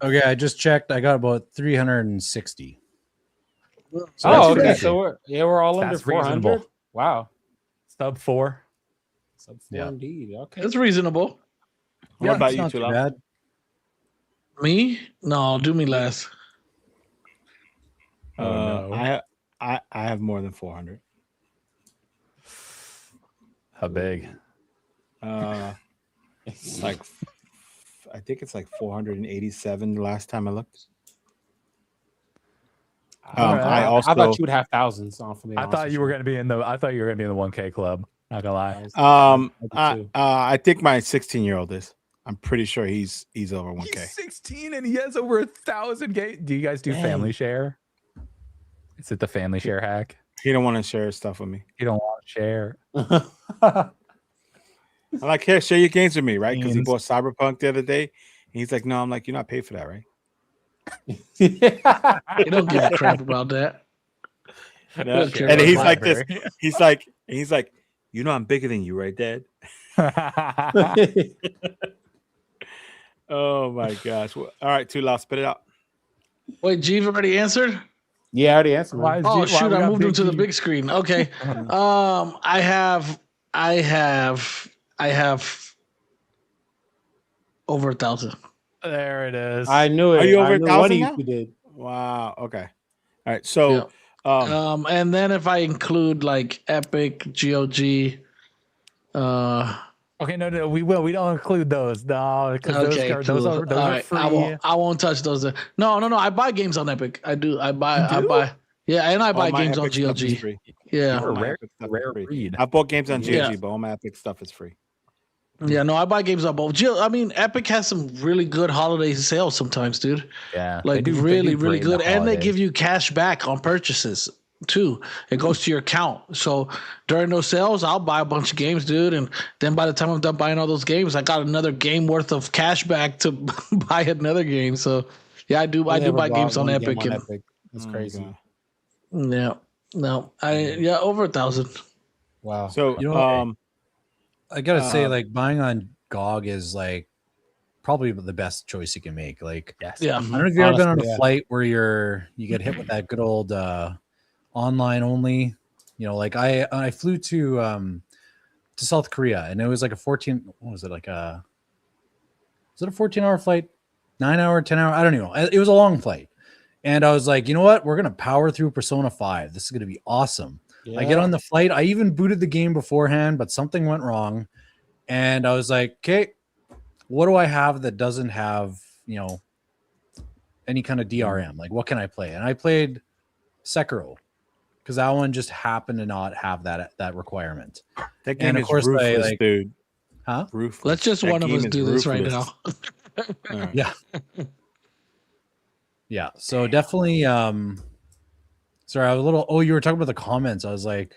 Okay, I just checked. I got about 360. Oh, that's okay. pretty So we're all under That's 400. reasonable. Wow. Sub 4. Sub 4 Yeah. indeed. Okay. It's reasonable. What about it's you, not too Tula? bad. Me? No, do me less. Oh, no. I have more than 400. How big? It's like I think it's like 487 the last time I looked. Alright. I thought you would have thousands. I thought you were gonna be in the 1K club. Not gonna lie. I think my 16-year-old is. I'm pretty sure he's over 1K. He's 16 and he has over 1,000 games. Do you guys do family share? Is it the family share hack? He don't want to share his stuff with me. You don't want to share. I'm like, here, share your games with me, right? Because he Games. bought Cyberpunk the other day. And he's like, no. I'm like, you're not paid for that, right? You don't give a crap about that. No. Don't care And about he's my like this. He's like, you know, I'm bigger than you, right, Dad? Oh my gosh. Well, all right, Tula, spit it out. Wait, Jeeves already answered? Yeah, I already answered. Why Man. is Oh Why shoot, we I got moved him to the G? big screen. Okay. I have over 1,000. There it is. I knew it. Are you over I knew 1,000 one of now? you did. Wow. Okay. All right. So, And then if I include like Epic, GOG, Okay, no, we don't include those. No, because okay, those cool. are All right. free. I won't touch those. No. I buy games on Epic. I do. I You do? buy. Yeah, and I buy all my games on Epic stuff is GOG. free. Yeah. You're a All my rare Epic stuff is free. breed. I bought games on GOG, Yeah. but all my Epic stuff is free. Yeah, no, I buy games on both. I mean, Epic has some really good holiday sales sometimes, dude. Yeah, Like they do really great in good. the And they holidays. give you cash back on purchases too. It goes to your account. So during those sales, I'll buy a bunch of games, dude. And then by the time I'm done buying all those games, I got another game worth of cash back to buy another game. So yeah, I do Never buy bought games on one game Epic. And Epic. That's Oh, crazy. God. yeah, no, over 1,000. Wow. So, You know, I gotta say, like buying on GOG is like probably the best choice you can make. Like, Yes. Yeah. I don't know if you've ever been on Honestly, a yeah. flight where you get hit with that good old online only. You know, like I flew to South Korea and it was like a 14. What was it like was it a 14-hour flight? 9-hour, 10-hour? I don't know. It was a long flight, and I was like, you know what? We're gonna power through Persona 5. This is gonna be awesome. Yeah. I get on the flight. I even booted the game beforehand, but something went wrong. And I was like, okay, what do I have that doesn't have, you know, any kind of DRM? Like, what can I play? And I played Sekiro because that one just happened to not have that requirement. that game And of is course, ruthless, like, dude. huh? Ruthless. Let's just That one of game us is do this right ruthless. now. All right. Yeah. Yeah. So definitely, sorry, I was a little, oh, you were talking about the comments. I was like,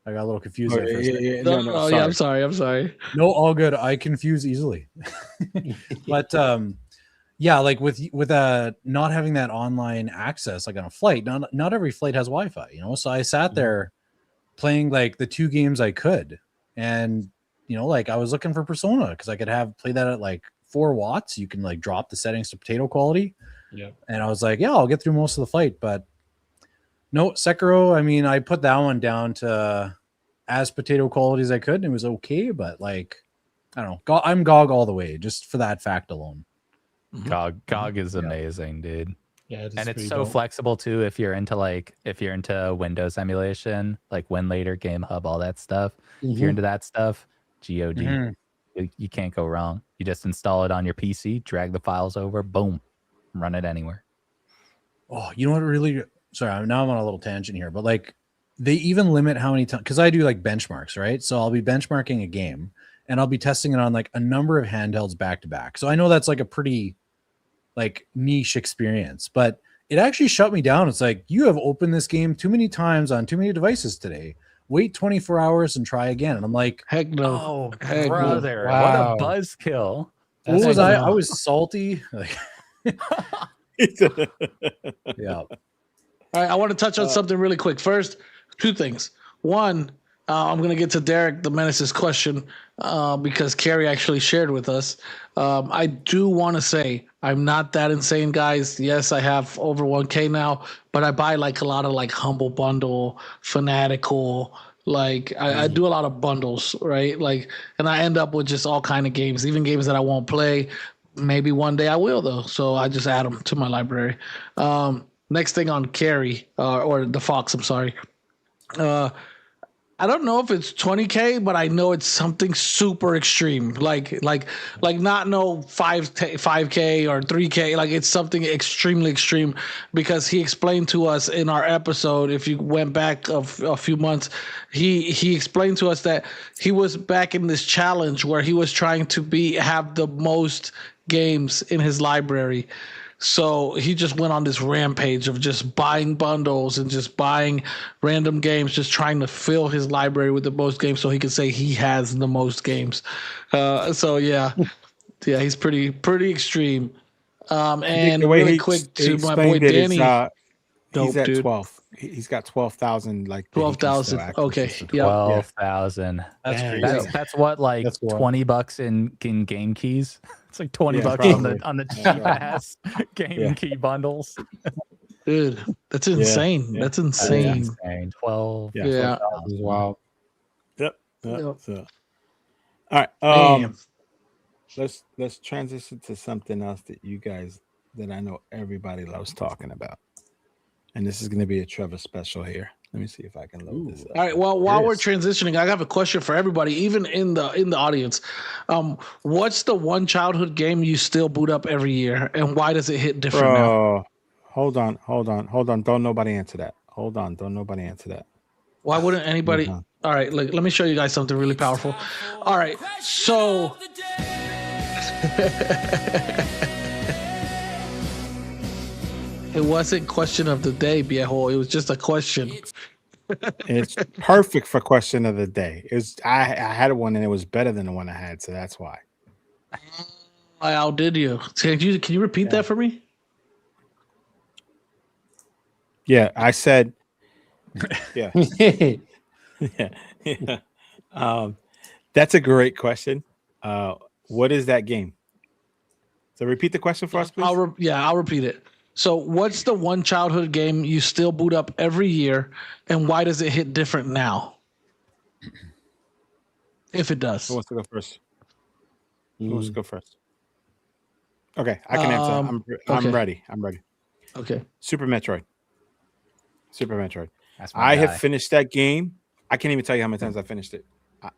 I got a little confused there for a second. No, yeah, I'm sorry. No, all good. I confuse easily. But yeah, like with not having that online access, like on a flight, not every flight has Wi-Fi, you know. So I sat there playing like the 2 games I could, and you know, like I was looking for Persona because I could play that at like 4 watts. You can like drop the settings to potato quality. Yeah. And I was like, yeah, I'll get through most of the flight, but no, Sekiro, I mean, I put that one down to as potato quality as I could, and it was okay, but like, I don't know. I'm GOG all the way, just for that fact alone. GOG is Yeah. amazing, dude. Yeah, it is And it's pretty so dope. flexible too if you're into Windows emulation, like WinLater, GameHub, all that stuff. If you're Mhm. into that stuff, GOG. Mhm. You can't go wrong. You just install it on your PC, drag the files over, boom, run it anywhere. Oh, you know what really? Sorry, now I'm on a little tangent here, but like they even limit how many times, because I do like benchmarks, right? So I'll be benchmarking a game and I'll be testing it on like a number of handhelds back to back. So I know that's like a pretty like niche experience, but it actually shut me down. It's like, you have opened this game too many times on too many devices today. Wait 24 hours and try again. And I'm like, Heck no. Oh, Heck no. brother, Wow. what a buzzkill! what was heck I? no. I was salty. Like, yeah. All right, I want to touch on something really quick. First, two things. One, I'm going to get to Derek the Menace's question because Carrie actually shared with us. I do want to say I'm not that insane, guys. Yes, I have over 1K now, but I buy like a lot of like Humble Bundle, Fanatical. Like I do a lot of bundles, right? Like, and I end up with just all kind of games, even games that I won't play. Maybe one day I will though, so I just add them to my library. Next thing on Carrie or the Fox, I'm sorry. I don't know if it's 20K, but I know it's something super extreme. Like not no 5K or 3K. Like it's something extremely extreme because he explained to us in our episode. If you went back a few months, he explained to us that he was back in this challenge where he was trying to have the most games in his library. So he just went on this rampage of just buying bundles and just buying random games, just trying to fill his library with the most games so he could say he has the most games. So yeah, he's pretty extreme. And the way really he quick to my boy explained it is, Danny. he's Dope, at dude. 12. He's got 12,000 like that he can 12,000. still access Okay. for Yeah. 12,000. That's Dang. crazy. That's what, like That's wild. $20 in game keys. It's like $20 Yeah, on probably. the cheap Yeah. ass game Yeah. key bundles. Dude, that's insane. yeah. That's That is insane. insane. 12. Yeah. Yeah. This is wild. Yep. Yep. So, all right. Damn. Let's transition to something else that I know everybody loves talking about. And this is going to be a Trevor special here. Let me see if I can load this up. All right. Well, while we're Yes. transitioning, I have a question for everybody, even in the audience. What's the one childhood game you still boot up every year, and why does it hit different now? Bro, hold on. Don't nobody answer that. Hold on. Don't nobody answer that. Why wouldn't anybody? Hold on. All right. Let me show you guys something really powerful. All right. So. It wasn't question of the day, viejo. It was just a question. It's perfect for question of the day. I had one and it was better than the one I had, so that's why. I outdid you. Can you repeat that for me? Yeah, I said. Yeah, yeah. That's a great question. What is that game? So repeat the question for us, please. I'll repeat it. So, what's the one childhood game you still boot up every year, and why does it hit different now? If it does. Who wants to go first? Who wants to go first? Okay, I can answer. I'm okay. ready. I'm ready. Okay. Super Metroid. That's my I guy. have finished that game. I can't even tell you how many times I finished it.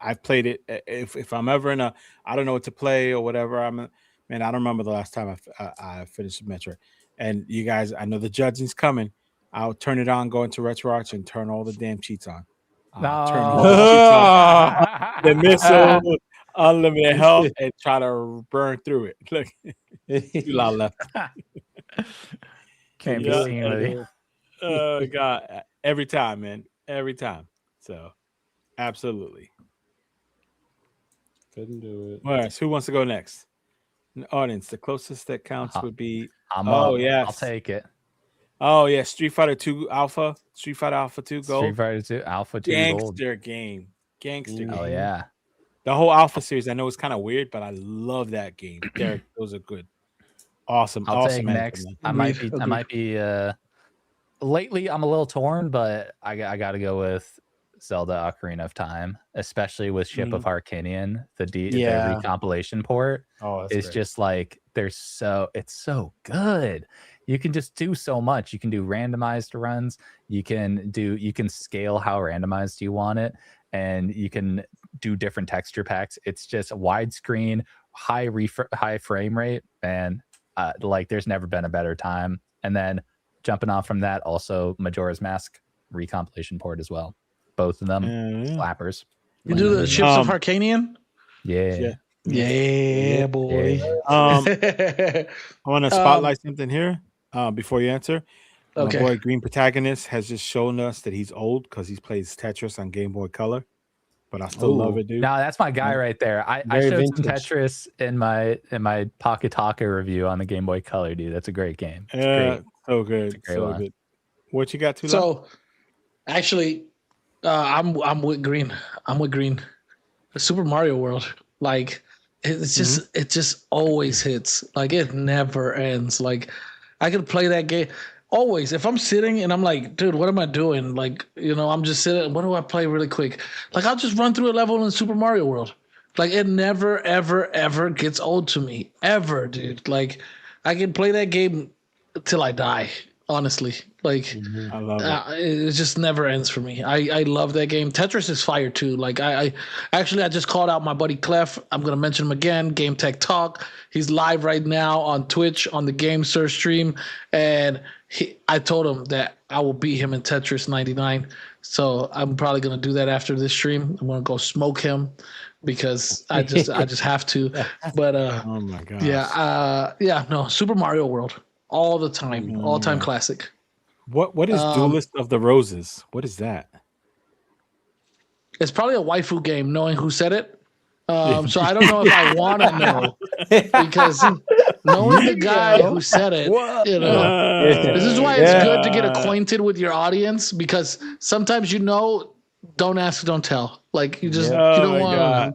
I've played it. If I'm ever in I don't know what to play or whatever. I don't remember the last time I finished Metroid. And you guys, I know the judging's coming. I'll turn it on, go into RetroArch, and turn all the damn cheats on. Turn all the cheats on. The missile, unlimited health, and try to burn through it. Look, you lot left. Can't be Yeah. seen with you. Oh God! Every time, man. Every time. So, absolutely. Couldn't do it. All right. So who wants to go next? In the audience, the closest that counts would be. I'm Oh, up. yes. I'll take it. Oh yeah, Street Fighter 2 Alpha, Street Fighter Alpha 2 Gold, Street Fighter 2, Alpha 2 Gold. gangster game. Oh yeah. The whole Alpha series, I know it's kind of weird, but I love that game. Derek, those are good. Awesome. I'll awesome take anthem, next. man. I might be lately I'm a little torn, but I got to go with Zelda Ocarina of Time, especially with Ship of Harkinian, the Yeah. recompilation port. Oh, that's It's great. just like it's so good. You can just do so much. You can do randomized runs. You can scale how randomized you want it, and you can do different texture packs. It's just a widescreen, high frame rate, and like there's never been a better time. And then jumping off from that, also Majora's Mask recompilation port as well. Both of them slappers. You do the Ships of Harkanian? Yeah, boy. I want to spotlight something here before you answer. Okay. My boy Green Protagonist has just shown us that he's old because he plays Tetris on Game Boy Color, but I still love it, dude. No, that's my guy right there. I showed some Tetris in my Pocket Taka review on the Game Boy Color, dude. That's a great game. It's great. So good, so good. What you got to? So, actually, I'm with Green. Super Mario World, like it's just it just always hits. Like it never ends. Like I could play that game always. If I'm sitting and I'm like, dude, what am I doing? Like, I'm just sitting. What do I play really quick? Like I'll just run through a level in Super Mario World. Like it never, ever, ever gets old to me. Ever, dude. Like I can play that game till I die. Honestly, like I love it. It just never ends for me. I love that game. Tetris is fire too. Like I just called out my buddy Clef. I'm gonna mention him again. Game Tech Talk. He's live right now on Twitch on the Game Sir stream, and I told him that I will beat him in Tetris 99. So I'm probably gonna do that after this stream. I'm gonna go smoke him because I just have to. But oh my god. No, Super Mario World. All the time, all-time classic. What is Duelist of the Roses? What is that? It's probably a waifu game, knowing who said it. So I don't know if I want to know because knowing the guy who said it, this is why it's good to get acquainted with your audience because sometimes don't ask, don't tell. Like you just you don't want.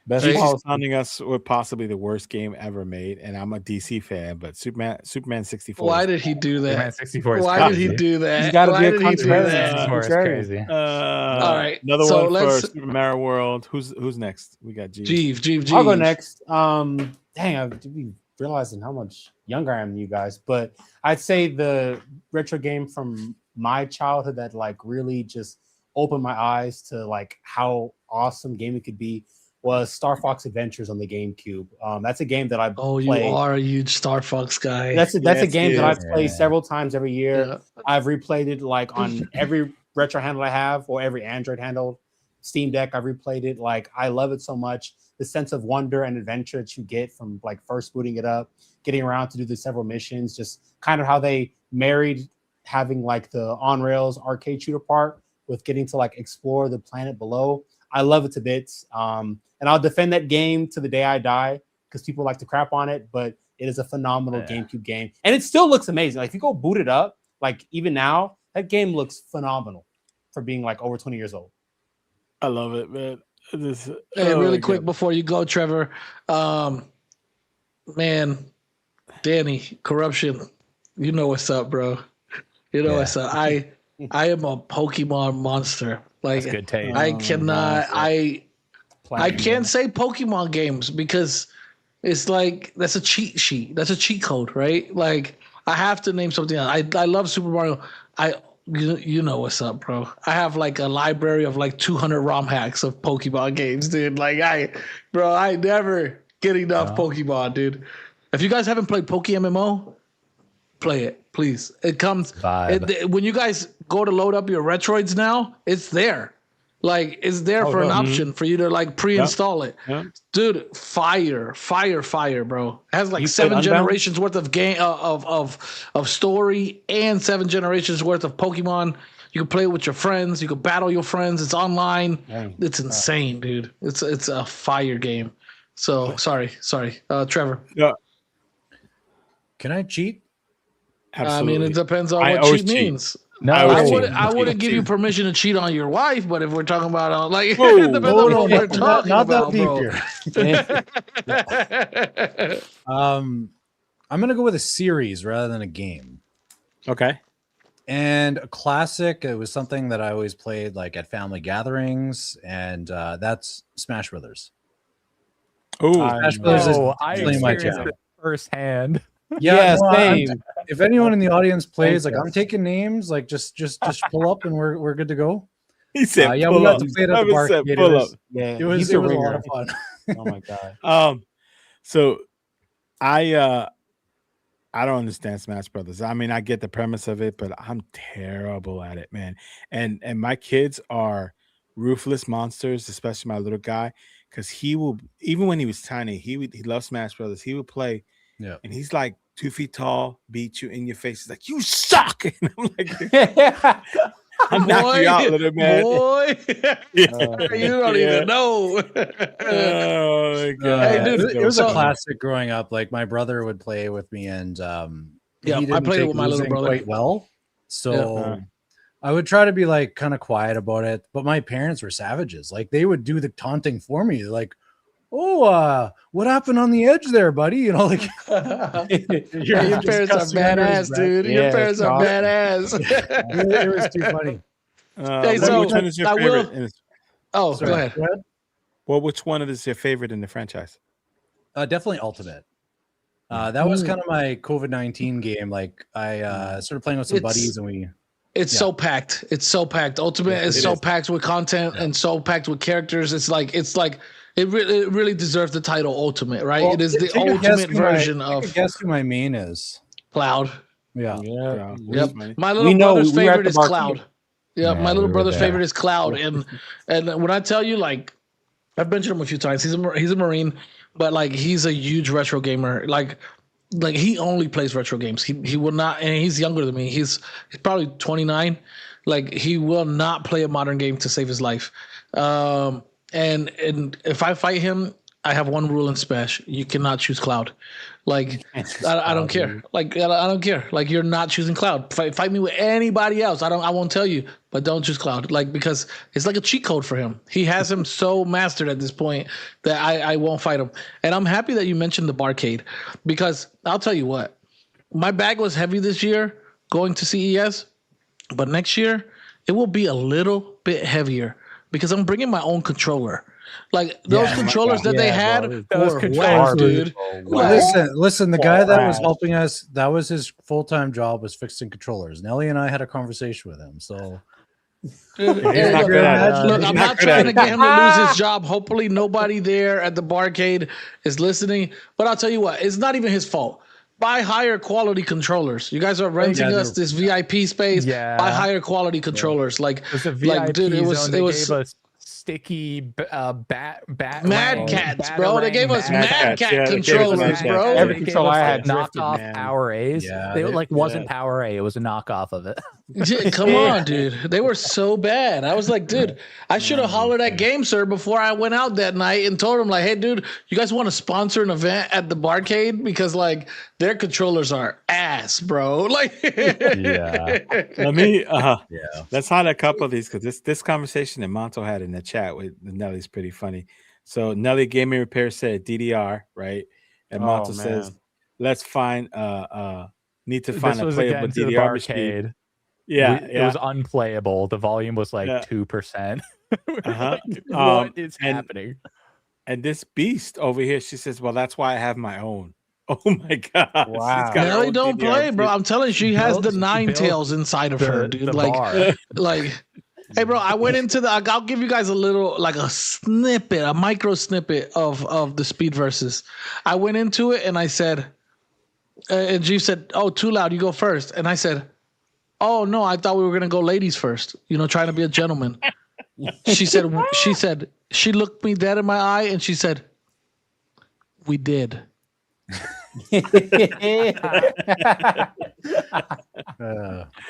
He's sounding us with possibly the worst game ever made, and I'm a DC fan, but Superman 64. Why did he do that? Superman 64 is Why crazy. did he do that? He's got to be a Why did he do that? 64 is crazy. All right, another so one for let's- Super Mario World. Who's next? We got Jeeves. Jeeves. I'll go next. Dang, I've be realizing how much younger I am than you guys, but I'd say the retro game from my childhood that like really just opened my eyes to like how awesome gaming could be was Star Fox Adventures on the GameCube. That's a game that I Oh, played. you are a huge Star Fox guy. That's a game that I've Yeah. played several times every year. Yeah. I've replayed it like on every retro handle I have or every Android handle. Steam Deck, I've replayed it. Like I love it so much. The sense of wonder and adventure that you get from like first booting it up, getting around to do the several missions, just kind of how they married having like the on rails arcade shooter part with getting to like explore the planet below. I love it to bits. And I'll defend that game to the day I die because people like to crap on it, but it is a phenomenal GameCube game. And it still looks amazing. Like if you go boot it up, like even now, that game looks phenomenal for being like over 20 years old. I love it, man. Hey, really quick before you go, Trevor. Man, Danny, corruption. You know what's up, bro. You know what's up. I am a Pokemon monster. Like That's good taste. I cannot. I can't say Pokemon games because it's like that's a cheat sheet. That's a cheat code, right? Like I have to name something else. I love Super Mario. You know what's up, bro. I have like a library of like 200 ROM hacks of Pokemon games, dude. Like I never get enough Pokemon, dude. If you guys haven't played PokeMMO, play it, please. It comes when you guys go to load up your Retroids now, it's there. Like it's there for an option for you to like pre-install it. Yep. Dude, fire, bro. It has like You 7 played generations worth of game of story and 7 generations worth of Pokemon. You can play it with your friends. You can battle your friends. It's online. Dang. It's insane, dude. It's a fire game. So sorry, Trevor. Yeah, Can I cheat? absolutely. I mean, it depends on I what always cheat cheat. means. No, I wouldn't give you permission to cheat on your wife, but if we're talking about like, it depends on what we're talking not about, that bro. deep here. I'm gonna go with a series rather than a game. Okay. And a classic, it was something that I always played like at family gatherings, and that's Smash Brothers. Oh, Smash Brothers is Oh, I definitely my experienced jam. it firsthand. Yeah, no, same. if anyone in the audience plays, Thank like you. I'm taking names, like just pull up and we're good to go. He said, Yeah, pull we got up. to play it at the Trevor bar. said, It pull up. was Yeah, it was he's it a was a ringer. lot of fun. Oh my god. So I don't understand Smash Brothers. I mean, I get the premise of it, but I'm terrible at it, man. And my kids are ruthless monsters, especially my little guy, because he will, even when he was tiny, he loves Smash Brothers. He would play, Yeah. and he's like 2 feet tall, beat you in your face. He's like, you suck. And I'm like, I'm knocking you out, little man. Boy, Yeah. you don't even know. Oh my god. Hey, dude, it was a so- classic growing up. Like my brother would play with me, and Yeah, I he didn't played it take with my little losing brother. quite well. So Yeah. I would try to be like kind of quiet about it, but my parents were savages. Like they would do the taunting for me. They're like, "Oh, what happened on the edge there, buddy?" You know, like Yeah, your parents are badass, dude. Your Yeah, parents are it's awesome. badass. it was too funny. Hey, so which one is your I will- favorite? Oh, Sorry, go ahead. Well, which one is your favorite in the franchise? Definitely Ultimate. That was kind of my COVID-19 game. Like I started playing with some It's- buddies, and we It's so packed. It's so packed. Ultimate is so packed with content and so packed with characters. It's like it really deserves the title Ultimate, right? Well, it is the take a guess ultimate who my- version take a of guess who my main is. Cloud. Yeah. Yeah. Yep. Funny. My little We know, brother's we were at favorite the is bar Cloud. too. Yeah, Yeah, my we little were brother's there. favorite is Cloud, and when I tell you, like, I've mentioned him a few times. He's a Marine, but like he's a huge retro gamer. Like he only plays retro games. He will not, and he's younger than me. He's probably 29. Like he will not play a modern game to save his life. And if I fight him, I have one rule in Smash: you cannot choose Cloud. Like I don't care. Like I don't care. Like you're not choosing Cloud. Fight me with anybody else. I won't tell you, but don't choose Cloud. Like because it's like a cheat code for him. He has him so mastered at this point that I won't fight him. And I'm happy that you mentioned the barcade because I'll tell you what, my bag was heavy this year going to CES, but next year it will be a little bit heavier because I'm bringing my own controller. Like those controllers that they had Those were controllers whack, dude. were Listen. The guy that was Wow. helping us, that was his full-time job, was fixing controllers. Nelly and I had a conversation with him. So Dude, He's hey, not look, good at it. look, He's I'm not not good trying at to it. get him to lose his job. Hopefully, nobody there at the barcade is listening. But I'll tell you what, it's not even his fault. Buy higher quality controllers. You guys are renting us this VIP space. Yeah. Buy higher quality controllers. Like, It was a VIP like, dude, it was zone. They gave us sticky bat Mad wang, Cats, bro. They gave us batarang, Mad Mad Cats, Cat yeah, they gave us controllers, Mad Cats. bro. Every They gave controller us, I like, had drifted, knockoff man. Power A's. Yeah, They they- like wasn't Power A. It was a knockoff of it. Come on, dude. They were so bad. I was like, dude, I should have hollered at Game Sir before I went out that night and told him, like, hey, dude, you guys want to sponsor an event at the barcade? Because, like, their controllers are ass, bro. Like, Yeah. Let me yeah. let's highlight a couple of these because this conversation that Monto had in the chat with Nelly's pretty funny. So Nelly Gaming Repair said DDR, right? And Oh, Monto says, man. let's find need to find This a was playable again to the DDR machine. barcade. Yeah, It was unplayable. The volume was like Yeah. 2%. Uh-huh. What is and- happening? And this beast over here, she says, well, that's why I have my own. Oh my god. Wow. She's got her Nelly own don't DDR play, bro. machine. I'm telling you, she has the Built- nine built tails inside of her, dude. The Like, bar. like, hey, bro, I went into I'll give you guys a little, like a snippet, a micro snippet of the speed versus. I went into it and I said, and Jeeves said, oh, too loud, you go first. And I said, oh no, I thought we were gonna go ladies first. You know, trying to be a gentleman. She said, she looked me dead in my eye and she said, we did.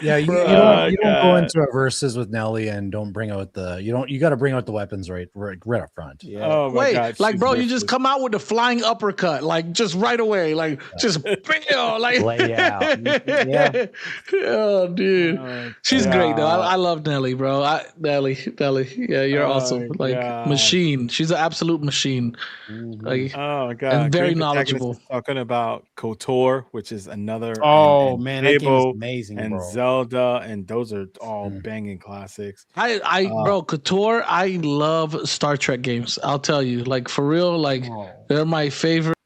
Yeah, you don't go God. into a versus with Nelly and don't bring out you got to bring out the weapons right up front. Yeah. Oh my Wait, god. like, she's bro, you ruthless. just come out with a flying uppercut, like, just right away, like, just, like, Lay out. Yeah. oh, dude, Oh, she's God. great, though. I love Nelly, bro. Nelly, yeah, you're Oh, awesome, like, God. machine. She's an absolute machine, like, Oh my god. and very Green Protagonist knowledgeable. is talking about KOTOR, which is another Oh and man, that game is Fable amazing, and bro. Zelda, and those are all Mm. banging classics. Bro, KOTOR, I love Star Trek games. I'll tell you, like, for real, like, Oh. they're my favorite.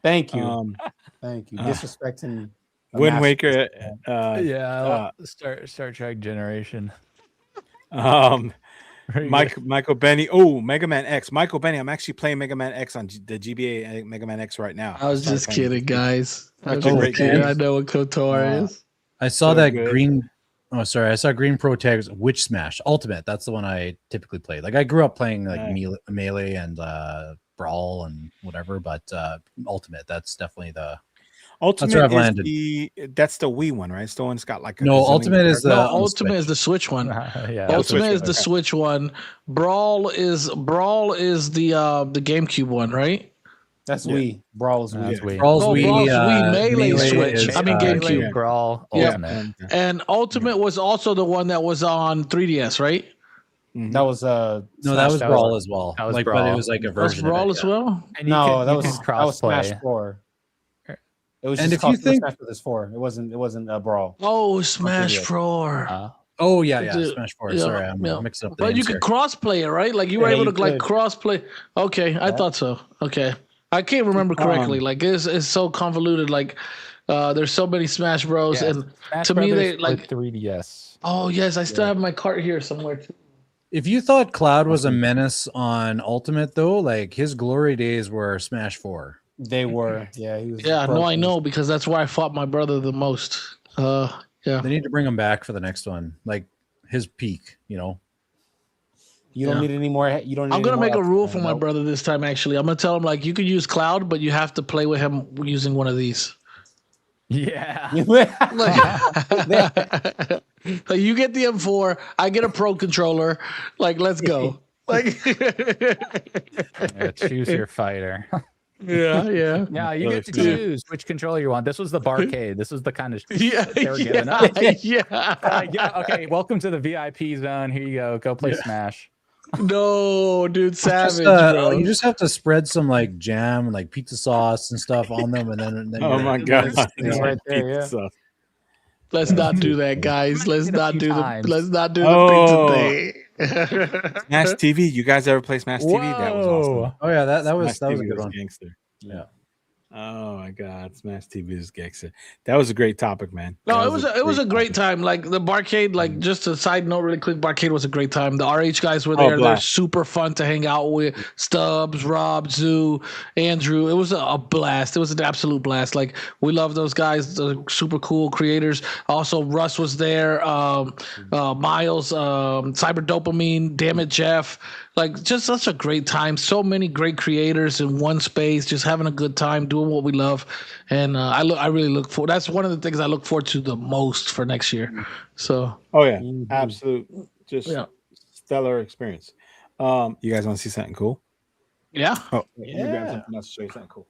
Thank you. Um, Thank you. uh, Disrespecting a Wind masterpiece. Waker. Star Trek Generation. Um, Very Michael Benny. Oh, Mega Man X. Michael Benny. I'm actually playing Mega Man X on the GBA Mega Man X right now. I was started just playing it kidding, this week. guys. Such I a was great just kidding. game. I know what KOTOR is. I saw So that good. green. Oh, sorry. I saw Green Pro tags. Which Smash Ultimate? That's the one I typically play. Like I grew up playing like Melee and Brawl and whatever, but Ultimate. That's definitely the. Ultimate I've is landed. that's the Wii one, right? It's the one that's got like a No, gazillion Ultimate is characters. the No, on the Ultimate is Switch. the Switch one. Yeah. the Ultimate Switch is one, the okay. Switch one. Brawl is the GameCube one, right? That's Yeah. Wii. Brawl's Wii. That's Wii. Brawl's Oh, Wii. Brawl's Wii Melee Switch. is, I mean GameCube. yeah. Brawl Yeah. Ultimate. And Ultimate was also the one that was on 3DS, right? Mhm. That was No, Smash that was that Brawl was- as well. that was Like, but Brawl. it was like a That was version Brawl of it. as well. And no, that you was can Smash crossplay. 4. It was And just if called you think- Smash Brothers 4. It wasn't a Brawl. Oh, Smash Yeah. 4. Oh yeah, Dude, Smash 4. yeah, Sorry, I'm yeah. mixing up the But you names could here. cross-play it, right? Like you were Yeah, able you to like could. cross-play. Okay, I thought so. Okay, I can't remember correctly. Like it's so convoluted. Like there's so many Smash Bros. Yeah, And Smash to me, Brothers they for like. 3DS. Oh yes, I still have my cart here somewhere too. If you thought Cloud was a menace on Ultimate, though, like his glory days were Smash 4. They were. Yeah, he was. Yeah, no, I broken. know because that's where I fought my brother the most. Yeah. They need to bring him back for the next one, like his peak. You know, You don't Yeah. need any more. You don't. Need I'm gonna any more make a help, rule man. for my Nope. brother this time. Actually, I'm gonna tell him like you could use Cloud, but you have to play with him using one of these. Yeah. Like, you get the M4, I get a Pro controller. Like, let's go. Like, Yeah, choose your fighter. yeah. Yeah, you get to choose which controller you want. This was the barcade. This was the kind of Yeah, they were giving up. yeah. Yeah, okay, welcome to the VIP zone. Here you go. Go play Smash. No, dude, savage, just, bro. you just have to spread some like jam and like pizza sauce and stuff on them, and then Oh you're- my god! It's right there, yeah. Pizza. Let's not do that, guys. Let's Did a not few do times. the. Let's not do the Oh. pizza thing. Smash TV. You guys ever play Smash TV? That was awesome. Whoa. Oh yeah, that was Smash a TV good one. Gangster. Yeah. Oh my god, Smash TV is gangster. That was a great topic, man. No, That it was a great topic. time. Like the barcade, like just a side note, really quick, barcade was a great time. The RH guys were Oh, there. They're blast. super fun to hang out with. Stubbs, Rob, Zoo, Andrew. It was a blast. It was an absolute blast. Like we love those guys. The super cool creators. Also, Russ was there. Miles, Cyber Dopamine, Damn It, Jeff. Like just such a great time. So many great creators in one space, just having a good time, doing what we love. And I really look forward. That's one of the things I look forward to the most for next year. So Oh yeah, Mhm. absolute, just Yeah. stellar experience. You guys want to see something cool? yeah. Oh, let me grab Yeah. something else to show you something cool.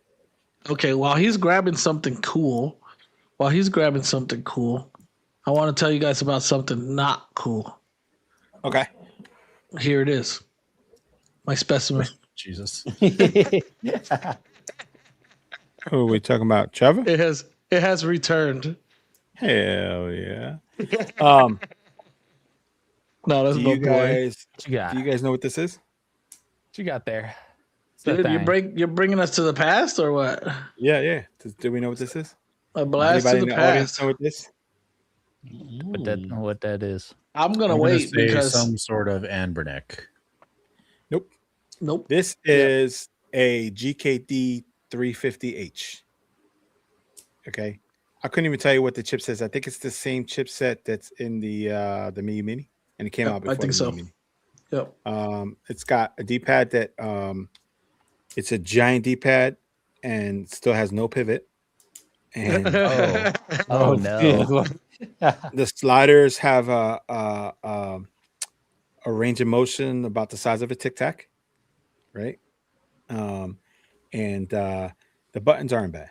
Okay. While he's grabbing something cool, I want to tell you guys about something not cool. Okay. Here it is. My specimen. Jesus. Who are we talking about? Trevor? It has returned. Hell yeah. Um, No, that's do my you boy. guys What you got? do you guys know what this is? What you got there? What's that Dude, thing? you're bringing us to the past or what? Yeah. Do we know what this is? A blast Anybody to in the the audience past. know what this? What that is? I'm gonna I'm wait say because some sort of Anbernick. nope. This is a GKD 350H. Okay. I couldn't even tell you what the chipset is. I think it's the same chipset that's in the Mii Mini, and it came Yep, out before I think the so. Mii Mini. Yep. It's got a D-pad that it's a giant D-pad and still has no pivot. And Oh no. the sliders have a range of motion about the size of a Tic Tac, right? And the buttons aren't bad,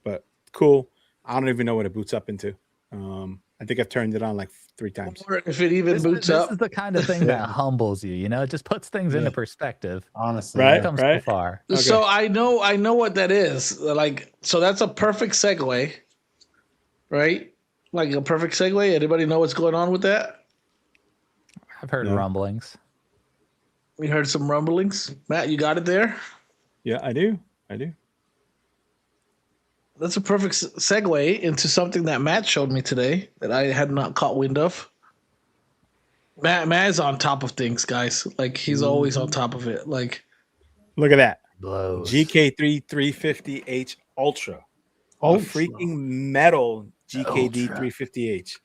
but cool. I don't even know what it boots up into. I think I've turned it on like 3 times. Or if it even boots This up. is the kind of thing that humbles you. You know, it just puts things into perspective. Honestly, Right? It comes too far. Okay. So I know what that is. Like, so that's a perfect segue, right? Like a perfect segue. Anybody know what's going on with that? I've heard No. rumblings. We heard some rumblings. Matt, you got it there? Yeah, I do. that's a perfect segue into something that Matt showed me today that I had not caught wind of. Matt is on top of things, guys. Like he's always on top of it. Like, look at that. Blows. GK3 350H Ultra. A freaking metal GKD 350H.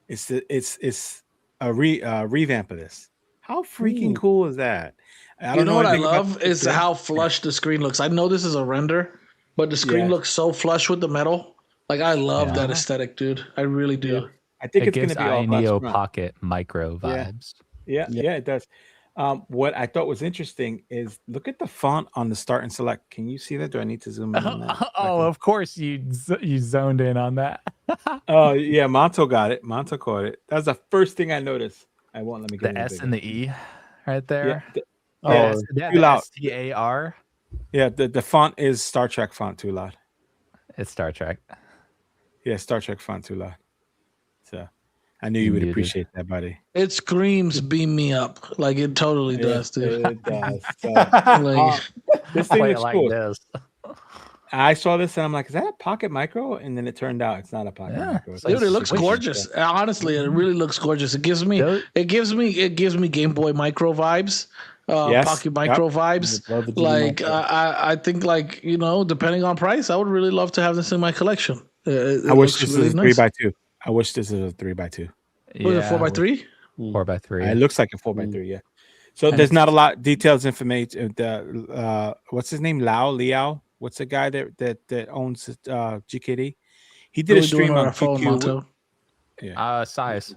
It's a revamp of this. How freaking cool is that? I don't know what I anything about love is how flush the screen looks. I know this is a render, but the screen looks so flush with the metal. Like I love that aesthetic, dude. I really do. Yeah. I think it it's going gives to be all Neo glass front. Pocket micro vibes. Yeah, it does. What I thought was interesting is look at the font on the start and select. Can you see that? Do I need to zoom in on that? Oh, of course you zoned in on that. Oh yeah, Monto got it. Monto caught it. That's the first thing I noticed. I won't let me get The S and the E right there. the STAR. Yeah, the font is Star Trek font too loud. It's Star Trek. Yeah, Star Trek font too loud. So I knew you would appreciate that, buddy. It screams "beam me up" like it totally does, dude. It does. So, Like, this thing Play it looks like cool. this. I saw this and I'm like, is that a pocket micro? And then it turned out it's not a pocket micro. It's dude, it just looks squishy. gorgeous. Honestly, it really looks gorgeous. It gives me Game Boy Micro vibes. Pocket Micro vibes. Like I think, like, you know, depending on price, I would really love to have this in my collection. I wish this was a 3x2. I wish this was a 3x2. Was it 4x3? 4x3. It looks like a 4x3. Yeah. So there's not a lot details information. What's his name? Liao. What's the guy that owns GKD? He did a stream on phone, Monto. Size.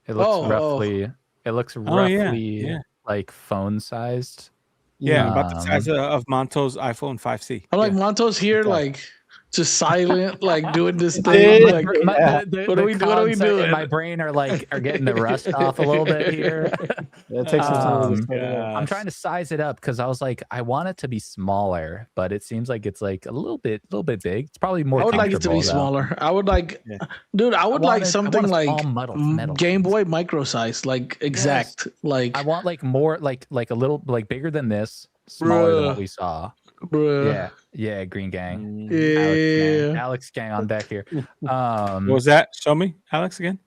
It looks roughly. It looks roughly like phone sized. Yeah, about the size of Monto's iPhone 5C. I'm like, Monto's here, like just silent, like doing this thing. Like, what are we doing? In my brain are getting the rust off a little bit here. It takes some time. I'm trying to size it up because I was like, I want it to be smaller, but it seems like it's like a little bit big. It's probably more. I would like it to be smaller. I would like, dude. I would like something like metal. Game Boy micro size, like exact. Yes. Like I want like more, like a little, like bigger than this, smaller than what we saw. Bruh. Yeah, Green Gang. Yeah. Alex Gang on deck here. What was that? Show me, Alex, again.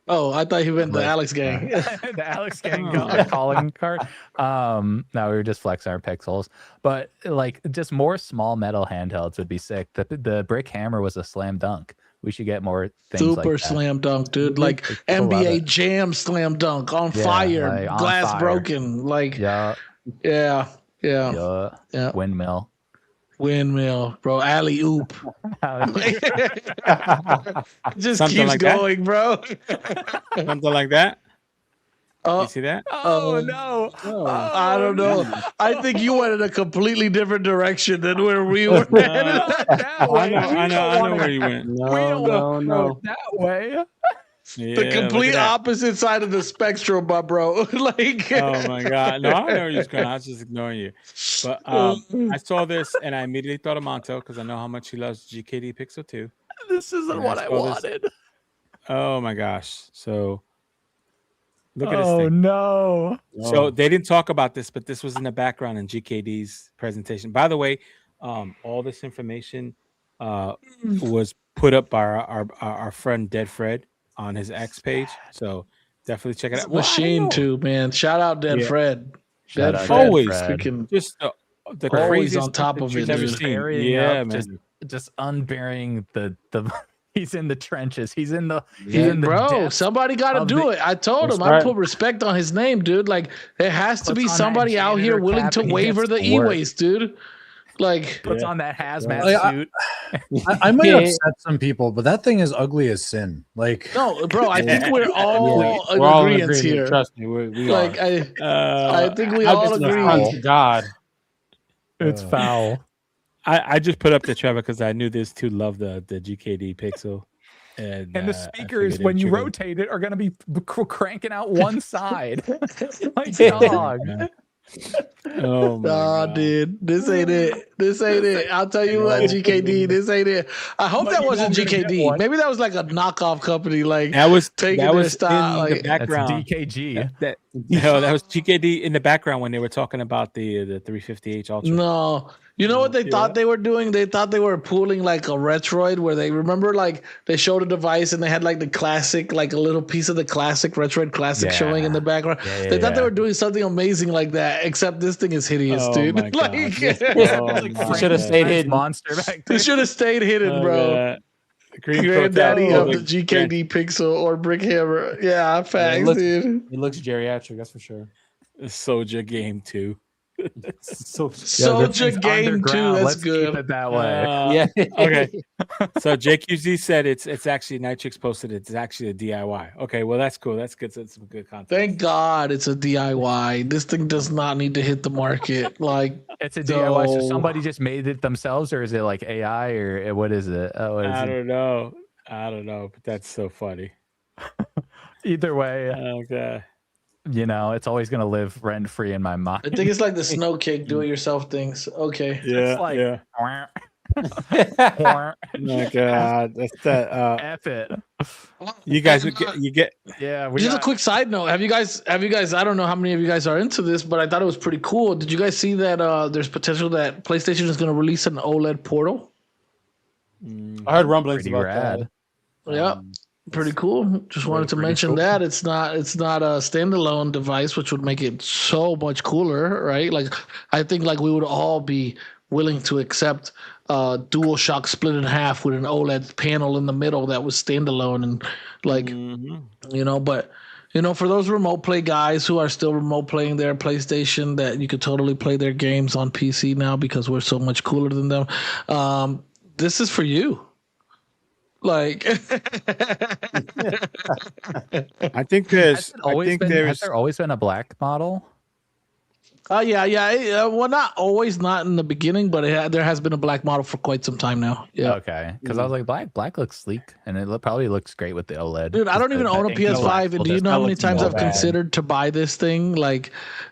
Oh, I thought he meant the Alex Gang. The Alex Gang calling card. No, we were just flexing our pixels, but like just more small metal handhelds would be sick. The brick hammer was a slam dunk. We should get more things Super like that. slam dunk, dude. Like NBA Jam slam dunk on fire, like on glass fire. Broken. Like yeah. Windmill, bro. Alley oop. Just Something keeps like going, bro. Something like that. You see that? Oh no! I don't know. I think you went in a completely different direction than where we were headed. I know where you went. No. That way. Yeah, The complete opposite side of the spectrum, my bro. Like, oh my god, no, I know where you're going. I was just ignoring you. But I saw this and I immediately thought of Monto because I know how much he loves GKD Pixel 2. This isn't what I wanted. Oh my gosh! So look at this thing. Oh no! So they didn't talk about this, but this was in the background in GKD's presentation. By the way, all this information was put up by our friend Dead Fred on his X page. So definitely check it out. Machine too, man. Shout out Dead Fred. Shout out always Fred. just the Always craziest on top of it, never dude. seen. Yeah, man. Just unburying the he's in the trenches. He's in the bro. depths Somebody got to do it. I told him I put respect on his name, dude. Like there has to be somebody out here willing to waver the e-waste, dude. Like puts on that hazmat suit. I might upset some people, but that thing is ugly as sin. Like no, bro. I think we're all in agreement here. Trust me, we like are. I think we all agree. To God, it's foul. I just put up the Trevor because I knew this two love the GKD Pixel. And the speakers, when you rotate it, are going to be cranking out one side. Like dog. Oh my God. Dude, this ain't it. This ain't it. I'll tell you what, GKD. This ain't it. I hope that wasn't GKD. Maybe that was like a knockoff company, like That was taking that their was style. in the Like, That's background. DKG. That was GKD in the background when they were talking about the 350H Ultra. no, you know what they thought they were doing? They thought they were pulling like a Retroid, where they remember like they showed a device and they had like the classic, like a little piece of the classic Retroid classic showing in the background. They thought they were doing something amazing like that, except this thing is hideous, dude. My God. Like, should have stayed hidden. Monster back there. it should have stayed hidden, bro. Green Granddaddy Pro of the GKD Pixel or Brick Hammer. Yeah, facts, dude. It looks geriatric, that's for sure. Soldier Game 2. Soldier Game 2. That's Let's good. keep it that way. Yeah. Okay. So JQZ said it's actually Nitrix posted it's actually a DIY. Okay, well that's cool. That's good. That's some good content. Thank God it's a DIY. This thing does not need to hit the market. Like, It's a DIY. So somebody just made it themselves, or is it like AI, or what is it? I don't know. But that's so funny. Either way, Okay. you know, it's always gonna live rent free in my mind. I think it's like the snow cake do-it-yourself things. Okay. Yeah. It's like, yeah. yeah. Oh my God. That's that. F it. You guys would get. Yeah. Just a quick side note. Have you guys, I don't know how many of you guys are into this, but I thought it was pretty cool. Did you guys see that there's potential that PlayStation is going to release an OLED portal? I heard rumblings Pretty about rad. Yeah. Pretty cool. Just wanted to mention cool. that it's not a standalone device, which would make it so much cooler, right? Like, I think like we would all be willing to accept DualShock split in half with an OLED panel in the middle that was standalone and like you know, but you know, for those remote play guys who are still remote playing their PlayStation, that you could totally play their games on PC now because we're so much cooler than them. This is for you. Like, I think there's. Has there always been a black model? yeah. Well, not always, not in the beginning, but there has been a black model for quite some time now. Yeah. Okay. Because I was like, black looks sleek, and it probably looks great with the OLED. Dude, I don't even own a PS5, and do you know how many times I've considered to buy this thing? Like,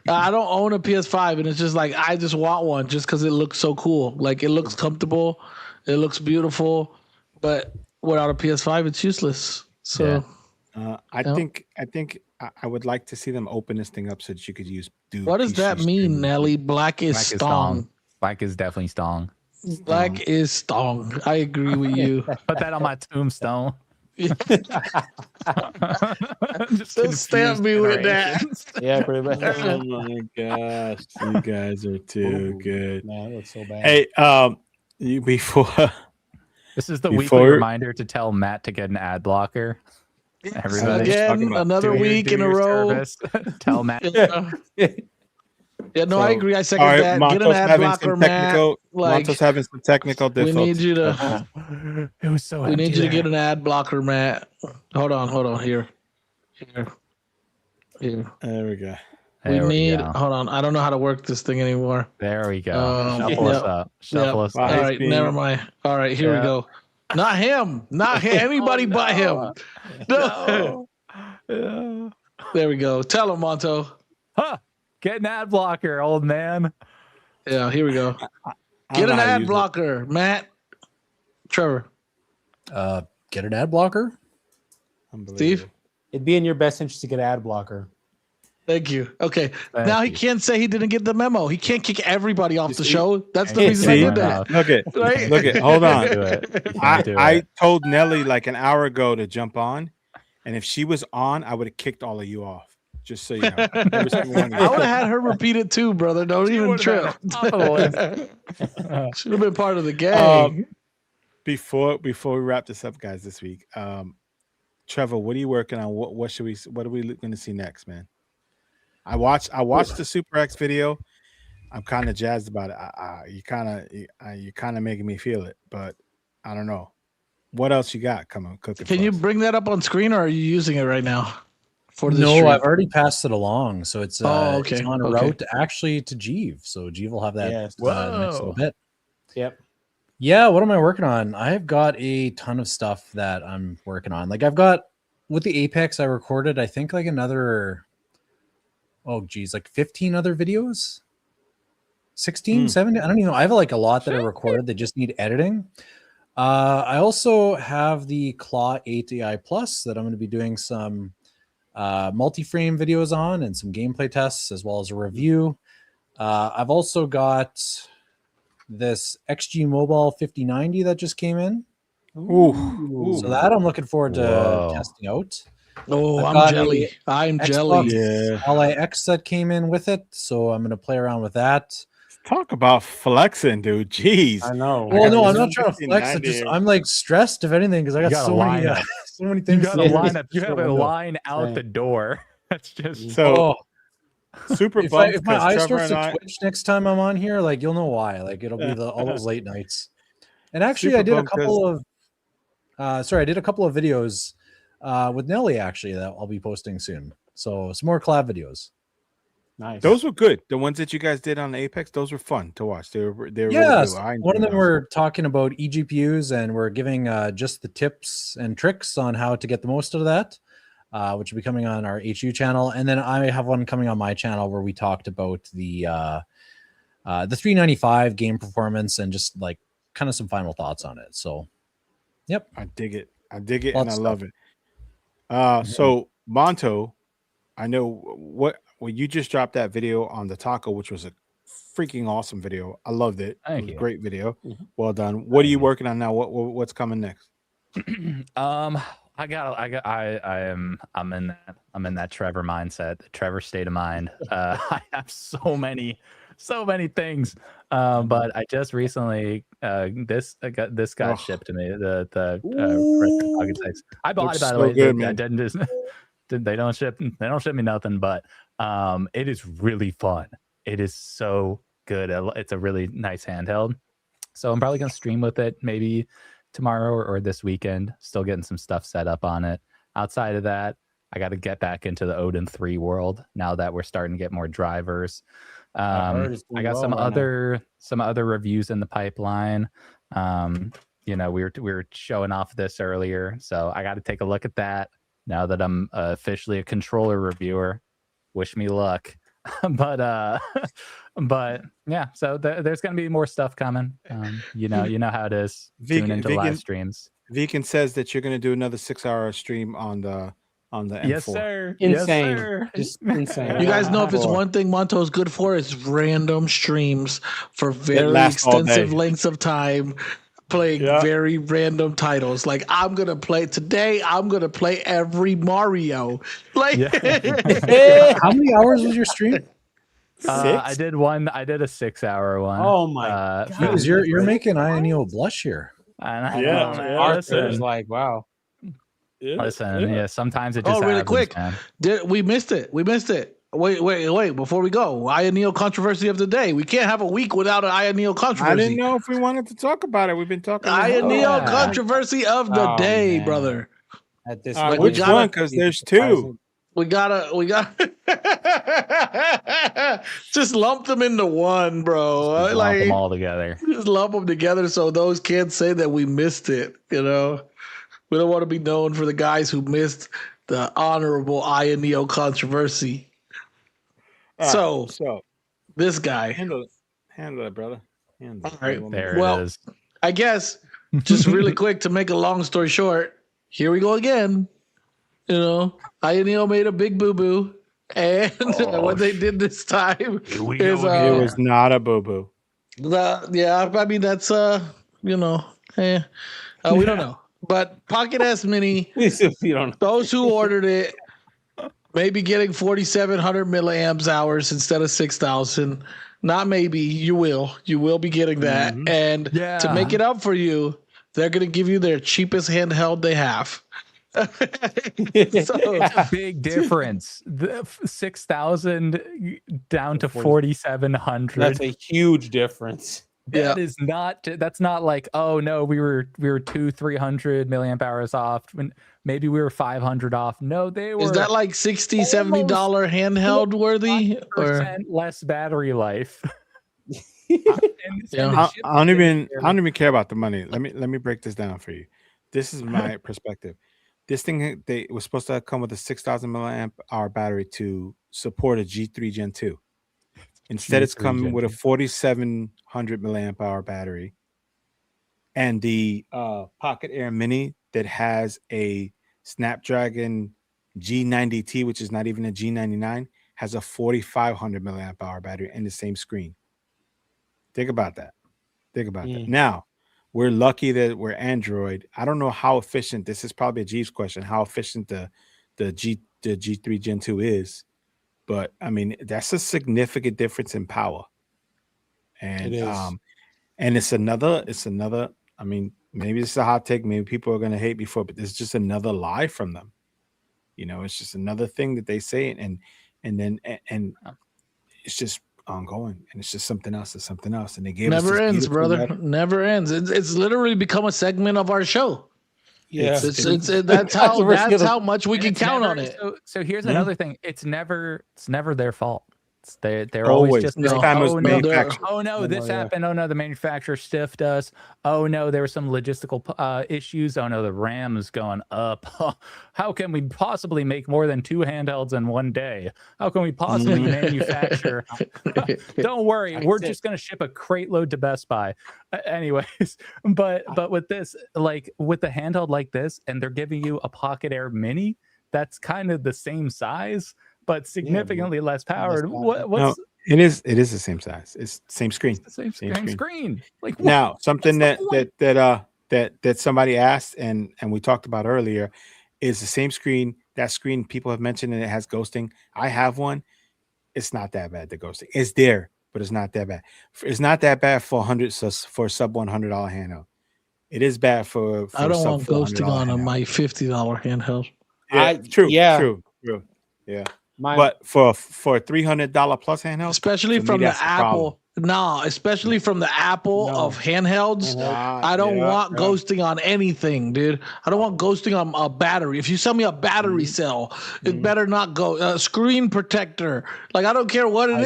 I don't own a PS5, and it's just like I just want one just because it looks so cool. Like, it looks comfortable, it looks beautiful, but without a PS5, it's useless. So, I think I would like to see them open this thing up so that you could do. What does that mean, Nelly? Black is stong. Black is definitely stong. Black is stong. I agree with you. Put that on my tombstone. Just stamp me with that. Yeah, pretty much. Oh my gosh, you guys are too good. Man, it looks so bad. Hey, before this is the weekly reminder to tell Matt to get an ad blocker. Everybody, again, another week in a row. Service. Tell Matt. Yeah, no, I agree. I second that. Monto's get an ad blocker, Matt. Like, Monto's having some technical difficulties. We need you to. It was so. We need you to get an ad blocker, Matt. Hold on. Here. There we go. Hold on. I don't know how to work this thing anymore. There we go. Shuffle us up. Shuffle us up. All right, never mind. All right, here we go. Not him. Anybody but him. No. There we go. Tell him, Monto. Huh. Get an ad blocker, old man. Yeah, here we go. Get an ad blocker, Matt. Trevor. Get an ad blocker. Steve. It'd be in your best interest to get an ad blocker. Thank you. Okay. Now he can't say he didn't get the memo. He can't kick everybody off the show. That's the reason I did that. Look it. Hold on. I told Nelly like an hour ago to jump on, and if she was on, I would have kicked all of you off. Just so you know. I would have had her repeat it too, brother. Don't even trip. Should have been part of the game. Before we wrap this up, guys, this week, Trevor, what are you working on? What are we going to see next, man? I watched the Super X video. I'm kind of jazzed about it. You kind of making me feel it, but I don't know. What else you got coming cooking? Can you bring that up on screen, or are you using it right now? No, I've already passed it along, so it's okay. It's on a route to Jeeves. So Jeeves will have that next little bit. Yep. Yeah, what am I working on? I've got a ton of stuff that I'm working on. Like I've got with the Apex, I recorded I think like another like 15 other videos. 16, 17. I don't even know. I have like a lot that are recorded. They just need editing. I also have the Claw 8 AI Plus that I'm going to be doing some multi-frame videos on and some gameplay tests as well as a review. I've also got this XG Mobile 5090 that just came in. Ooh. So that I'm looking forward to Whoa. testing out. Oh, I've I'm got jelly. a I'm Xbox jelly. Yeah. LAX that came in with it, so I'm going to play around with that. Talk about flexing, dude. Jeez. I know. Well, no, I'm this not trying to flex. 1590. I'm like stressed, if anything, because I got gotta so many, line up. so many You things. got to a do. line up. You have a Window. line out Right. the door. That's just So super If bummed my because eye Trevor starts and to I twitch next time I'm on here, like you'll know why. Like it'll be all those late nights. And actually, Super I did a bummed 'cause- couple of. I did a couple of videos with Nelly actually that I'll be posting soon. So some more collab videos. Nice. those were good. The ones that you guys did on Apex, those were fun to watch. They were really good. Yes, I one of enjoyed them those. we're talking about eGPUs and we're giving just the tips and tricks on how to get the most of that, which will be coming on our HU channel. And then I have one coming on my channel where we talked about the 395 game performance and just like kind of some final thoughts on it. So, yep. I dig it. And I Lots of love it. So Monto, I know what you just dropped that video on the taco, which was a freaking awesome video. I loved it. Thank It was you. a great video. Mhm. Well done. What are you working on now? What's coming next? I'm in that Trevor mindset, the Trevor state of mind. I have so many things. But I just recently this got shipped to me. The Fresco Pocket Sites. I bought Looks it, by the so way. good, I man. didn't just they don't ship me nothing, but it is really fun. It is so good. It's a really nice handheld. So I'm probably gonna stream with it maybe tomorrow or this weekend. Still getting some stuff set up on it. Outside of that, I got to get back into the Odin 3 world now that we're starting to get more drivers. heard it's doing I got well some right now. other reviews in the pipeline. We were showing off this earlier, so I got to take a look at that now that I'm officially a controller reviewer. Wish me luck. but yeah, so there's gonna be more stuff coming. You know how it is. Tune into live streams. Vegan says that you're going to do another 6-hour stream on the M4. Yes, sir. Insane. Yes, sir. Just insane. You guys know if it's Boy. one thing Monto's good for, it's random streams for very last all extensive day. lengths of time, playing Yeah. very random titles. Like I'm gonna play every Mario. Like How many hours was your stream? I did a 6-hour one. Oh my Jeez, you're making Ionio blush here. I Yeah, know, man. Arthur is Listen, like, wow. yeah. Sometimes it just really happens, quick. man. we missed it. Wait! Before we go, Ionio controversy of the day. We can't have a week without an Ionio controversy. I didn't know if we wanted to talk about it. We've been talking. Ionio Yeah. controversy of the Oh, day, man. brother. At this Like, rate, we Which gotta- one? Because there's two. We gotta just lump them into one, bro. Just lump Like them all together. just lump them together so those kids say that we missed it. You know, we don't want to be known for the guys who missed the honorable Ionio controversy. All right, So this guy, handle it, brother. Handle it. All right, There Well, it is. I guess, just really quick to make a long story short, here we go again. You know, Ionio made a big boo boo, and what they did this time we is go It again. was not a boo boo. I mean that's we don't know, but Pocket S Mini, if you don't know. those who ordered it may be getting 4,700 milliamps hours instead of 6,000. Not maybe, you will be getting that, and Yeah. to make it up for you, they're gonna give you their cheapest handheld they have. So, It's a big difference. The 6,000 down to 4,700. That's a huge difference. That's not like, oh no, we were 200-300 milliamp hours off when maybe we were 500 off. No, they were is that like $60-$70 handheld worthy? Or percent less battery life. Yeah. I don't even care about the money. Let me break this down for you. This is my perspective. This thing they was supposed to come with a 6,000 milliamp hour battery to support a G3 Gen 2. Instead, it's G3 coming Gen with a 2. 4700 milliamp hour battery, and the Pocket Air Mini that has a Snapdragon G90T, which is not even a G99, has a 4500 milliamp hour battery and the same screen. Think about that. Think about that. Now, we're lucky that we're Android. I don't know how efficient, this is probably a Jeeves question, how efficient the G3 Gen 2 is. But I mean, that's a significant difference in power. And It is. and it's another, I mean, maybe it's a hot take, maybe people are gonna hate me for it, but it's just another lie from them. You know, it's just another thing that they say, and it's just ongoing, and it's just something else, and something else. And they gave us Never this ends, beautiful brother. record. Never ends. It's literally become a segment of our show. Yeah. That's how much we And can it's count never- on it. So here's Yeah. another thing. It's never their fault. They're Always. always just This like, time it was oh no, manufactured. oh no, this yeah. happened. Oh no, the manufacturer stiffed us. Oh no, there were some logistical issues. Oh no, the RAM is going up. How can we possibly make more than 2 handhelds in one day? How can we possibly manufacture? Don't worry, we're just going to ship a crate load to Best Buy. Anyways, but with this, like with the handheld like this, and they're giving you a Pocket Air Mini that's kind of the same size but significantly less powered. What's No, it is the same size. It's same screen. the same screen? Like what? Now, something What's the that that somebody asked and we talked about earlier is the same screen. That screen people have mentioned, and it has ghosting. I have one. It's not that bad. The ghosting it's there, but it's not that bad. It's not that bad for for a sub $100 handheld. It is bad for I don't sub want ghosting $400 on handheld. my $50 handheld. Yeah, true. Yeah. But for a $300 plus handheld, Especially for me, from the that's a problem. Apple. No, especially from the Apple of handhelds. I don't want ghosting on anything, dude. I don't want ghosting on a battery. If you sell me a battery cell, it better not go. Screen protector. Like, I don't care what it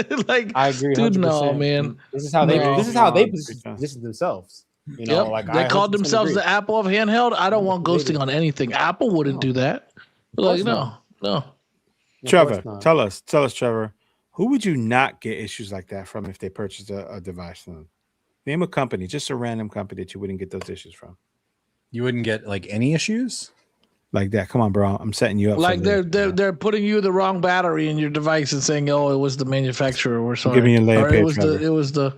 is. Like, I agree. dude, 100%. no, man. This is how they. No. This is how they position themselves. You know, Yep. like They I called 100% themselves agree. the Apple of handheld. I don't want They ghosting do. on anything. Apple wouldn't do that. Like, no. Trevor, tell us, Trevor, who would you not get issues like that from if they purchased a device from them? Name a company, just a random company that you wouldn't get those issues from. You wouldn't get like any issues like that. Come on, bro. I'm setting you up. Like they're putting you the wrong battery in your device and saying, "Oh, it was the manufacturer." Or sorry, give me a layer or it was the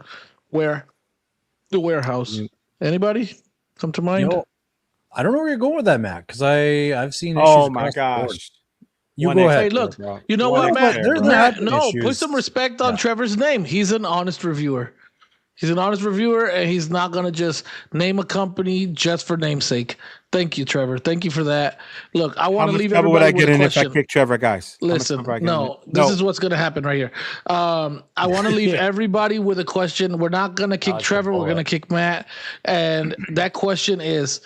warehouse. Anybody come to mind? No, I don't know where you're going with that, Matt. Because I've seen issues. Oh my across the board. gosh. You One go extra, ahead. Hey, look, bro. you know One what, extra, Matt? bro. There have Matt, been no, put issues. some respect on Trevor's name. He's an honest reviewer. He's an honest reviewer, and he's not going to just name a company just for namesake. Thank you, Trevor. Thank you for that. Look, I want to leave trouble would everybody I get with a in if I question. kick Trevor, guys? How much Listen, trouble I get in no, it? this is what's going to happen right here. I want to leave everybody with a question. We're not going to kick Trevor. We're going to kick Matt. And that question is,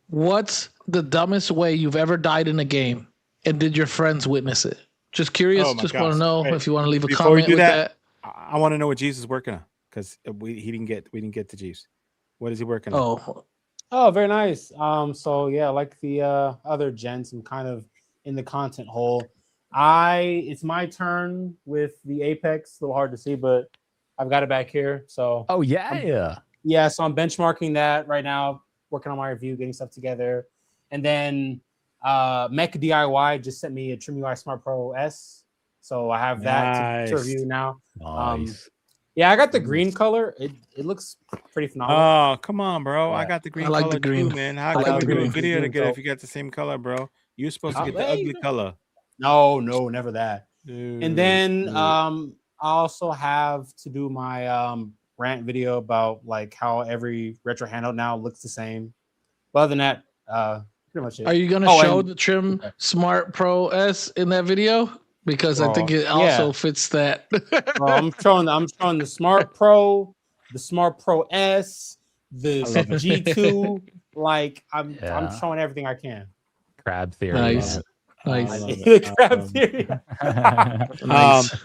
what's the dumbest way you've ever died in a game? And did your friends witness it? Just curious. Oh my Just want gosh. to know Hey, if you want to leave a before we comment do with that, that. I want to know what Jeeves is working on because we didn't get to Jeeves. What is he working on? Oh, very nice. So yeah, like the other gents, I'm kind of in the content hole. It's my turn with the Apex. A little hard to see, but I've got it back here. So oh yeah. So I'm benchmarking that right now, working on my review, getting stuff together, and then Mech DIY just sent me a Trim UI Smart Pro S, so I have that to review now. Nice. Yeah, I got the green color. It looks pretty phenomenal. Oh, come on, bro. Yeah. I got the green I like color the green. too, man. How I can like I the do a green. video to get So- if you got the same color, bro? You're supposed to get the There you ugly go. color. No, never that. Dude, And then dude. I also have to do my rant video about like how every retro handheld now looks the same. But other than that, pretty much it. Are you going to show the Trim Smart Pro S in that video? Because I think it also fits that. Bro, I'm showing the Smart Pro, the Smart Pro S, the G2. Like I'm showing everything I can. Crab theory. Nice. Nice. The crab theory. Nice.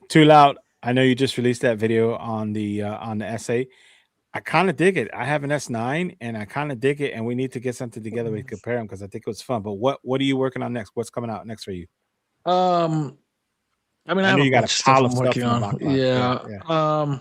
Too loud. I know you just released that video on the SA. I kind of dig it. I have an S9 and I kind of dig it, and we need to get something together we compare them because I think it was fun. But what are you working on next? What's coming out next for you? I mean, I I have know a you got a bunch of stuff pile I'm of stuff working in the on. backlog. Yeah.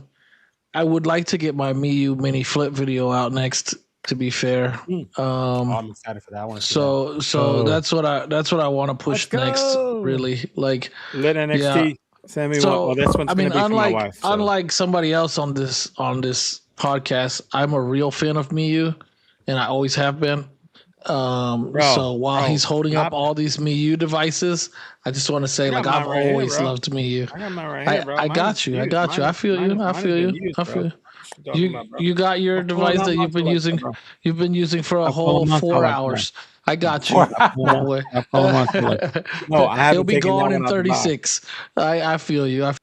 I would like to get my Miyu mini flip video out next. To be fair, Oh, I'm excited for that. I want to see that. so that's what I want to push Let's next. go. Really, like, Lit NXT. yeah. Send me one. So Well, this one's I mean, gonna be for my wife. So. unlike somebody else on this podcast, I'm a real fan of Miyu, and I always have been. So while he's holding up all these Miyu devices, I just want to say, like, I've always loved Miyu. I got mine right here, bro. I got you. I got you. I feel you. I feel you. I feel you. You got your device that you've been using. You've been using for a whole 4 hours. I got you. No, I haven't. He'll be gone in 36. I feel you.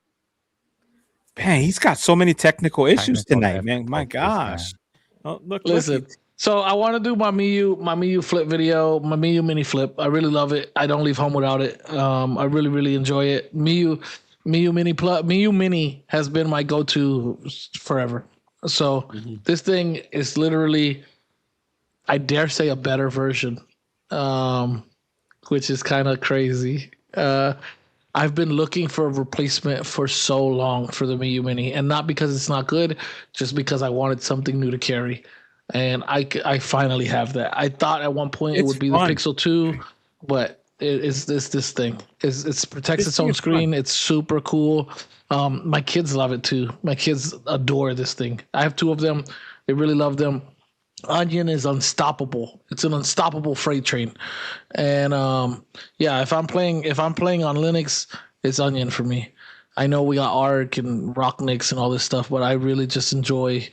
Man, he's got so many technical issues tonight, man. My gosh. Oh, look, listen. So I want to do my Miyu flip video, my Miyu mini flip. I really love it. I don't leave home without it. I really, really enjoy it. Miyu mini has been my go-to forever. So this thing is literally, I dare say, a better version, which is kind of crazy. I've been looking for a replacement for so long for the Miyu mini, and not because it's not good, just because I wanted something new to carry. And I finally have that. I thought at one point it would be the Pixel 2, but it's this thing. It protects its own screen. It's super cool. My kids love it too. My kids adore this thing. I have 2 of them. They really love them. Onion is unstoppable. It's an unstoppable freight train. And yeah, if I'm playing on Linux, it's Onion for me. I know we got Arc and Rocknix and all this stuff, but I really just enjoy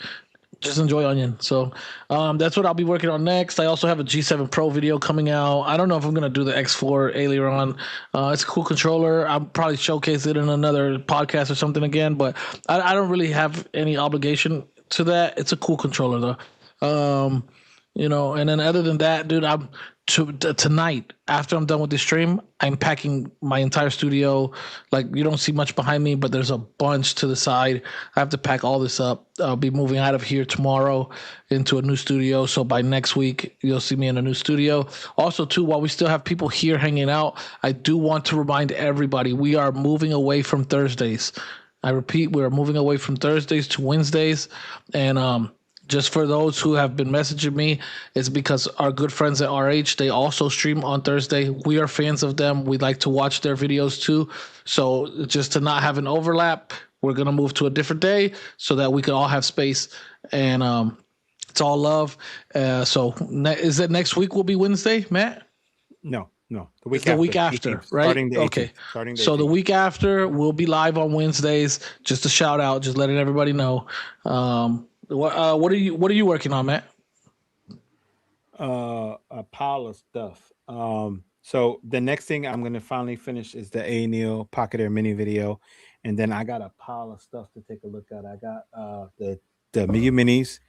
Onion. So that's what I'll be working on next. I also have a G7 Pro video coming out. I don't know if I'm going to do the X4 later on. It's a cool controller. I'll probably showcase it in another podcast or something again, but I don't really have any obligation to that. It's a cool controller though. And then other than that, dude, tonight, after I'm done with this stream, I'm packing my entire studio. Like, you don't see much behind me, but there's a bunch to the side. I have to pack all this up. I'll be moving out of here tomorrow into a new studio. So by next week, you'll see me in a new studio. Also, too, while we still have people here hanging out, I do want to remind everybody, we are moving away from Thursdays. I repeat, we are moving away from Thursdays to Wednesdays. And, just for those who have been messaging me, it's because our good friends at RH, they also stream on Thursday. We are fans of them. We like to watch their videos too. So just to not have an overlap, we're going to move to a different day so that we can all have space. And it's all love. Is it next week will be Wednesday, Matt? No. The week after, right? Starting the 18th. Okay. Starting the so 18th. the week after, we'll be live on Wednesdays. Just a shout out, just letting everybody know. What are you working on, Matt? A pile of stuff. So the next thing I'm gonna finally finish is the A Neil Pocket Air Mini video, and then I got a pile of stuff to take a look at. I got the Miyu Minis.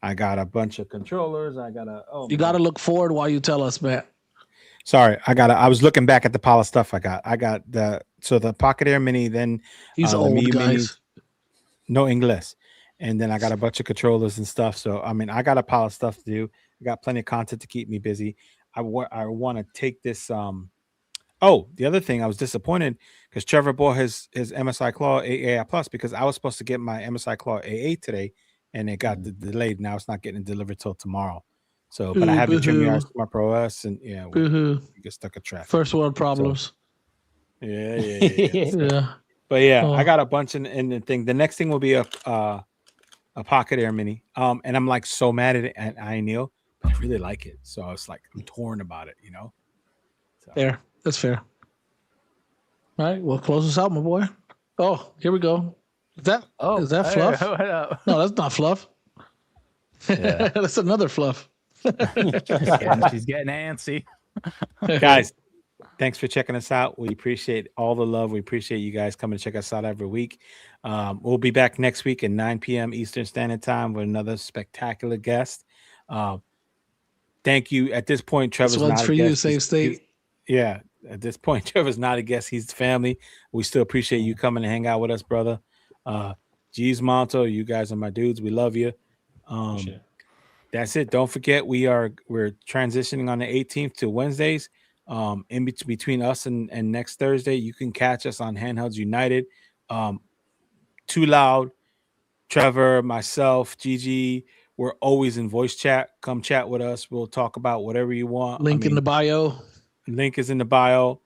I got a bunch of controllers. I got you got to look forward while you tell us, Matt. Sorry, I was looking back at the pile of stuff I got. I got the Pocket Air Mini. Then these old Miyu guys. Minis, no English. And then I got a bunch of controllers and stuff. So, I mean, I got a pile of stuff to do. I got plenty of content to keep me busy. I want to take this. The other thing, I was disappointed because Trevor bought his MSI Claw AA Plus because I was supposed to get my MSI Claw AA today, and it got delayed. Now it's not getting delivered till tomorrow. So, but I have the Trim Smart Pro S, and yeah, we get stuck in traffic. First world problems. So, yeah. But yeah, I got a bunch in the thing. The next thing will be a Pocket Air Mini. And I'm like so mad at it at Neil, but I really like it. So it's like I'm torn about it, So. Fair. That's fair. All right, well, close us out, my boy. Oh, here we go. Is that fluff? No, that's not fluff. Yeah. That's another fluff. She's getting antsy. Guys, thanks for checking us out. We appreciate all the love. We appreciate you guys coming to check us out every week. We'll be back next week at 9 p.m. Eastern Standard Time with another spectacular guest. Thank you. At this point, Trevor's not for you, Safe State. Yeah, at this point, Trevor's not a guest. He's family. We still appreciate you coming to hang out with us, brother. Jeeves, Monto, you guys are my dudes. We love you. That's it. Don't forget, we're transitioning on the 18th to Wednesdays. between us and next Thursday, you can catch us on Handhelds United. Too Loud, Trevor, myself, Gigi, we're always in voice chat. Come chat with us. We'll talk about whatever you want. Link in the bio. Link is in the bio.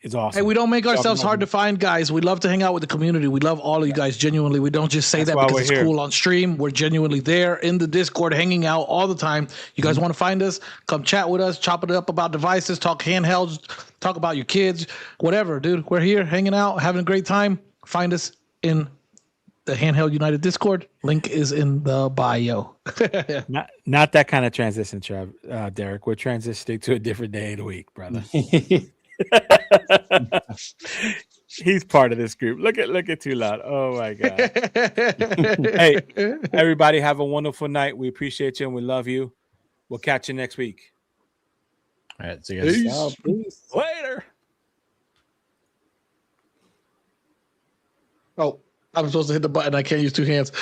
It's awesome. Hey, we don't make ourselves hard to find, guys. We love to hang out with the community. We love all of you guys genuinely. We don't just say that because it's cool on stream. We're genuinely there in the Discord, hanging out all the time. You guys want to find us? Come chat with us, chop it up about devices, talk handhelds, talk about your kids, whatever, dude. We're here hanging out, having a great time. Find us in the Handheld United Discord. Link is in the bio. Not that kind of transition, Derek. We're transitioning to a different day of the week, brother. He's part of this group. Look at Too Loud. Oh my god. Hey, everybody, have a wonderful night. We appreciate you and we love you. We'll catch you next week. All right, see you guys. Peace. Later. Oh, I'm supposed to hit the button. I can't use two hands.